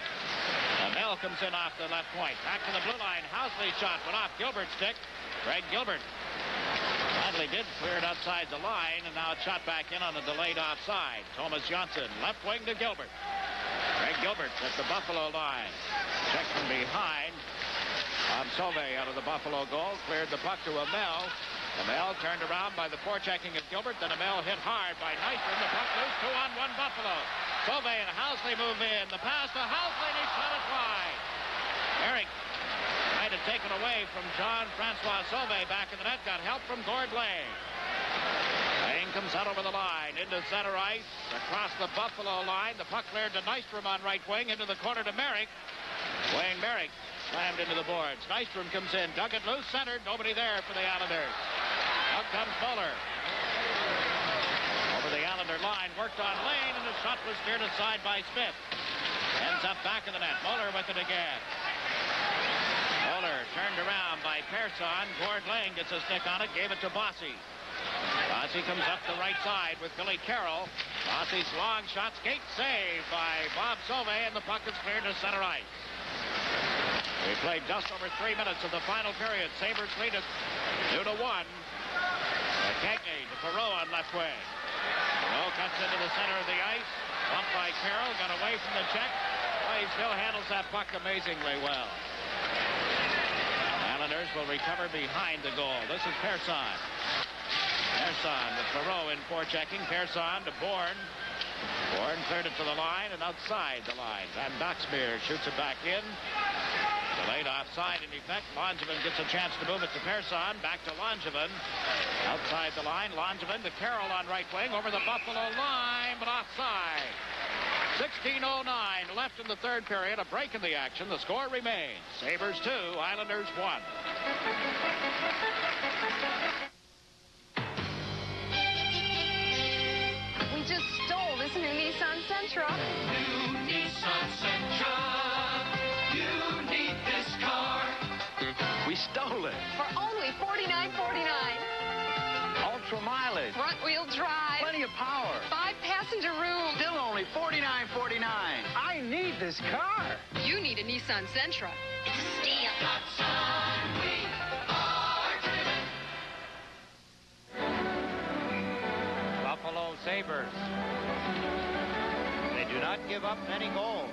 S1: Hamel comes in off the left point. Back to the blue line. Housley's shot went off Gilbert's stick. Greg Gilbert finally did clear it outside the line, and now it's shot back in on a delayed offside. Thomas Johnson, left wing to Gilbert. Greg Gilbert at the Buffalo line. Check from behind. Sauve out of the Buffalo goal. Cleared the puck to Hamel. Hamel turned around by the forechecking of Gilbert. Then Hamel hit hard by Nystrom. The puck loose. 2-on-1 Buffalo. Sauve and Housley move in. The pass to Housley, and he shot it wide. Eric tried to take it away from Jean-Francois Sauve back in the net. Got help from Gord Lane. Lane comes out over the line into center ice. Across the Buffalo line. The puck cleared to Nystrom on right wing. Into the corner to Merrick. Wayne Merrick slammed into the boards. Nystrom comes in. Dug it loose. Centered. Nobody there for the Islanders. Out comes Muller. Over the Islander line. Worked on Lane. And the shot was steered aside by Smith. Ends up back of the net. Muller with it again. Muller turned around by Persson. Gord Lane gets a stick on it. Gave it to Bossy. Bossy comes up the right side with Billy Carroll. Bossy's long shot. Skate save by Bob Sauve. And the puck is cleared to center ice. We played just over 3 minutes of the final period. Sabres lead it 2-1. McKechnie to Perreault on left wing. Perreault cuts into the center of the ice. Bumped by Carroll. Got away from the check. Well, he still handles that puck amazingly well. Islanders will recover behind the goal. This is Persson. Persson with Perreault in forechecking. Persson to Bourne. Bourne cleared it to the line and outside the line. Van Doxmeer shoots it back in. Delayed offside in effect. Langevin gets a chance to move it to Persson. Back to Langevin. Outside the line. Langevin to Carroll on right wing. Over the Buffalo line, but offside. 16:09 left in the third period. A break in the action. The score remains. Sabres 2, Islanders 1.
S17: We just stole this new Nissan Sentra.
S13: New Nissan Sentra. You need this car.
S14: We stole it.
S17: For only $49.49.
S10: Ultra mileage.
S17: Front wheel drive.
S10: Plenty of power.
S17: 5-passenger room.
S10: Still only $49.49. I need this car.
S17: You need a Nissan Sentra. It's a steal.
S13: Datsun, we are driven.
S2: Buffalo Sabres. They do not give up many goals.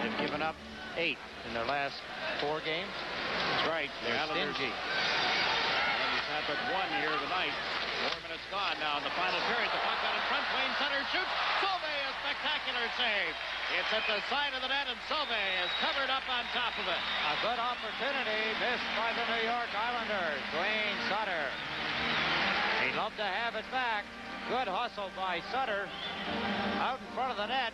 S2: They've given up 8 in their last 4 games.
S1: That's right.
S2: They're
S1: Islanders.
S2: stingy.
S1: Islanders had but 1 here tonight. 4 minutes gone now in the final period. The puck out in front. Wayne center shoots. Sauve, a spectacular save. It's at the side of the net, and Sauve is covered up on top of it.
S2: A good opportunity missed by the New York Islanders. Dwayne Sutter. He'd love to have it back. Good hustle by Sutter. Out in front of the net.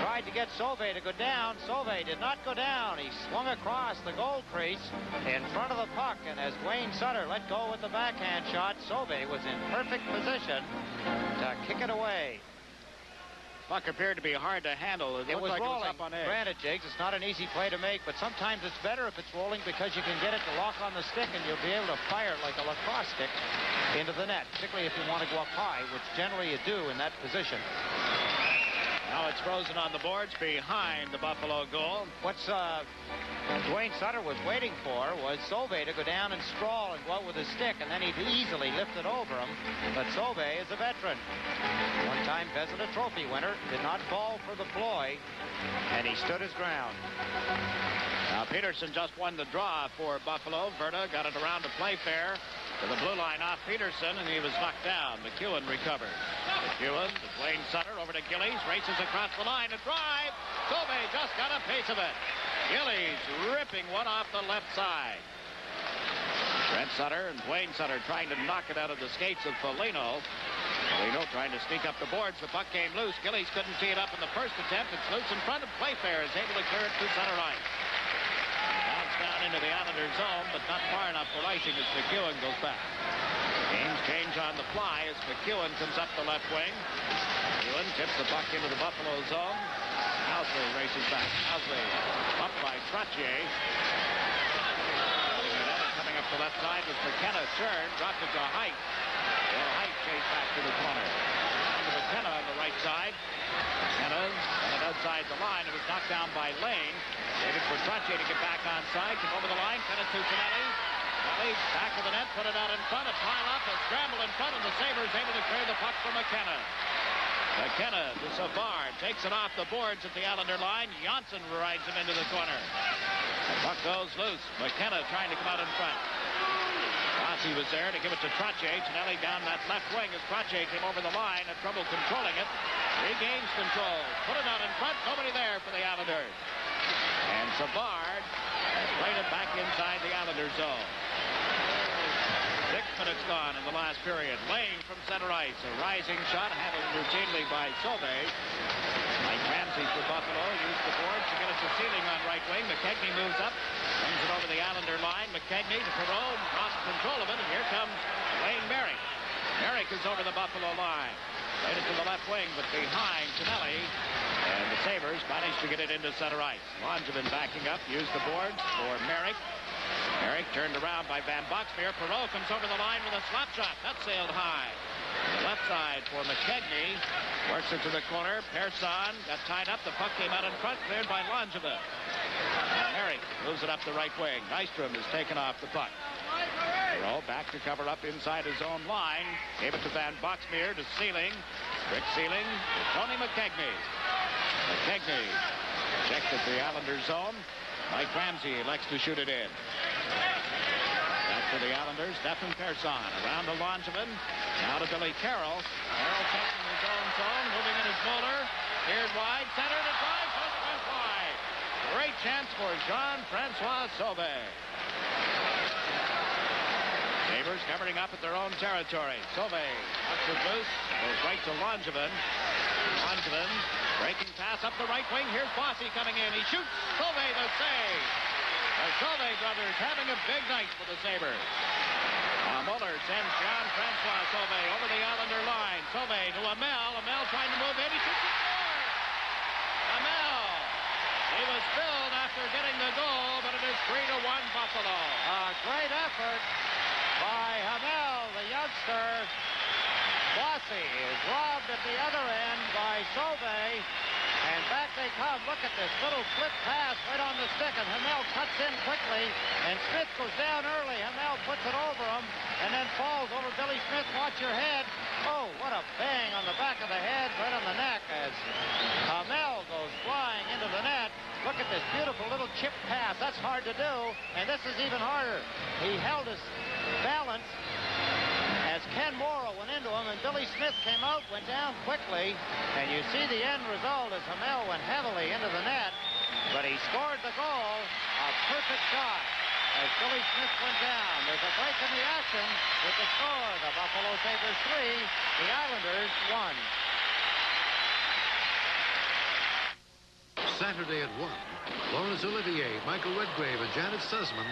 S2: Tried to get Sauve to go down. Sauve did not go down. He swung across the goal crease in front of the puck. And as Dwayne Sutter let go with the backhand shot, Sauve was in perfect position to kick it away.
S1: Puck appeared to be hard to handle. It looked
S10: was
S1: like
S10: rolling.
S1: it was up on edge.
S10: Granted, Jiggs, it's not an easy play to make, but sometimes it's better if it's rolling because you can get it to lock on the stick and you'll be able to fire it like a lacrosse stick into the net, particularly if you want to go up high, which generally you do in that position.
S1: Now it's frozen on the boards behind the Buffalo goal.
S10: What's Dwayne Sutter was waiting for was Sauvé to go down and sprawl and go out with his stick, and then he'd easily lift it over him. But Sauvé is a veteran. One-time Vezina Trophy winner, did not fall for the ploy, and he stood his ground.
S1: Now Peterson just won the draw for Buffalo. Verta got it around to Playfair. To the blue line off Peterson, and he was knocked down. McEwen recovered. McEwen to Dwayne Sutter, over to Gillies, races across the line, a drive. Sauvé just got a piece of it. Gillies ripping one off the left side. Brent Sutter and Dwayne Sutter trying to knock it out of the skates of Foligno. Foligno trying to sneak up the boards. The puck came loose. Gillies couldn't tee it up in the first attempt. It's loose in front of Playfair. Is able to clear it to center ice. Down into the Islander zone, but not far enough for icing as McEwen goes back. Games change on the fly as McEwen comes up the left wing. McEwen tips the puck into the Buffalo zone. Housley races back. Housley up by Trottier. Coming up the left side was McKenna. Churn dropped it to Height. Well, Height chased back to the corner. Down to McKenna on the right side. McKenna got it outside the line. It was knocked down by Lane. Waited for Trottier to get back onside. Come over the line. Sent it to Canelli. Canelli back to the net. Put it out in front. A pile up. A scramble in front. And the Sabres able to clear the puck from McKenna. McKenna to Savard. Takes it off the boards at the Islander line. Janssen rides him into the corner. The puck goes loose. McKenna trying to come out in front. Rossi was there to give it to Trottier. Canelli down that left wing as Trottier came over the line. Had trouble controlling it. Regains control. Put it out in front. Nobody there for the Islanders. And Savard has played it back inside the Islander zone. 6 minutes gone in the last period. Lane from center ice. A rising shot handled routinely by Sauvé. Mike Ramsey for Buffalo used the board to get it to ceiling on right wing. McKegney moves up. Brings it over the Islander line. McKegney to Perreault. Lost control of it. And here comes Wayne Merrick. Merrick is over the Buffalo line. Played it to the left wing, but behind Canelli. And the Sabres managed to get it into center ice. Langevin backing up, used the boards for Merrick. Merrick turned around by Van Boxmeer. Perreault comes over the line with a slap shot. That sailed high. The left side for McKegney. Works it to the corner. Persson got tied up. The puck came out in front, cleared by Langevin. Merrick moves it up the right wing. Nystrom is taken off the puck. Perreault back to cover up inside his own line. Gave it to Van Boxmeer to Sealing. Quick Sealing to Tony McKegney. McKegney checked at the Islander zone. Mike Ramsey elects to shoot it in. Back to the Islanders. Stefan Persson around to Langevin. Now to Billy Carroll. Carroll taking his own zone. Moving in his bowler. Cleared wide. Center to drive. Just went wide. Great chance for Jean-Francois Sauvé. Sabres covering up at their own territory. Sauvé knocks it loose. Goes right to Langevin. Langevin breaking pass up the right wing. Here's Bossy coming in. He shoots. Sauvé the save. The Sauvé brothers having a big night for the Sabres. Muller sends Jean-Francois Sauvé over the Islander line. Sauvé to Amel. Amel trying to move in. He shoots and scores. Amel. He was filled after getting the goal, but it is 3-1 Buffalo.
S10: A great effort by Hamel, the youngster. Bossy is robbed at the other end by Sauvé. And back they come. Look at this little flip pass right on the stick, and Hamel cuts in quickly, and Smith goes down early. Hamel puts it over him, and then falls over Billy Smith. Watch your head. Oh, what a bang on the back of the head, right on the neck, as Hamel goes flying into the net. Look at this beautiful little chip pass. That's hard to do, and this is even harder. He held his balance as Ken Morrow went into him, and Billy Smith came out, went down quickly, and you see the end result as Hamel went heavily into the net, but he scored the goal. A perfect shot as Billy Smith went down. There's a break in the action with the score. The Buffalo Sabres 3, the Islanders 1.
S18: Saturday at 1, Laurence Olivier, Michael Redgrave, and Janet Sussman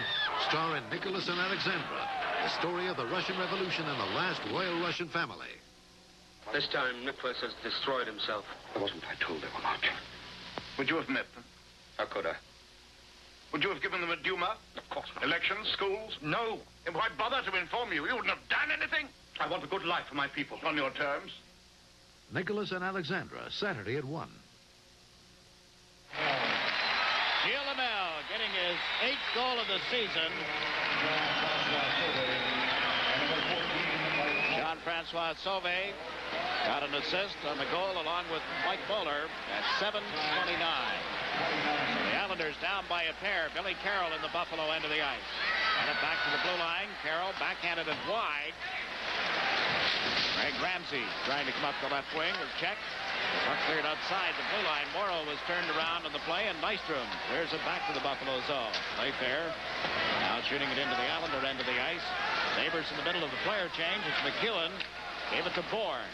S18: star in Nicholas and Alexandra, the story of the Russian Revolution and the last royal Russian family.
S19: This time, Nicholas has destroyed himself.
S12: Wasn't I told they were not?
S20: Would you have met them?
S12: How could I?
S20: Would you have given them a Duma?
S12: Of course not.
S20: Elections, schools?
S12: No.
S20: And why bother to inform you? You wouldn't have done anything. I want a good life for my people, on your terms.
S18: Nicholas and Alexandra, Saturday at 1.
S1: Gilles Lamel getting his 8th goal of the season. Jean-Francois Sauvé got an assist on the goal along with Mike Bowler at 7:29. The Islanders down by a pair. Billy Carroll in the Buffalo end of the ice. And it back to the blue line. Carroll backhanded it wide. Greg Ramsey trying to come up the left wing was checked. Puck cleared outside the blue line. Morrow was turned around on the play, and Nystrom clears it back to the Buffalo zone. Playfair now shooting it into the Islander end of the ice. Sabres in the middle of the player change as McEwen gave it to Bourne.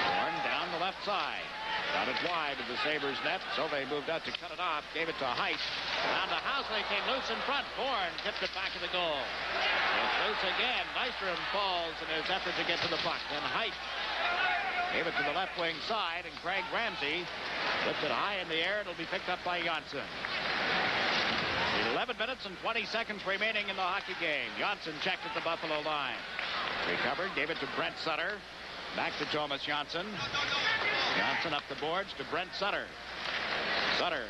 S1: Bourne down the left side. Got it wide of the Sabres net. Sauvé moved out to cut it off. Gave it to Height. Down to Housley. Came loose in front. Bourne tipped it back to the goal. It's loose again. Nystrom falls in his effort to get to the puck. Then Height gave it to the left wing side. And Craig Ramsey lifted high in the air. It'll be picked up by Janssen. 11 minutes and 20 seconds remaining in the hockey game. Janssen checked at the Buffalo line. Recovered. Gave it to Brent Sutter. Back to Thomas Janssen. Janssen up the boards to Brent Sutter. Sutter.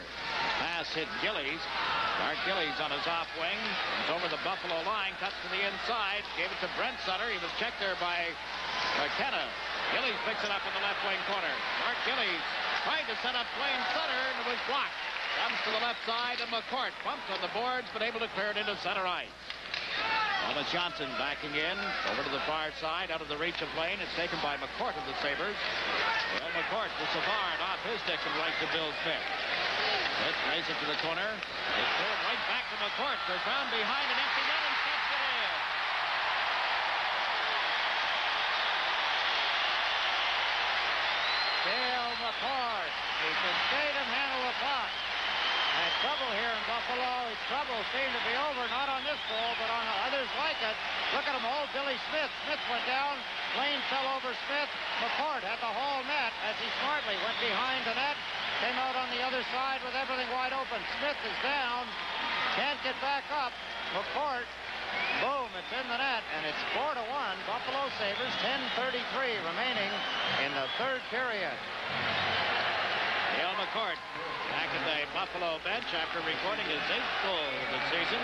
S1: Pass hit Gillies. Mark Gillies on his off wing. Comes over the Buffalo line. Cuts to the inside. Gave it to Brent Sutter. He was checked there by McKenna. Gillies picks it up in the left wing corner. Mark Gillies tried to set up Blaine Sutter, and it was blocked. Comes to the left side, and McCourt bumped on the boards, but able to clear it into center ice. Thomas Janssen backing in, over to the far side, out of the reach of Blaine. It's taken by McCourt of the Sabres. Well, McCourt to Savard, off his stick and right to Bill Smith. Smith lays it to the corner. It's thrown right back to McCourt. They're found behind an empty net and steps it in. Dale McCourt. He can skate and handle the puck. And trouble here in Buffalo. His trouble seemed to be over, not on this goal, but on others like it. Look at him hold Billy Smith. Smith went down. Blaine fell over Smith. McCourt had the whole net as he smartly went behind the net. Came out on the other side with everything wide open. Smith is down. Can't get back up. McCourt. Boom, it's in the net, and it's 4-1. Buffalo Sabres, 10:33 remaining in the third period. Dale McCourt back at the Buffalo bench after recording his 8th goal of the season.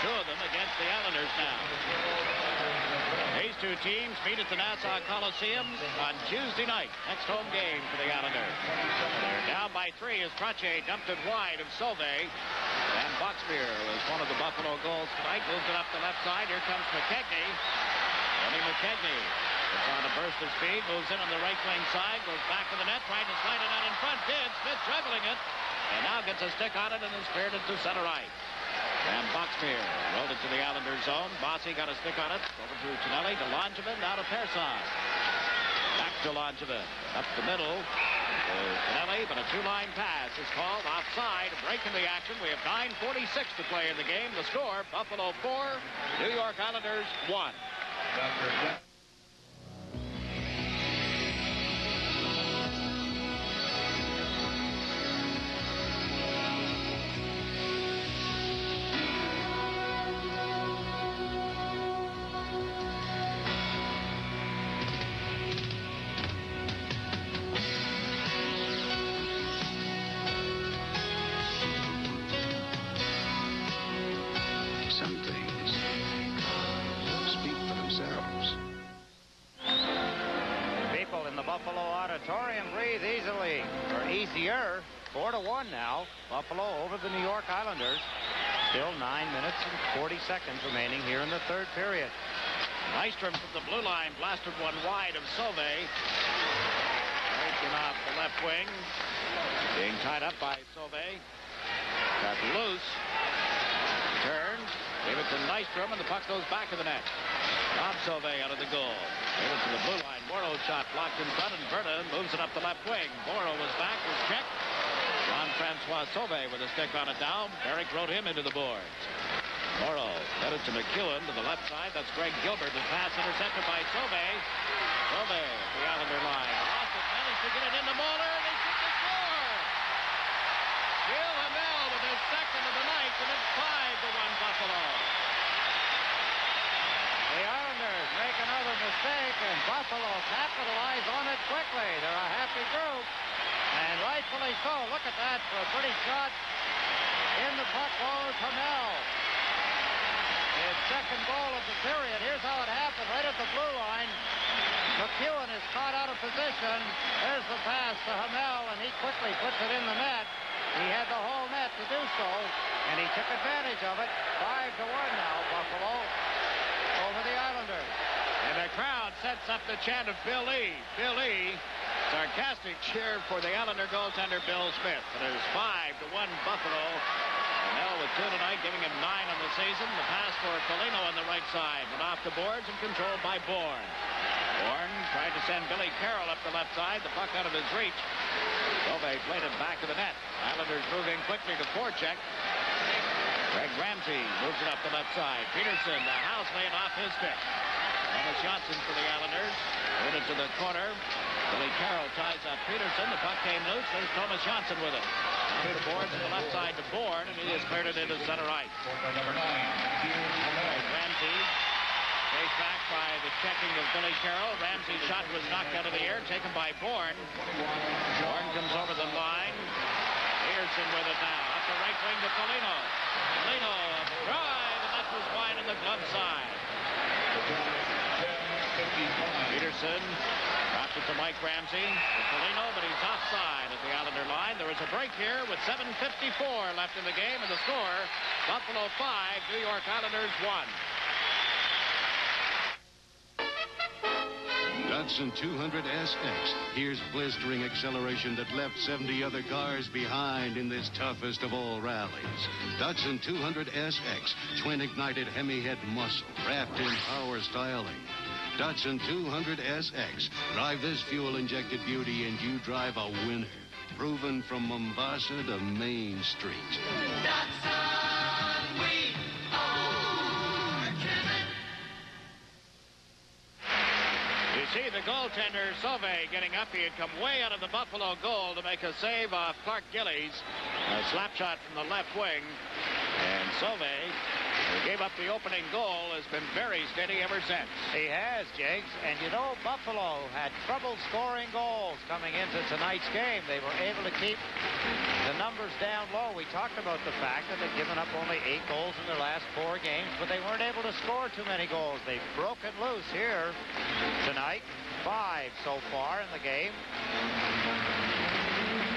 S1: 2 of them against the Islanders now. These two teams meet at the Nassau Coliseum on Tuesday night. Next home game for the Islanders. They're down by 3 as Trottier dumped it wide of Sauvé. And Boxmeer was one of the Buffalo goals tonight. Moves it up the left side. Here comes McKegney. Eddie McKegney gets on a burst of speed. Moves in on the right wing side. Goes back to the net. Trying to slide it out in front. Did. Smith juggling it. And now gets a stick on it and is cleared into center ice. And Boxmeer rolled it to the Islanders zone. Bossy got a stick on it. Over to Tonelli, to Langevin, now to Persson. Back to Langevin. Up the middle to Tonelli, but a 2-line pass is called offside. A break in the action. We have 9:46 to play in the game. The score, Buffalo 4, New York Islanders 1.
S12: Some things speak for themselves.
S10: People in the Buffalo Auditorium breathe easily, or easier. 4-1 now. Buffalo over the New York Islanders. Still 9 minutes and 40 seconds remaining here in the third period.
S1: Nystrom from the blue line blasted one wide of Sauvé. Breaking off the left wing. Being tied up by Sauvé. Got loose. Turned. Gave it to Nystrom, and the puck goes back to the net. Rob Sauvé out of the goal. Gave it to the blue line. Morrow shot blocked in front, and Berta moves it up the left wing. Morrow was back, was checked. Jean-Francois Sauvé with a stick on it down. Barrick rode him into the boards. Morrow Headed to McEwen to the left side. That's Greg Gilbert. The pass intercepted by Sauvé. Sauvé at the Islander line. Lost it, managed to get it into Moeller, and he should score. Gil Hamel with his second of the night, and it's 5-1 Buffalo.
S10: The Islanders make another mistake, and Buffalo capitalize on it quickly. They're a happy group, and rightfully so. Look at that for a pretty shot. In the puck goes Hamel. His second goal of the period. Here's how it happened. Right at the blue line. McEwen is caught out of position. There's the pass to Hamel, and he quickly puts it in the net. He had the whole net to do so, and he took advantage of it. 5-1 now, Buffalo over the Islanders.
S1: And the crowd sets up the chant of Bill Lee. Bill Lee, sarcastic cheer for the Islander goaltender Bill Smith. It is 5-1 Buffalo. Hamel with 2 tonight, giving him 9 on the season. The pass for Foligno on the right side. Went off the boards and controlled by Bourne. Bourne tried to send Billy Carroll up the left side. The puck out of his reach. Sauvé played it back to the net. Islanders moving quickly to forecheck. Greg Ramsey moves it up the left side. Peterson, the house laying off his stick. Thomas Johnson for the Islanders. Put it to the corner. Billy Carroll ties up Peterson. The puck came loose. There's Thomas Johnson with it. Off the boards to the left side to Bourne, and he has cleared it into center ice. Ramsey chased back by the checking of Billy Carroll. Ramsey's shot was knocked out of the air, taken by Bourne. Bourne comes over the line. Peterson with it now. Up the right wing to Foligno. Foligno, a drive, and that was wide on the glove side. Peterson drops it to Mike Ramsey. To Foligno, but he's offside at the Islander line. There is a break here with 7:54 left in the game, and the score, Buffalo 5, New York Islanders 1.
S4: Datsun 200 SX. Here's blistering acceleration that left 70 other cars behind in this toughest of all rallies. Datsun 200 SX. Twin-ignited Hemi-head muscle wrapped in power styling. Datsun 200 SX. Drive this fuel-injected beauty and you drive a winner. Proven from Mombasa to Main Street.
S13: Datsun, we are driven.
S1: You see the goaltender, Sauvé, getting up. He had come way out of the Buffalo goal to make a save off Clark Gillies. A slap shot from the left wing. And Sauvé, who gave up the opening goal, has been very steady ever since.
S10: He has, Jiggs. And you know, Buffalo had trouble scoring goals coming into tonight's game. They were able to keep the numbers down low. We talked about the fact that they've given up only 8 goals in their last 4 games, but they weren't able to score too many goals. They've broken loose here tonight. 5 so far in the game.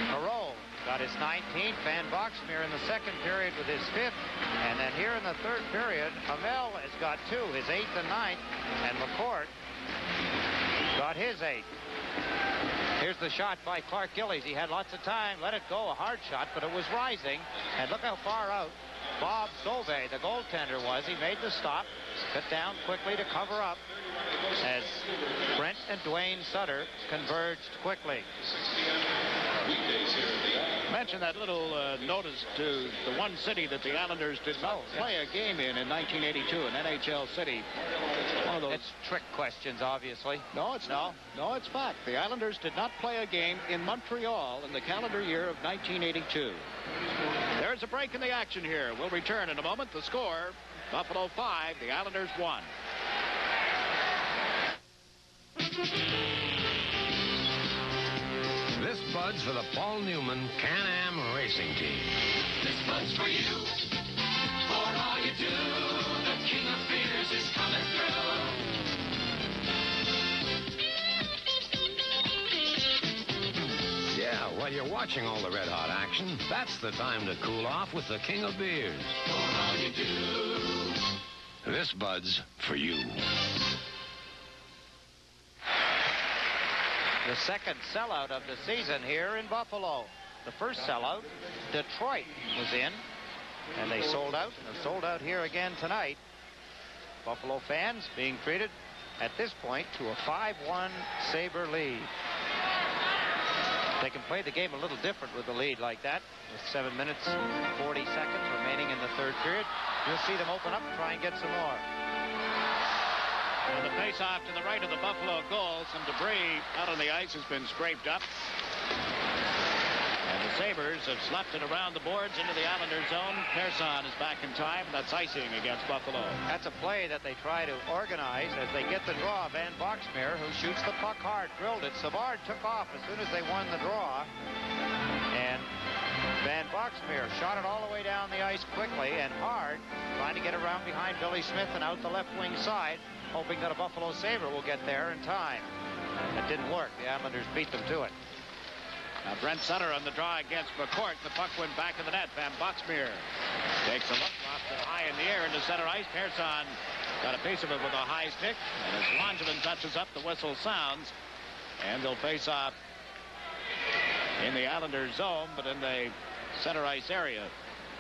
S10: Perot got his 19th. Van Boxmeer in the second period with his 5th. And then here in the third period, Hamel has got 2, his 8th and 9th. And McCourt got his 8th. Here's the shot by Clark Gillies. He had lots of time, let it go, a hard shot, but it was rising. And look how far out Bob Sauvé, the goaltender, was. He made the stop, cut down quickly to cover up as Brent and Dwayne Sutter converged quickly.
S1: Mention that little notice to the one city that the Islanders did not play a game in 1982, an NHL city. One of those.
S10: It's trick questions, obviously.
S1: No, it's not. No, it's fact. The Islanders did not play a game in Montreal in the calendar year of 1982. There's a break in the action here. We'll return in a moment. The score, Buffalo 5, the Islanders 1.
S14: This Bud's for the Paul Newman Can-Am Racing Team.
S13: This Bud's for you. For all you do, the king of beers is coming through.
S14: Yeah, while you're watching all the red-hot action, that's the time to cool off with the king of beers.
S13: For all you do.
S14: This Bud's for you.
S10: The second sellout of the season here in Buffalo. The first sellout, Detroit, was in, and they sold out. They're sold out here again tonight. Buffalo fans being treated at this point to a 5-1 Sabre lead. They can play the game a little different with the lead like that, with 7 minutes, 40 seconds remaining in the third period. you'll see them open up and try and get some more.
S1: And the face-off to the right of the Buffalo goal. Some debris out on the ice has been scraped up. And the Sabres have slapped it around the boards into the Islander zone. Persson is back in time. That's icing against Buffalo.
S10: That's a play that they try to organize as they get the draw. Van Boxmeer, who shoots the puck hard, drilled it. Savard took off as soon as they won the draw. And Van Boxmeer shot it all the way down the ice quickly and hard, trying to get around behind Billy Smith and out the left wing side, hoping that a Buffalo Sabre will get there in time. It didn't work. The Islanders beat them to it.
S1: Now Brent Sutter on the draw against McCourt. The puck went back in the net. Van Boxmeer takes a look, lofts it high in the air into center ice. Persson got a piece of it with a high stick. And as Langevin touches up, the whistle sounds. And they'll face off in the Islanders zone, but in the center ice area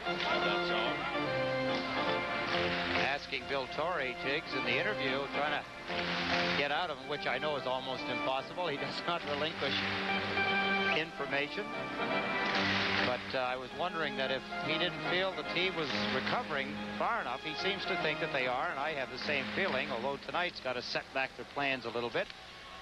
S1: of that zone.
S10: Asking Bill Torrey, Tiggs, in the interview, trying to get out of him, which I know is almost impossible. He does not relinquish information. But I was wondering that if he didn't feel the team was recovering far enough, he seems to think that they are, and I have the same feeling, although tonight's got to set back their plans a little bit,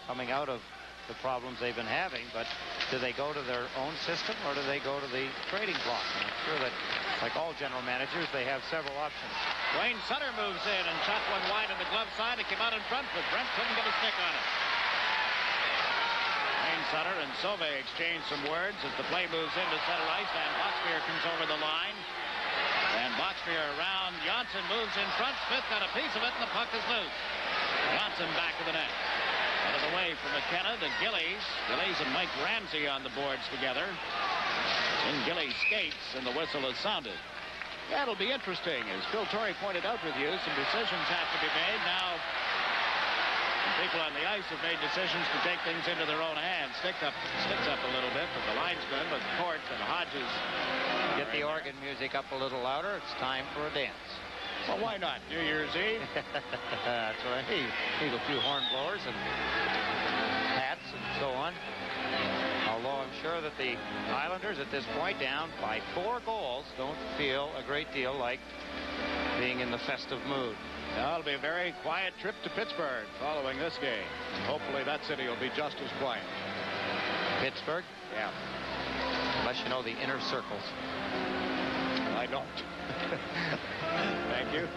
S10: coming out of the problems they've been having. But do they go to their own system, or do they go to the trading block? And I'm sure that, like all general managers, they have several options.
S1: Wayne Sutter moves in and shot one wide on the glove side. It came out in front, but Brent couldn't get a stick on it. Wayne Sutter and Sauve exchange some words as the play moves into center ice. Van Boxmeer comes over the line. Van Boxmeer around. Johnson moves in front. Smith got a piece of it, and the puck is loose. Johnson back to the net. Out of the way from McKenna to Gillies. Gillies and Mike Ramsey on the boards together. In Gillies skates, and the whistle is sounded. That'll be interesting. As Phil Torrey pointed out with you, some decisions have to be made. Now, people on the ice have made decisions to take things into their own hands. Sticks up a little bit, but the linesmen with Court and Hodges.
S10: Get the organ music up a little louder. It's time for a dance.
S1: Well, why not? New Year's Eve.
S10: That's right. Need a few horn blowers and hats and so on. Although I'm sure that the Islanders at this point, down by 4 goals, don't feel a great deal like being in the festive mood.
S1: Now, it'll be a very quiet trip to Pittsburgh following this game. Hopefully that city will be just as quiet.
S10: Pittsburgh?
S1: Yeah.
S10: Unless you know the inner circles.
S1: I don't. Thank you.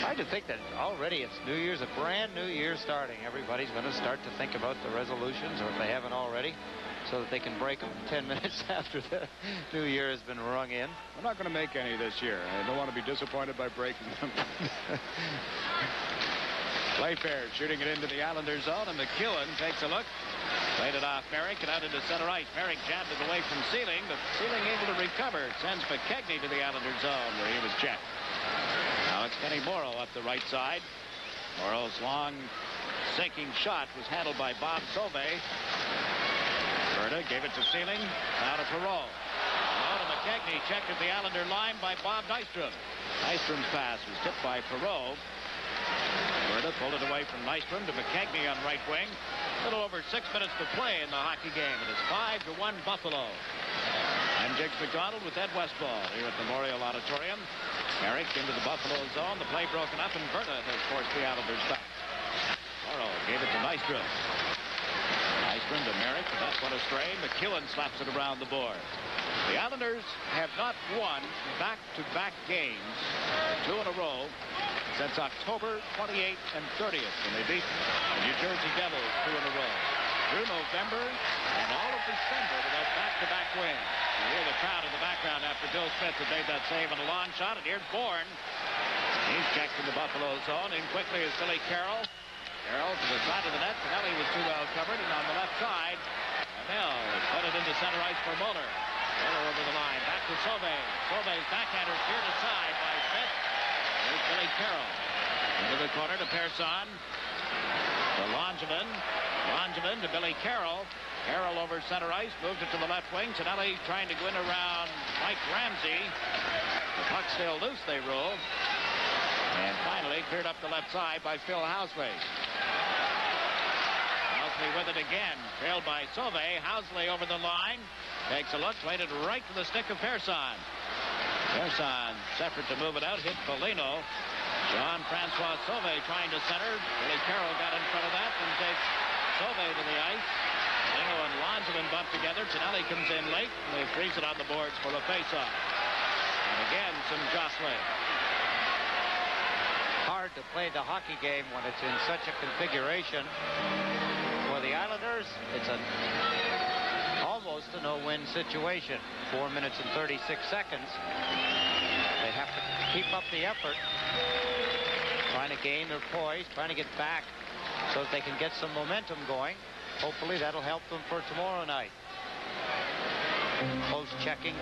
S10: I just think that already it's New Year's, a brand new year starting. Everybody's going to start to think about the resolutions, or if they haven't already, so that they can break them 10 minutes after the new year has been rung in.
S1: I'm not going to make any this year. I don't want to be disappointed by breaking them. Playfair shooting it into the Islanders zone, and McEwen takes a look. Played it off Merrick and out into center ice. Merrick jabbed it away from Sealing, but Sealing able to recover. Sends McKegney to the Islanders zone where he was checked. Now it's Kenny Morrow up the right side. Morrow's long sinking shot was handled by Bob Sauve. Berta gave it to Sealing. Now to Perreault. Now to McKegney, checked at the Islander line by Bob Nystrom. Nystrom's pass was tipped by Perreault. Berta pulled it away from Nystrom to McKegney on right wing. A little over 6 minutes to play in the hockey game. It is 5-1 Buffalo. I'm Jiggs McDonald with Ed Westfall here at Memorial Auditorium. Merrick into the Buffalo zone. The play broken up, and Berta has forced the Islanders back. Morrow gave it to Nystrom. Nystrom to Merrick. That one astray. McEwen slaps it around the board. The Islanders have not won back-to-back games, 2 in a row, since October 28th and 30th, when they beat the New Jersey Devils 2 in a row. Through November and all of December without back-to-back wins. You hear the crowd in the background after Bill Smith had made that save on a long shot, and here's Bourne. He's checked in the Buffalo zone. In quickly is Billy Carroll. Carroll to the side of the net. Pinelli was too well covered, and on the left side, Amell put it into center ice for Muller. Muller over the line. Back to Sauve. Sauve's backhander steered aside by Smith. Here's Billy Carroll. Into the corner to Persson. To Langevin. Langevin to Billy Carroll. Carroll over center ice. Moved it to the left wing. Tonelli trying to go in around Mike Ramsey. The puck still loose, they rule. And finally cleared up the left side by Phil Housley. Housley with it again. Trailed by Sauve. Housley over the line. Takes a look. Played it right to the stick of Persson. Pearson's effort to move it out hit Foligno. Jean-Francois Sauvé trying to center. Billy Carroll got in front of that and takes Sauvé to the ice. Foligno and Langevin bump together. Tonelli comes in late, and they freeze it on the boards for a face-off. And again, some jostling.
S10: Hard to play the hockey game when it's in such a configuration. For the Islanders, it's almost a no-win situation. 4 minutes and 36 seconds. They have to keep up the effort, trying to gain their poise, trying to get back so that they can get some momentum going. Hopefully that'll help them for tomorrow night. Close checking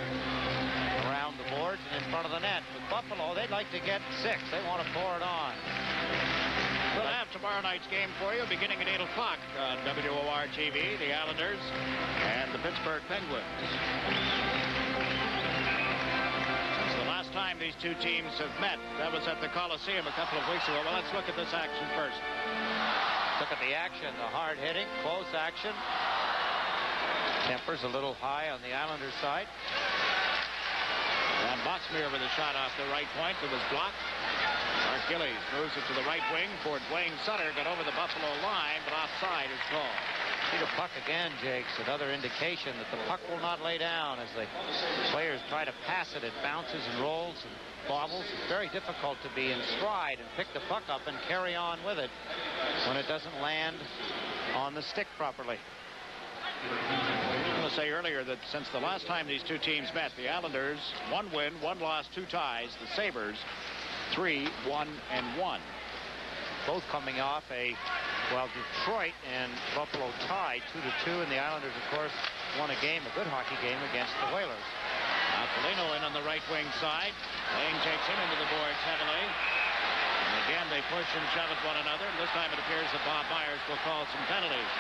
S10: around the boards and in front of the net. With Buffalo, they'd like to get 6. They want to pour it on.
S1: We'll have tomorrow night's game for you beginning at 8 o'clock on WWOR TV, the Islanders and the Pittsburgh Penguins. Since the last time these two teams have met, that was at the Coliseum a couple of weeks ago. Well, let's look at this action first.
S10: Look at the action, the hard hitting, close action. Tempers a little high on the Islanders side.
S1: And Boxmeer with a shot off the right point. It was blocked. Mark Gillies moves it to the right wing for Dwayne Sutter. Got over the Buffalo line, but offside is called.
S10: See the puck again, Jakes. Another indication that the puck will not lay down as the players try to pass it. It bounces and rolls and bobbles. It's very difficult to be in stride and pick the puck up and carry on with it when it doesn't land on the stick properly.
S1: I was going to say earlier that since the last time these two teams met, the Islanders, 1 win, 1 loss, 2 ties. The Sabres, 3-1-1.
S10: Both coming off Detroit and Buffalo tied 2-2, and the Islanders, of course, won a good hockey game against the Whalers.
S1: Now Foligno in on the right wing side. Lane takes him into the boards heavily. And again, they push and shove at one another. And this time it appears that Bob Myers will call some penalties.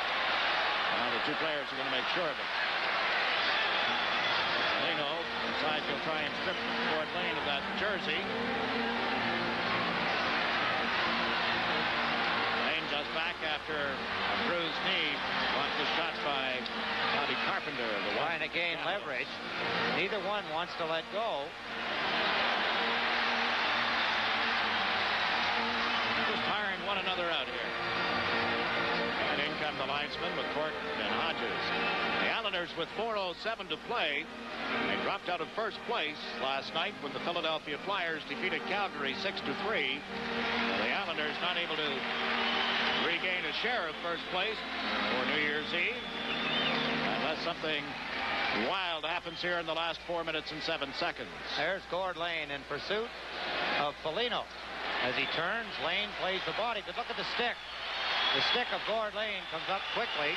S1: Now the two players are going to make sure of it. Foligno inside, he'll try and strip Gord Lane of that jersey. Lane just back after a bruised knee. Blocked the shot by Bobby Carpenter.
S10: Trying to gain leverage. Neither one wants to let go.
S1: Just tiring one another out here. And in come the linesmen with Cork and Hodges. The Islanders with 4:07 to play. They dropped out of first place last night when the Philadelphia Flyers defeated Calgary 6-3. The Islanders not able to regain a share of first place for New Year's Eve unless something wild happens here in the last 4 minutes and 7 seconds.
S10: There's Gord Lane in pursuit of Foligno. As he turns, Lane plays the body, but look at the stick. The stick of Gord Lane comes up quickly.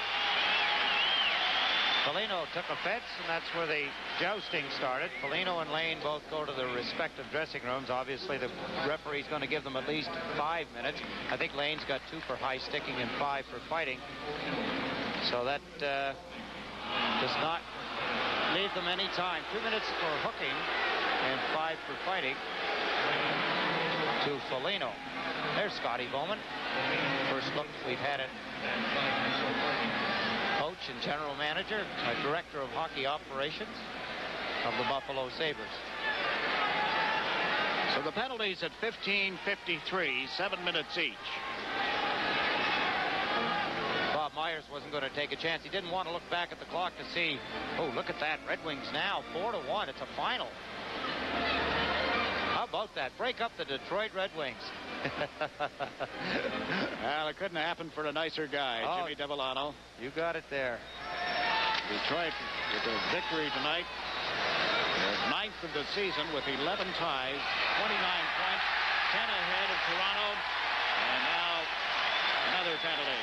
S10: Foligno took offense, and that's where the jousting started. Foligno and Lane both go to their respective dressing rooms. Obviously, the referee's going to give them at least 5 minutes. I think Lane's got 2 for high sticking and 5 for fighting. So that does not leave them any time. 2 minutes for hooking and 5 for fighting to Foligno. There's Scotty Bowman. First look we've had at coach and general manager, director of hockey operations of the Buffalo Sabres.
S1: So the penalties at 15:53, 7 minutes each.
S10: Bob Myers wasn't going to take a chance. He didn't want to look back at the clock to see, oh, look at that. Red Wings now 4-1. It's a final. How about that? Break up the Detroit Red Wings.
S1: Well, it couldn't happen for a nicer guy, Jimmy Devellano.
S10: You got it there.
S1: Detroit with a victory tonight. Their 9th of the season with 11 ties, 29 points, 10 ahead of Toronto, and now another penalty.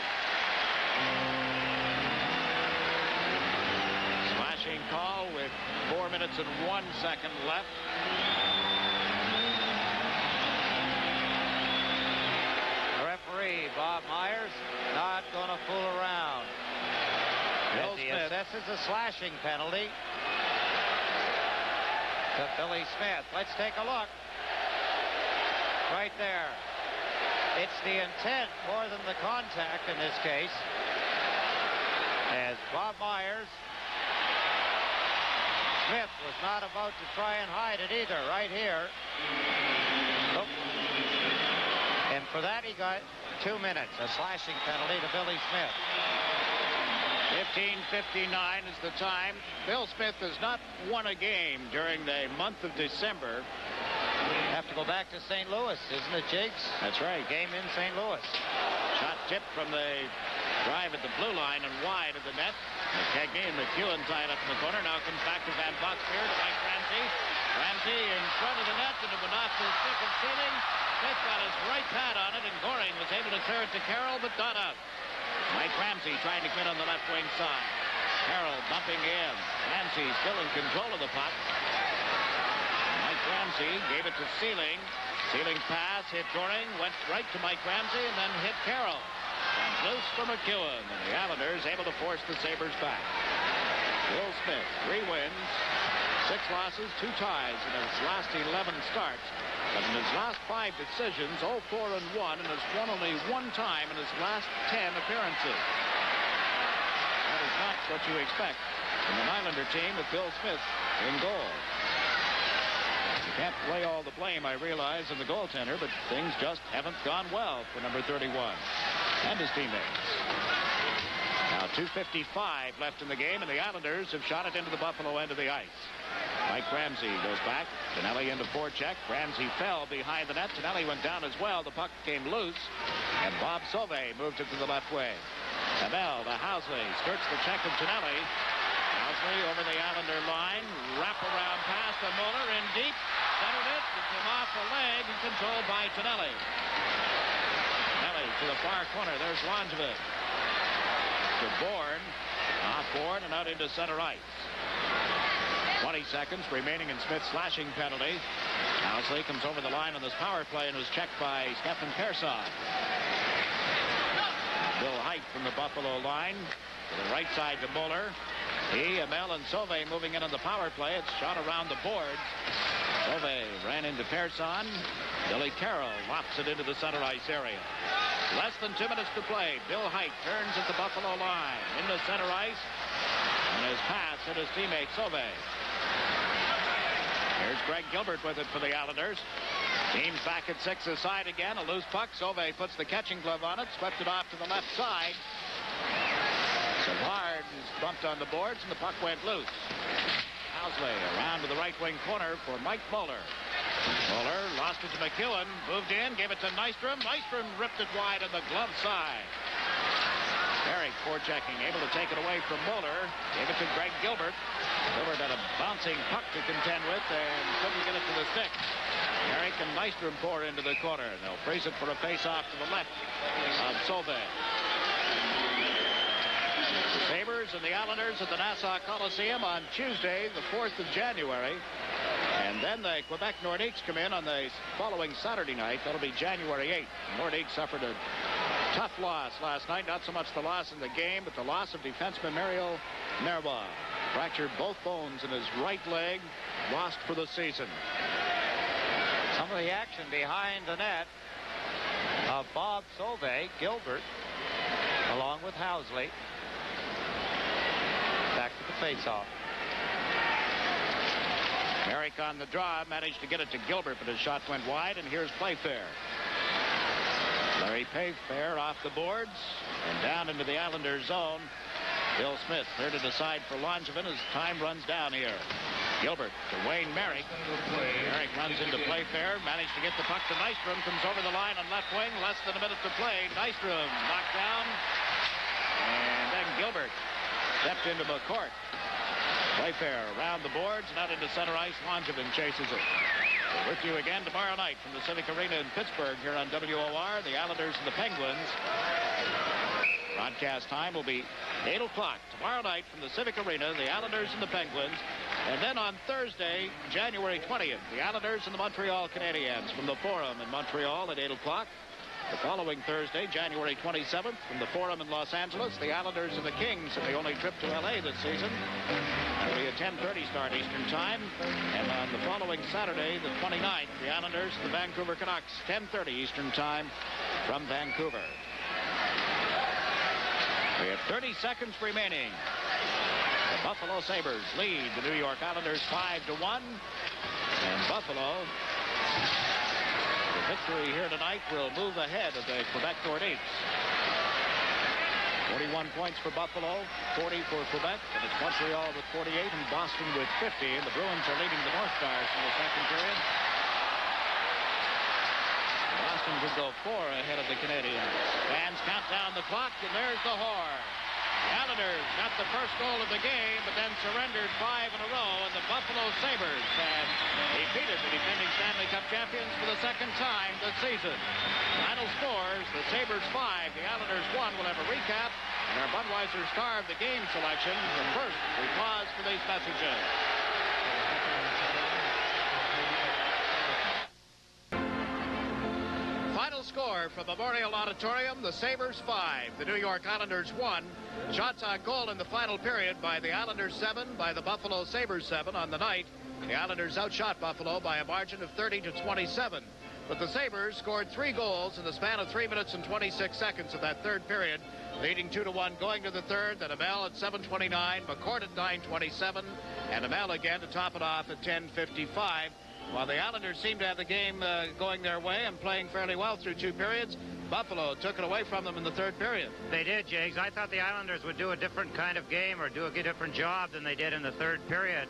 S1: Slashing call with 4 minutes and 1 second left.
S10: Bob Myers not going to fool around. As he assesses a slashing penalty to Billy Smith. Let's take a look. Right there. It's the intent more than the contact in this case. As Bob Myers
S2: Smith was not about to try and hide it either, right here. Oh. And for that, he got 2 minutes, a slashing penalty to Billy Smith.
S1: 15:59 is the time. Bill Smith has not won a game during the month of December.
S2: Have to go back to St. Louis, isn't it, Jakes?
S1: That's right.
S2: Game in St. Louis.
S1: Shot tipped from the drive at the blue line and wide of the net. McKegney and McEwen tied up in the corner. Now comes back to Van Boxmeer to Mike Ramsey. Ramsey in front of the net, and it went off the stick and ceiling. Smith got his right pad on it, and Goring was able to clear it to Carroll, but not out. Mike Ramsey trying to come in on the left wing side. Carroll bumping in. Ramsey still in control of the puck. Mike Ramsey gave it to Sealing. Sealing pass, hit Goring, went right to Mike Ramsey, and then hit Carroll. And loose for McEwen. And the Islanders able to force the Sabres back. Bill Smith, 3 wins, 6 losses, 2 ties in his last 11 starts. But in his last 5 decisions, 0-4-1, and has won only 1 time in his last 10 appearances. That is not what you expect from an Islander team with Bill Smith in goal. You can't lay all the blame, I realize, on the goaltender, but things just haven't gone well for number 31 and his teammates. Now 2:55 left in the game, and the Islanders have shot it into the Buffalo end of the ice. Mike Ramsey goes back. Tonelli into forecheck. Ramsey fell behind the net. Tonelli went down as well. The puck came loose, and Bob Sauvé moved it to the left wing. Abel to Housley. Skirts the check of Tonelli. Housley over the Islander line. Wrap around pass to Muller in deep. Centered it. It came off a leg and controlled by Tonelli. Tonelli to the far corner. There's Langevin. To Bourne. Off Bourne and out into center ice. 20 seconds remaining in Smith's slashing penalty. Housley comes over the line on this power play and was checked by Stefan Persson. Bill Height from the Buffalo line to the right side to Muller. He, Amel, and Sauvé moving in on the power play. It's shot around the boards. Sauvé ran into Persson. Billy Carroll lofts it into the center ice area. Less than 2 minutes to play. Bill Height turns at the Buffalo line into center ice. And his pass hit his teammate Sauvé. Here's Greg Gilbert with it for the Islanders. Teams back at 6 aside again. A loose puck. Sauvé puts the catching glove on it. Swept it off to the left side. Savard is bumped on the boards, and the puck went loose. Housley around to the right wing corner for Mike Muller. Muller lost it to McEwen. Moved in. Gave it to Nystrom. Nystrom ripped it wide on the glove side. Eric forechecking, able to take it away from Muller. Gave it to Greg Gilbert. Gilbert had a bouncing puck to contend with and couldn't get it to the stick. Eric and Nystrom pour into the corner. They'll freeze it for a face-off to the left of Sauvé. The Sabres and the Islanders at the Nassau Coliseum on Tuesday, the 4th of January. And then the Quebec Nordiques come in on the following Saturday night. That'll be January 8th. Nordiques suffered a tough loss last night. Not so much the loss in the game, but the loss of defenseman Mario Nerva. Fractured both bones in his right leg. Lost for the season.
S2: Some of the action behind the net of Bob Sauvé, Gilbert, along with Housley. Back to the faceoff.
S1: Merrick on the draw, managed to get it to Gilbert, but his shot went wide, and here's Playfair. Larry Playfair off the boards and down into the Islanders' zone. Bill Smith cleared it aside for Langevin as time runs down here. Gilbert to Wayne Merrick. Merrick runs into Playfair, managed to get the puck to Nystrom, comes over the line on left wing, less than a minute to play. Nystrom knocked down, and then Gilbert stepped into McCourt. Playfair around the boards and out into center ice. Langevin chases it. We're with you again tomorrow night from the Civic Arena in Pittsburgh here on WOR, the Islanders and the Penguins. Broadcast time will be 8 o'clock tomorrow night from the Civic Arena, the Islanders and the Penguins. And then on Thursday, January 20th, the Islanders and the Montreal Canadiens from the Forum in Montreal at 8 o'clock. The following Thursday, January 27th, from the Forum in Los Angeles, the Islanders and the Kings in the only trip to L.A. this season. That'll be a 10:30 start Eastern Time. And on the following Saturday, the 29th, the Islanders and the Vancouver Canucks, 10:30 Eastern Time from Vancouver. We have 30 seconds remaining. The Buffalo Sabres lead the New York Islanders 5-1. And Buffalo, the victory here tonight, will move ahead of the Quebec Nordiques. 41 points for Buffalo, 40 for Quebec, and it's Montreal with 48 and Boston with 50. And the Bruins are leading the North Stars in the second period. Boston could go 4 ahead of the Canadiens. Fans count down the clock, and there's the horn. The Islanders got the first goal of the game, but then surrendered 5 in a row, and the Buffalo Sabres have defeated the defending Stanley Cup champions for the second time this season. Final scores, the Sabres 5, the Islanders 1. We'll have a recap and our Budweiser Star of the Game selection. But first, we pause for these messages. Final score from Memorial Auditorium, the Sabres 5, the New York Islanders 1. Shots on goal in the final period by the Islanders 7, by the Buffalo Sabres 7 on the night. The Islanders outshot Buffalo by a margin of 30-27. But the Sabres scored 3 goals in the span of 3 minutes and 26 seconds of that third period, leading 2-1 going to the third. Then Amell at 7:29, McCord at 9:27, and Amell again to top it off at 10:55. While the Islanders seemed to have the game going their way and playing fairly well through 2 periods, Buffalo took it away from them in the third period.
S2: They did, Jags. I thought the Islanders would do a different kind of game or do a different job than they did in the third period.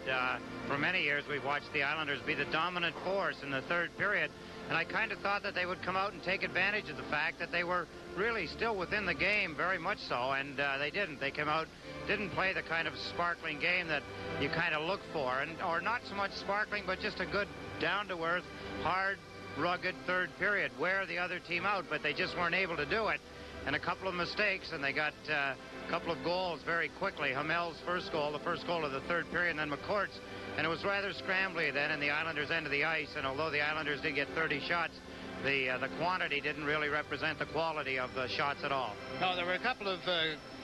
S2: For many years, we've watched the Islanders be the dominant force in the third period, and I kind of thought that they would come out and take advantage of the fact that they were really still within the game, very much so, and they didn't. They came out, didn't play the kind of sparkling game that you kind of look for, or not so much sparkling, but just a good down-to-earth, hard, rugged third period, wear the other team out, but they just weren't able to do it. And a couple of mistakes, and they got a couple of goals very quickly. Hamel's first goal, the first goal of the third period, and then McCourt's, and it was rather scrambly then in the Islanders' end of the ice, and although the Islanders did get 30 shots, the quantity didn't really represent the quality of the shots at all.
S1: No, there were a couple of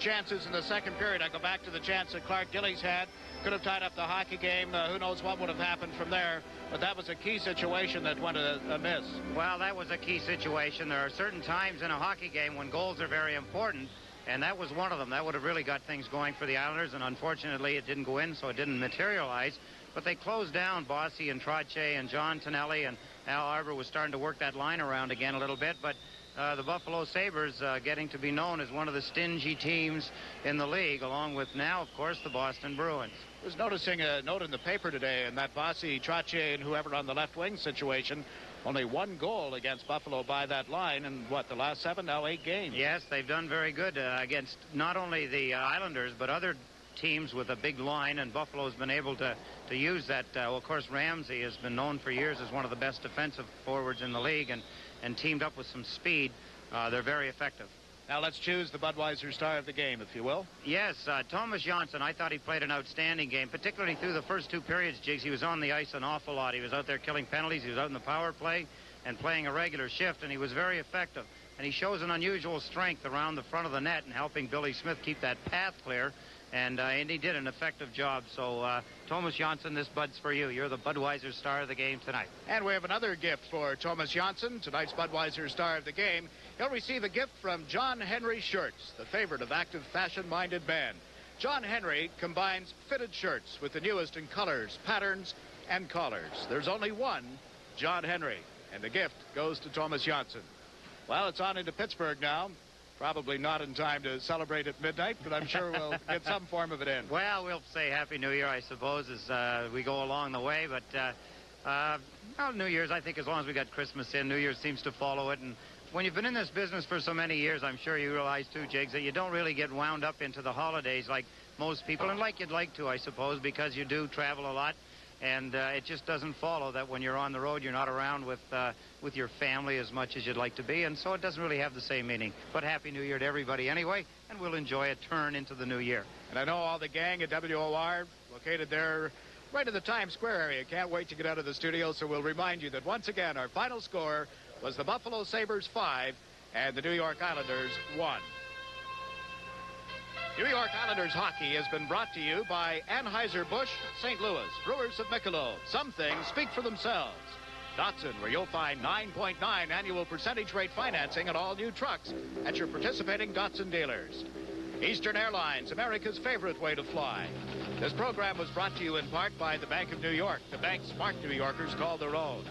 S1: chances in the second period. I go back to the chance that Clark Gillies had. Could have tied up the hockey game. Who knows what would have happened from there. But that was a key situation that went amiss.
S2: Well, that was a key situation. There are certain times in a hockey game when goals are very important, and that was one of them. That would have really got things going for the Islanders, and unfortunately it didn't go in, so it didn't materialize. But they closed down Bossy and Trottier and John Tonelli, and Al Arbor was starting to work that line around again a little bit. But the Buffalo Sabres getting to be known as one of the stingy teams in the league, along with now, of course, the Boston Bruins.
S1: I was noticing a note in the paper today, and that Bossy, Trottier, and whoever on the left wing situation, only 1 goal against Buffalo by that line in, what, the last 7, now 8 games.
S2: Yes, they've done very good against not only the Islanders, but other teams with a big line, and Buffalo's been able to use that. Well, of course, Ramsey has been known for years as one of the best defensive forwards in the league, and teamed up with some speed. They're very effective.
S1: Now let's choose the Budweiser Star of the Game, if you will.
S2: Yes, Thomas Johnson, I thought he played an outstanding game, particularly through the first 2 periods, Jigs. He was on the ice an awful lot. He was out there killing penalties. He was out in the power play and playing a regular shift, and he was very effective. And he shows an unusual strength around the front of the net and helping Billy Smith keep that path clear. And he did an effective job. So, Thomas Johnson, this Bud's for you. You're the Budweiser Star of the Game tonight.
S1: And we have another gift for Thomas Johnson, tonight's Budweiser Star of the Game. He'll receive a gift from John Henry Shirts, the favorite of active, fashion-minded men. John Henry combines fitted shirts with the newest in colors, patterns, and collars. There's only one John Henry, and the gift goes to Thomas Johnson. Well, it's on into Pittsburgh now. Probably not in time to celebrate at midnight, but I'm sure we'll get some form of it in.
S2: Well, we'll say Happy New Year, I suppose, as we go along the way. But well, New Year's, I think as long as we got Christmas in, New Year's seems to follow it. And when you've been in this business for so many years, I'm sure you realize, too, Jigs, that you don't really get wound up into the holidays like most people, and like you'd like to, I suppose, because you do travel a lot. And it just doesn't follow that when you're on the road, you're not around with your family as much as you'd like to be. And so it doesn't really have the same meaning. But Happy New Year to everybody anyway, and we'll enjoy a turn into the new year.
S1: And I know all the gang at WOR located there right in the Times Square area. Can't wait to get out of the studio, so we'll remind you that once again, our final score was the Buffalo Sabres 5 and the New York Islanders 1. New York Islanders hockey has been brought to you by Anheuser-Busch, St. Louis, Brewers of Michelob. Some things speak for themselves. Datsun, where you'll find 9.9 annual percentage rate financing on all new trucks at your participating Datsun dealers. Eastern Airlines, America's favorite way to fly. This program was brought to you in part by the Bank of New York, the bank smart New Yorkers call their own.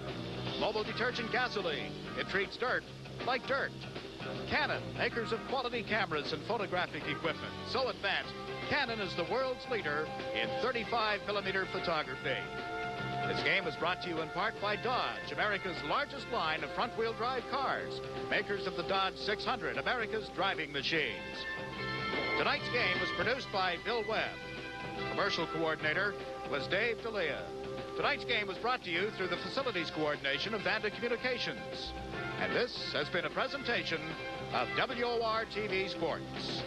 S1: Mobile detergent gasoline. It treats dirt like dirt. Canon, makers of quality cameras and photographic equipment. So advanced, Canon is the world's leader in 35mm photography. This game was brought to you in part by Dodge, America's largest line of front-wheel drive cars. Makers of the Dodge 600, America's driving machines. Tonight's game was produced by Bill Webb. Commercial coordinator was Dave D'Elia. Tonight's game was brought to you through the facilities coordination of Vanda Communications. And this has been a presentation of WWOR TV Sports.